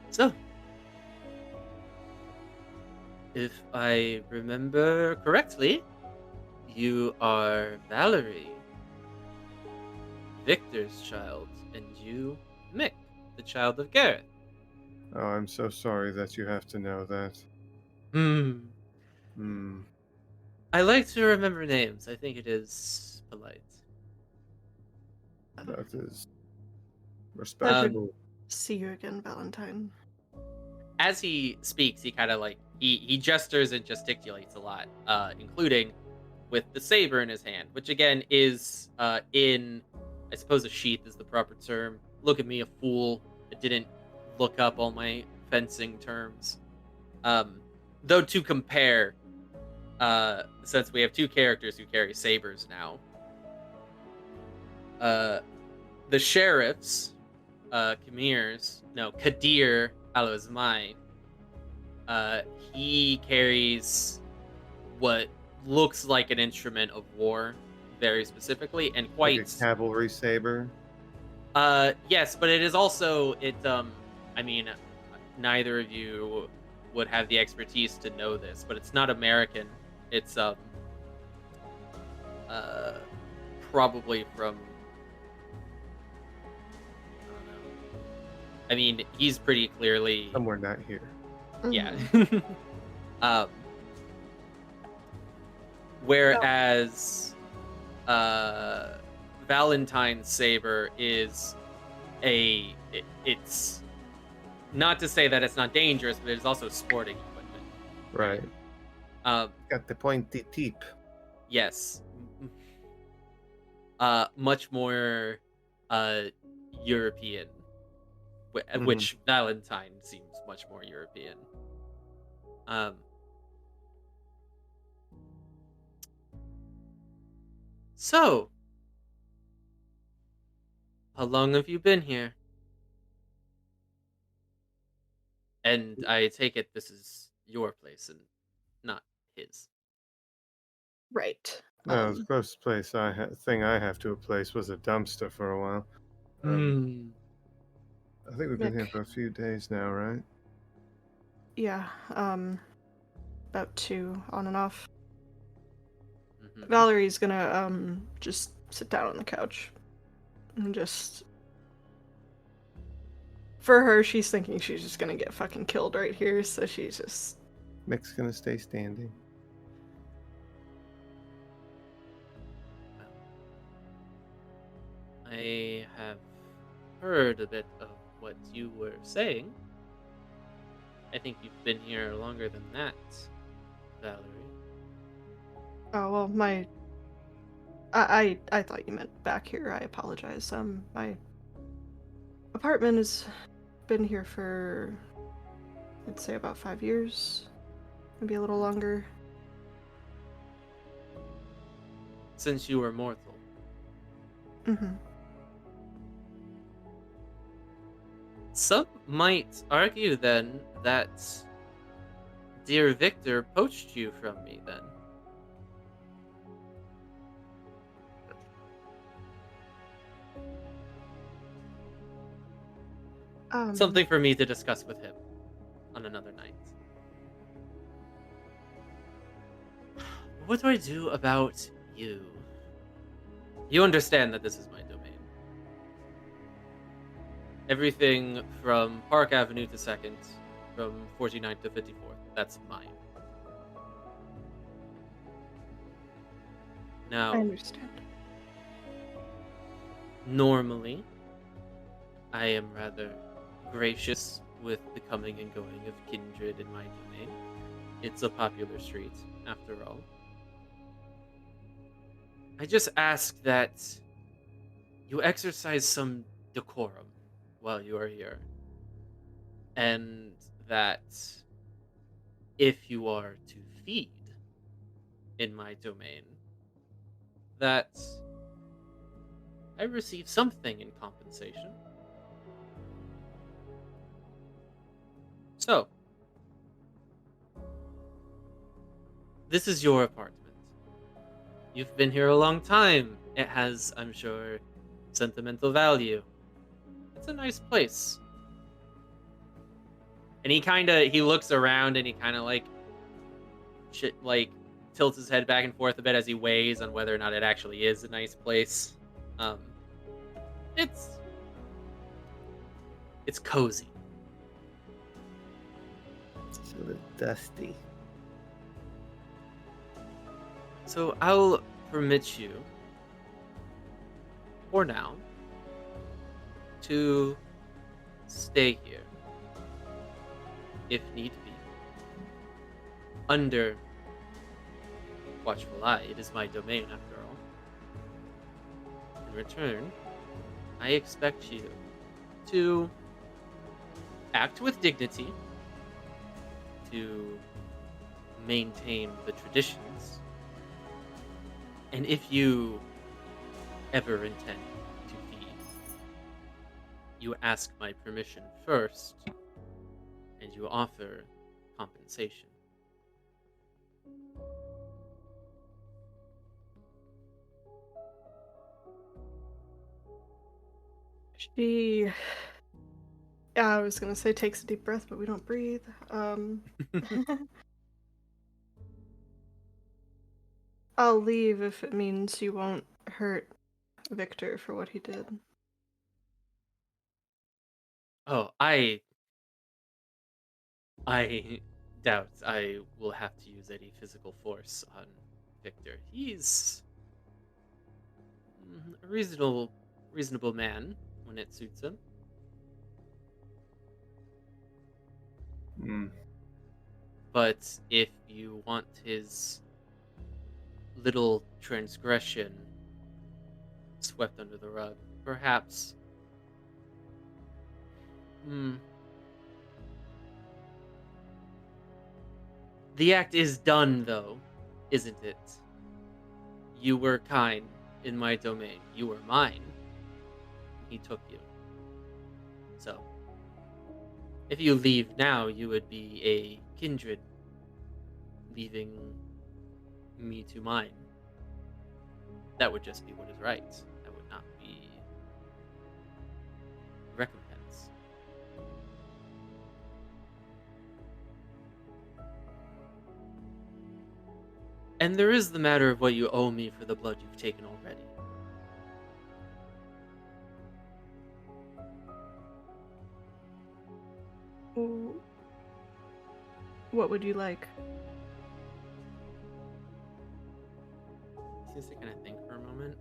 So, if I remember correctly, you are Valerie, Victor's child, and you, Mick, the child of Gareth. Oh, I'm so sorry that you have to know that. I like to remember names. I think it is polite. That is respectable. See you again, Valentine. As he speaks, he kind of like he gestures and gesticulates a lot, including with the saber in his hand, which again is in, I suppose, a sheath is the proper term. Look at me, a fool. I didn't look up all my fencing terms. Though to compare, since we have two characters who carry sabers now, the sheriffs, Kadir Alozmai, he carries what looks like an instrument of war, very specifically, and quite Like a cavalry saber. yes, but it is also I mean, neither of you would have the expertise to know this, but it's not American. It's probably from, I don't know. I mean, he's pretty clearly Somewhere not here. yeah. Whereas Valentine's saber is it's not to say that it's not dangerous, but it's also sporting equipment. Right. Got the pointy tip. Yes. Much more European, which Valentine seems much more European. So, how long have you been here? And I take it this is your place and not his. Right. No, the closest place thing I have to a place was a dumpster for a while. I think we've been here Mick. for a few days now, right? Yeah, about 2 on and off. Mhm. Valerie's gonna just sit down on the couch and just, for her, she's thinking she's just gonna get fucking killed right here, so she's just, Mick's gonna stay standing. I have heard a bit of what you were saying. I think you've been here longer than that, Valerie. oh well, I thought you meant back here. I apologize. My apartment has been here for, I'd say, about 5 years, maybe a little longer. Since you were mortal. Mm-hmm. Some might argue then that dear Victor poached you from me then. Something for me to discuss with him on another night. What do I do about you? You understand that this is my domain. Everything from Park Avenue to 2nd, from 49th to 54th, that's mine. Now, I understand. normally, I am rather gracious with the coming and going of Kindred in my domain. It's a popular street, after all. I just ask that you exercise some decorum while you are here. And that if you are to feed in my domain, that I receive something in compensation. So, This is your apartment. You've been here a long time. It has, I'm sure, sentimental value. It's a nice place. And he looks around and he kind of like tilts his head back and forth a bit as he weighs on whether or not it actually is a nice place. It's cozy. It's a little dusty. So I'll permit you, for now, to stay here, if need be. Under watchful eye, it is my domain after all. In return, I expect you to act with dignity, to maintain the traditions, and if you ever intend to leave, you ask my permission first, and you offer compensation. She, I was gonna say takes a deep breath, but we don't breathe. I'll leave if it means you won't hurt Victor for what he did. Oh, I doubt I will have to use any physical force on Victor. He's a reasonable man when it suits him. But if you want his little transgression swept under the rug, perhaps. The act is done, though, isn't it? You were kind in my domain. You were mine. He took you. So, if you leave now, you would be a kindred, leaving me to mine. That would just be what is right. That would not be recompense. And there is the matter of what you owe me for the blood you've taken already. Ooh. What would you like? Seems to kind of think for a moment.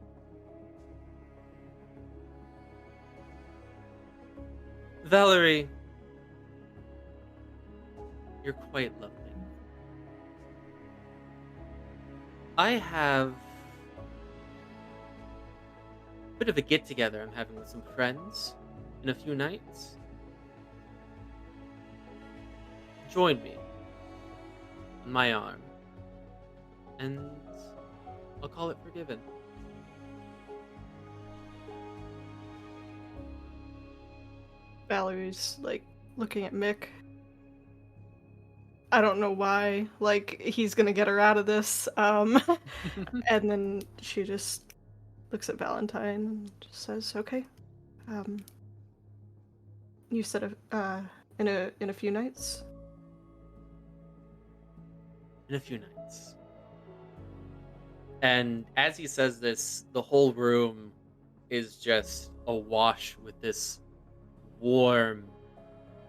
Valerie, you're quite lovely. I have a bit of a get-together I'm having with some friends in a few nights. Join me on my arm, and I'll call it forgiven. Valerie's like looking at Mick. I don't know why. Like he's gonna get her out of this. And then she just looks at Valentine and just says, "Okay. You said in a few nights." In a few nights. And as he says this, the whole room is just awash with this warm,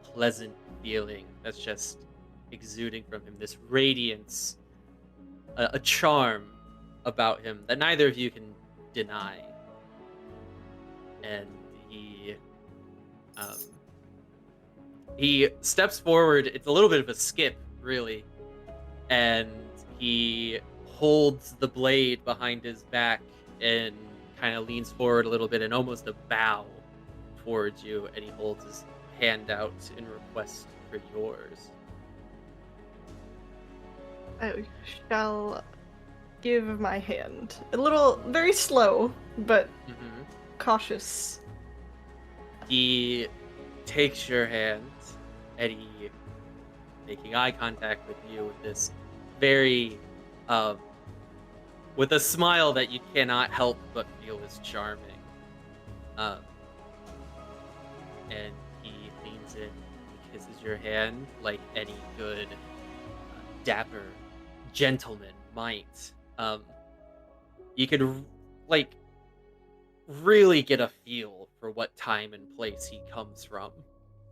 pleasant feeling that's just exuding from him. This radiance, a charm about him that neither of you can deny. And he steps forward. It's a little bit of a skip, really. And he holds the blade behind his back and kind of leans forward a little bit and almost a bow towards you, and he holds his hand out in request for yours. I shall give my hand. A little, very slow, but cautious. He takes your hand, and he, making eye contact with you with this very um, with a smile that you cannot help but feel is charming. Um, and he leans in and kisses your hand like any good, dapper gentleman might. You could, like, really get a feel for what time and place he comes from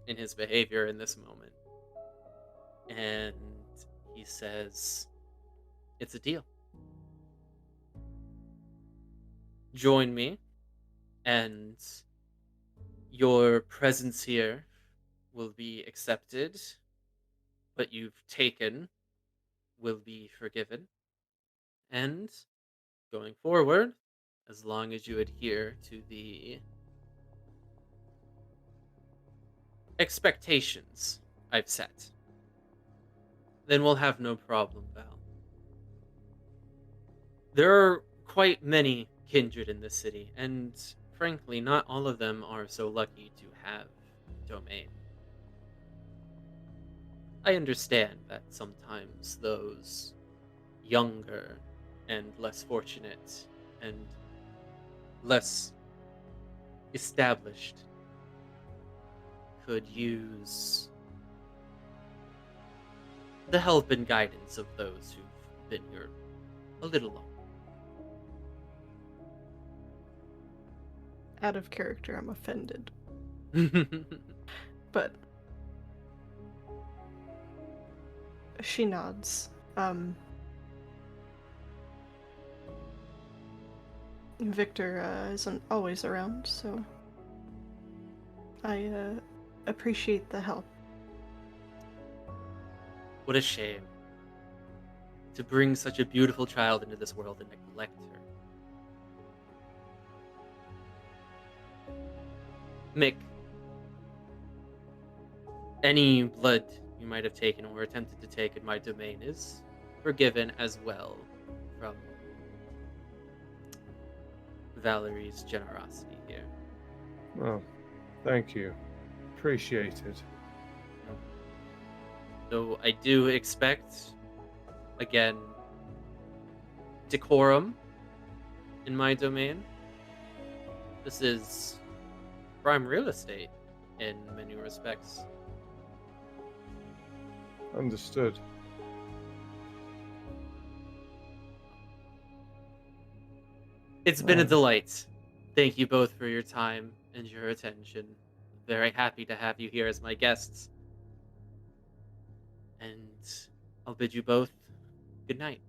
in his behavior in this moment. And he says, "It's a deal. Join me, and your presence here will be accepted, but you've taken will be forgiven. And going forward, as long as you adhere to the expectations I've set, then we'll have no problem, Val. There are quite many kindred in this city, and frankly, not all of them are so lucky to have domain. I understand that sometimes those younger and less fortunate and less established could use the help and guidance of those who've been here a little longer. Out of character, I'm offended. But she nods. Victor isn't always around, so I appreciate the help. What a shame to bring such a beautiful child into this world and neglect her. Mick, any blood you might have taken or attempted to take in my domain is forgiven as well from Valerie's generosity here. Well, thank you. Appreciate it. So I do expect, again, decorum in my domain. This is prime real estate in many respects. Understood. It's been a delight. Thank you both for your time and your attention. Very happy to have you here as my guests. And I'll bid you both good night.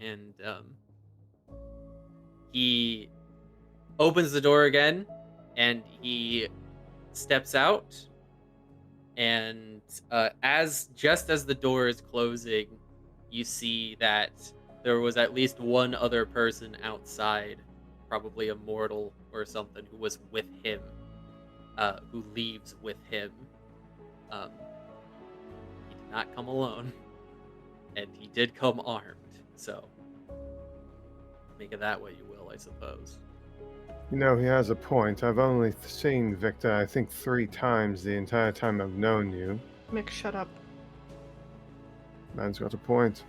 And he opens the door again, and he steps out. And just as the door is closing, you see that there was at least one other person outside, probably a mortal or something, who was with him, who leaves with him. He did not come alone, and he did come armed, so make of that what you will, I suppose. You know, he has a point. I've only seen Victor, I think, 3 times the entire time I've known you. Mick, shut up. Man's got a point.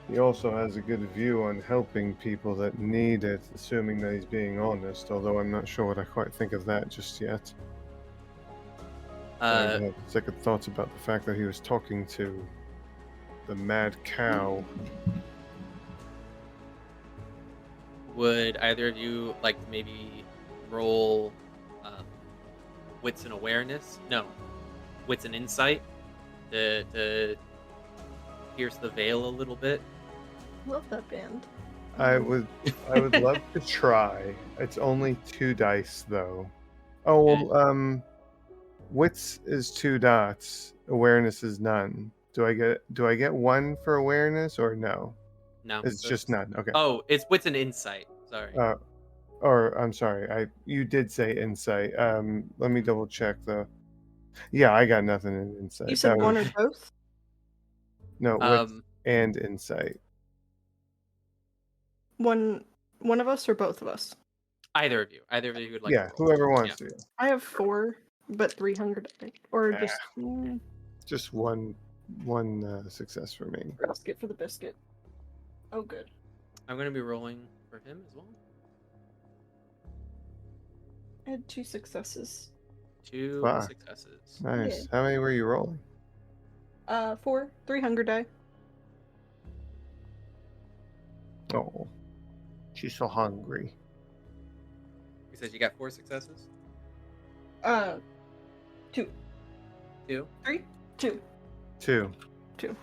He also has a good view on helping people that need it, assuming that he's being honest, although I'm not sure what I quite think of that just yet. I have second thoughts about the fact that he was talking to the mad cow. Would either of you like to maybe roll wits and awareness? No, wits and insight to pierce the veil a little bit. Love that band. I would love to try. It's only 2 dice though. Oh well, wits is 2 dots. Awareness is none. Do I get 1 for awareness or no? No, It's just none. Okay. Oh, it's wits and insight. Sorry. Or I'm sorry. You did say insight. Let me double check though. Yeah, I got nothing in insight. You said one or both? No, wits and insight. One of us or both of us? Either of you would like. Yeah, to roll. whoever wants to. I have 4, but 300, or just. Just one One success remaining. Biscuit for the biscuit. Oh, good. I'm going to be rolling for him as well. I had 2 successes. 2 Wow. successes. Nice. Yeah. How many were you rolling? 4. 3 hunger die. Oh, she's so hungry. You said you got 4 successes? 2. 2? 3? 2. 2. 2.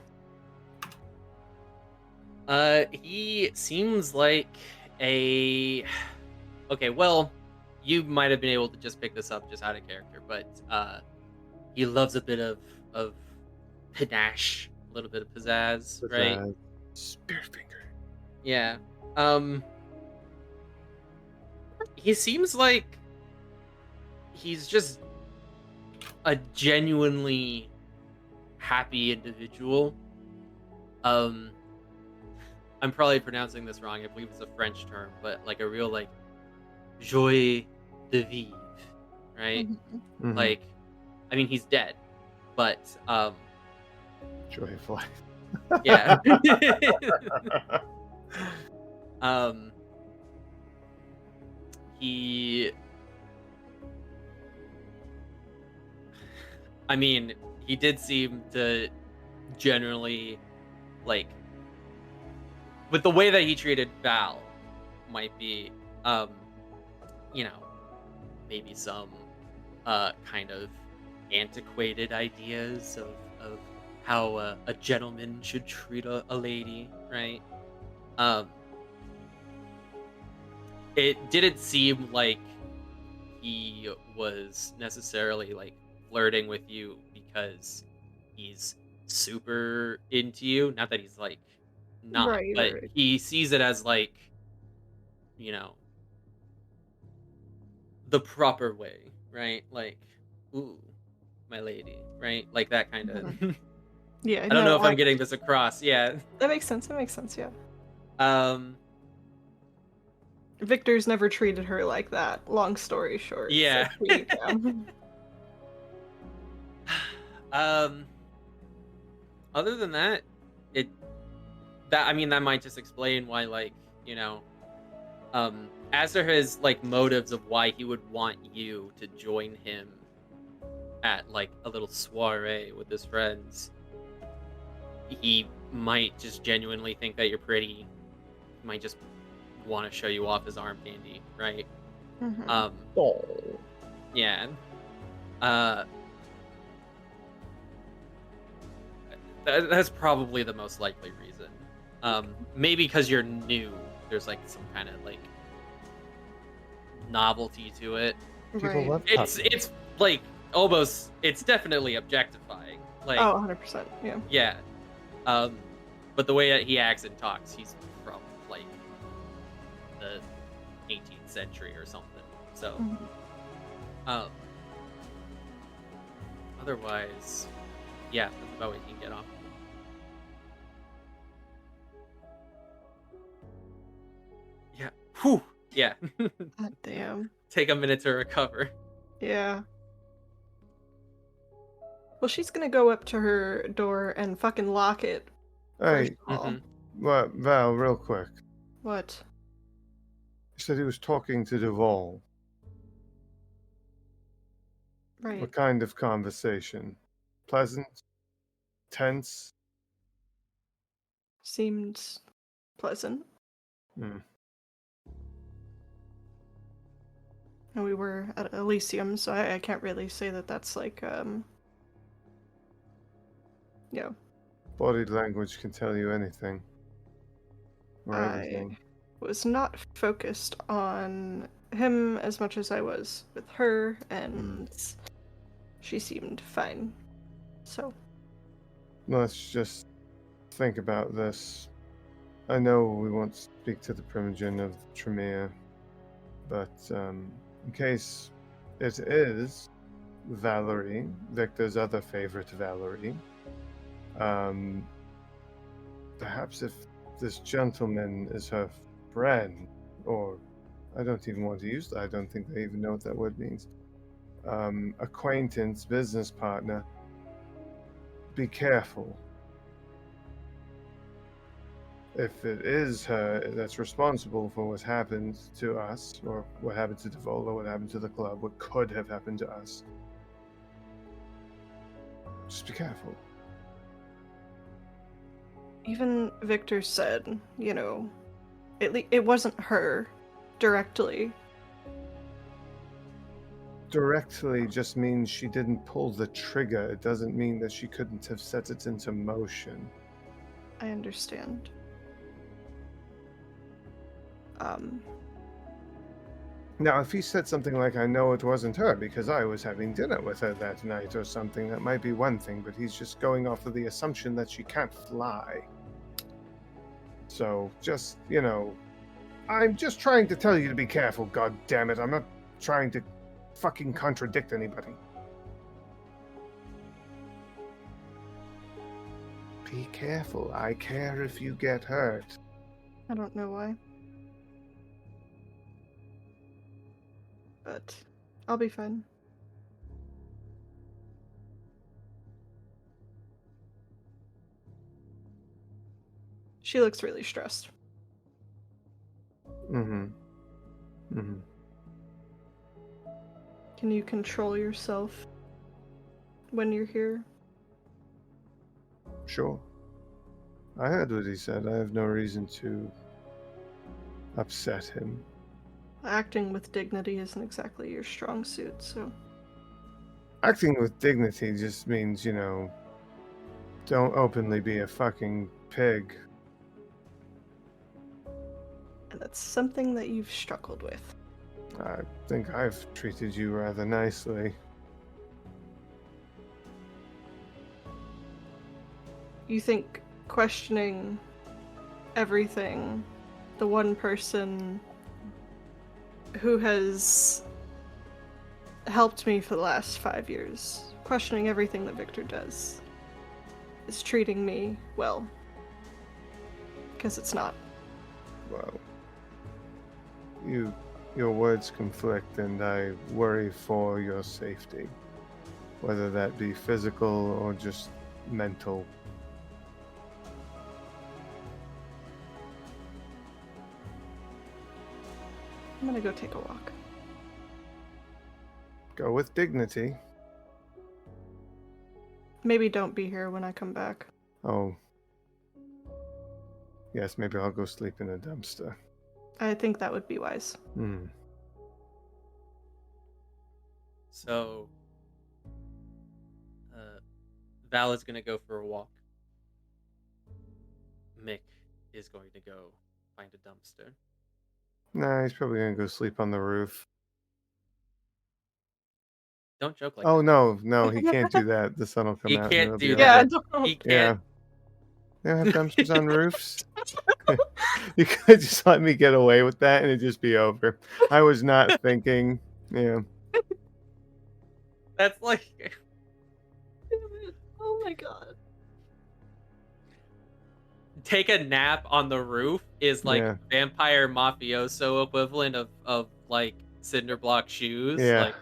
He seems like a... Okay, well, you might have been able to just pick this up just out of character, but he loves a bit of panache, a little bit of pizzazz, right? Spearfinger. Yeah. He seems like he's just a genuinely happy individual. I'm probably pronouncing this wrong. I believe it's a French term, but like a real like joie de vivre, right? Mhm. Like, I mean, he's dead, but Joy of life. yeah. He, I mean, he did seem to generally, like, with the way that he treated Val, might be, you know, maybe some kind of antiquated ideas of how a gentleman should treat a lady, right? It didn't seem like he was necessarily like flirting with you because he's super into you. Not that he's like not, Right, but right. he sees it as like, you know, the proper way, right? Like, ooh, my lady, right? Like that kind of. Yeah, I don't know if I'm getting this across. Yeah. That makes sense. That makes sense, yeah. Um. Victor's never treated her like that, long story short. Yeah. So yeah. Other than that, I mean, that might just explain why, like, you know, as for his like motives of why he would want you to join him at like a little soiree with his friends, he might just genuinely think that you're pretty. He might just want to show you off his arm candy, right? Mhm. Oh. Yeah. That's probably the most likely reason. Maybe because you're new, there's like some kind of like novelty to it. People Right. love It's like almost, it's definitely objectifying. Like, Oh, 100%. Yeah. yeah. But the way that he acts and talks, he's from like the 18th century or something. So, Mhm. otherwise, yeah, that's about what you can get off. Yeah. Whew. Yeah. God damn. Take a minute to recover. Yeah. Well, she's gonna go up to her door and fucking lock it. First Hey, of all. what, Val, real quick. What? You said he was talking to Duval. Right. What kind of conversation? Pleasant? Tense? Seemed pleasant. Hmm. And we were at Elysium, so I can't really say that that's like, yeah. Body language can tell you anything. Or I everything. was not focused on him as much as I was with her, and she seemed fine. So. Let's just think about this. I know we won't speak to the primogen of Tremere, but in case it is Valerie, Victor's other favorite Valerie, perhaps if this gentleman is her friend, or I don't even want to use that, I don't think they even know what that word means. Acquaintance, business partner, be careful. If it is her that's responsible for what happened to us, or what happened to Devola, what happened to the club, what could have happened to us, just be careful. Even Victor said, it wasn't her directly. Directly just means she didn't pull the trigger. It doesn't mean that she couldn't have set it into motion. I understand. Now, if he said something like, I know it wasn't her because I was having dinner with her that night or something, that might be one thing, but he's just going off of the assumption that she can't fly. So, just, I'm just trying to tell you to be careful, God damn it. I'm not trying to fucking contradict anybody. Be careful. I care if you get hurt. I don't know why. But I'll be fine. She looks really stressed. Mm-hmm. Can you control yourself when you're here? Sure. I heard what he said. I have no reason to upset him. Acting with dignity isn't exactly your strong suit, so... Acting with dignity just means, don't openly be a fucking pig. And that's something that you've struggled with. I think I've treated you rather nicely. You think questioning everything, the one person who has helped me for the last 5 years, questioning everything that Victor does, is treating me well. Because it's not. Well, your words conflict, and I worry for your safety, whether that be physical or just mental. I'm gonna go take a walk. Go with dignity. Maybe don't be here when I come back. Oh. Yes, maybe I'll go sleep in a dumpster. I think that would be wise. So, Val is gonna go for a walk. Mick is going to go find a dumpster. Nah, he's probably gonna go sleep on the roof. Don't joke like Oh, that. no, he can't do that. The sun will come He out. can't and it'll do be that. over. He Yeah. can't. They don't have dumpsters on roofs? You could just let me get away with that and it'd just be over. I was not thinking. Yeah. That's like... Oh my god. Take a nap on the roof is like Yeah. vampire mafioso equivalent of like cinder block shoes. Yeah. Like,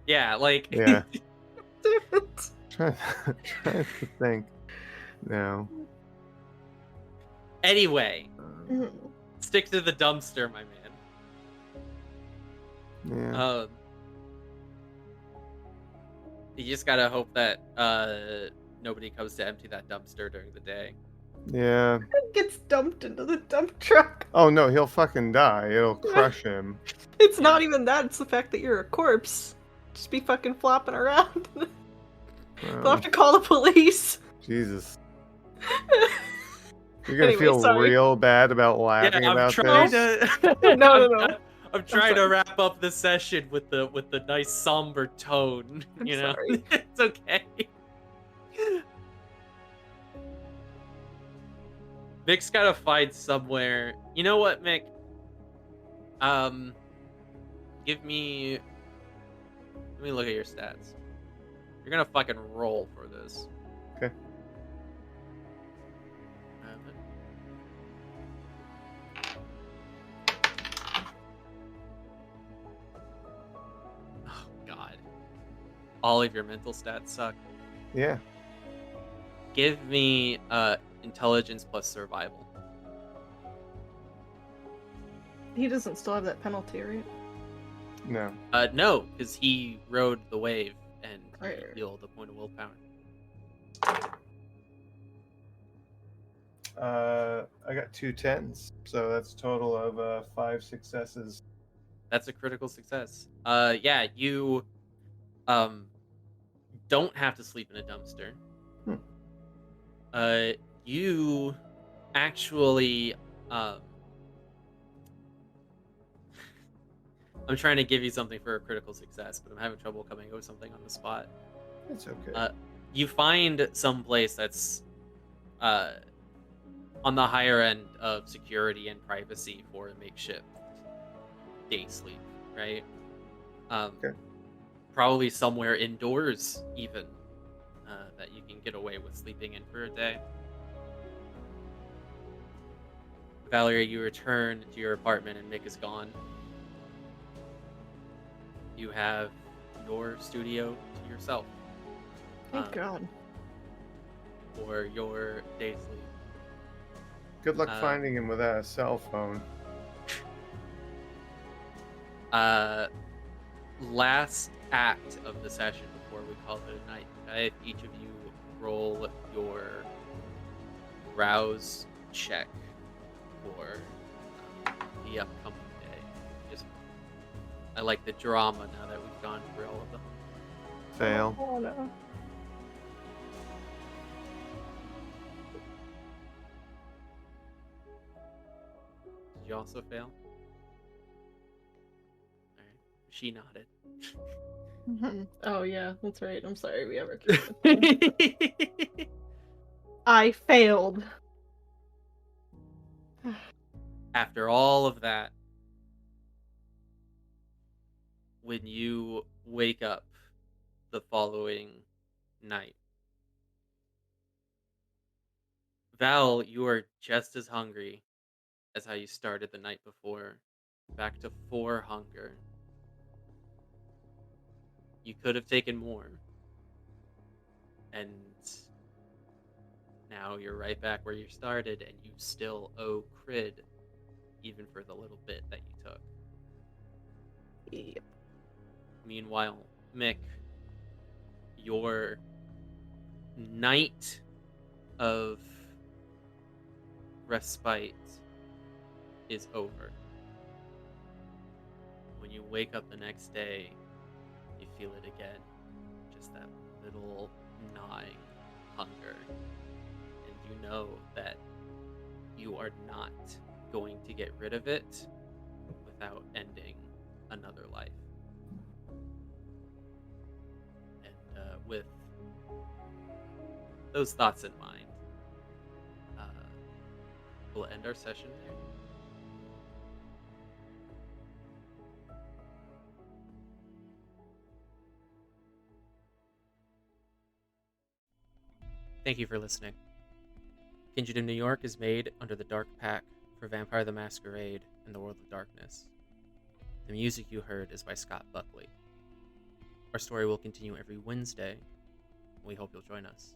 yeah, like... Yeah. Trying to think. No. Anyway, Mhm. stick to the dumpster, my man. Yeah. You just gotta hope that nobody comes to empty that dumpster during the day. Yeah. Gets dumped into the dump truck. Oh no, he'll fucking die. It'll crush him. It's not even that, it's the fact that you're a corpse. Just be fucking flopping around. They'll have to call the police. Jesus. You're gonna Anyway, feel sorry. real bad about laughing I'm about trying this. to. No. I'm trying to sorry. wrap up the session with the nice somber tone. I'm You know, sorry. it's okay. Mick's gotta find somewhere. You know what, Mick? Give me. Let me look at your stats. You're gonna fucking roll for this. Okay. Oh God. All of your mental stats suck. Yeah. Give me intelligence plus survival. He doesn't still have that penalty, right? No. No, because he rode the wave and Right. he healed a point of willpower. I got 2 10s, so that's a total of 5 successes. That's a critical success. Yeah, you don't have to sleep in a dumpster. You actually I'm trying to give you something for a critical success, but I'm having trouble coming up with something on the spot. It's okay. You find some place that's on the higher end of security and privacy for a makeshift day sleep, right? Okay. Probably somewhere indoors, even, that you can get away with sleeping in for a day. Valerie, you return to your apartment and Mick is gone. You have your studio to yourself. Thank God. For your day sleep. Good luck finding him without a cell phone. Last act of the session before we call it a night. If each of you roll your rouse check for the upcoming day. I like the drama now that we've gone through all of them. Fail. Oh no. Did you also fail? Alright. She nodded. Oh yeah, that's right. I'm sorry we ever came. I failed. After all of that, when you wake up the following night, Val, you are just as hungry as how you started the night before. Back to 4 hunger. You could have taken more. And now you're right back where you started, and you still owe crid, even for the little bit that you took. Yep. Meanwhile, Mick, your night of respite is over. When you wake up the next day, you feel it again. Just that little gnawing hunger. And you know that you are not going to get rid of it without ending another life. And with those thoughts in mind, we'll end our session there. Thank you for listening. Kindred in New York is made under the Dark Pact for Vampire the Masquerade and the World of Darkness. The music you heard is by Scott Buckley. Our story will continue every Wednesday. We hope you'll join us.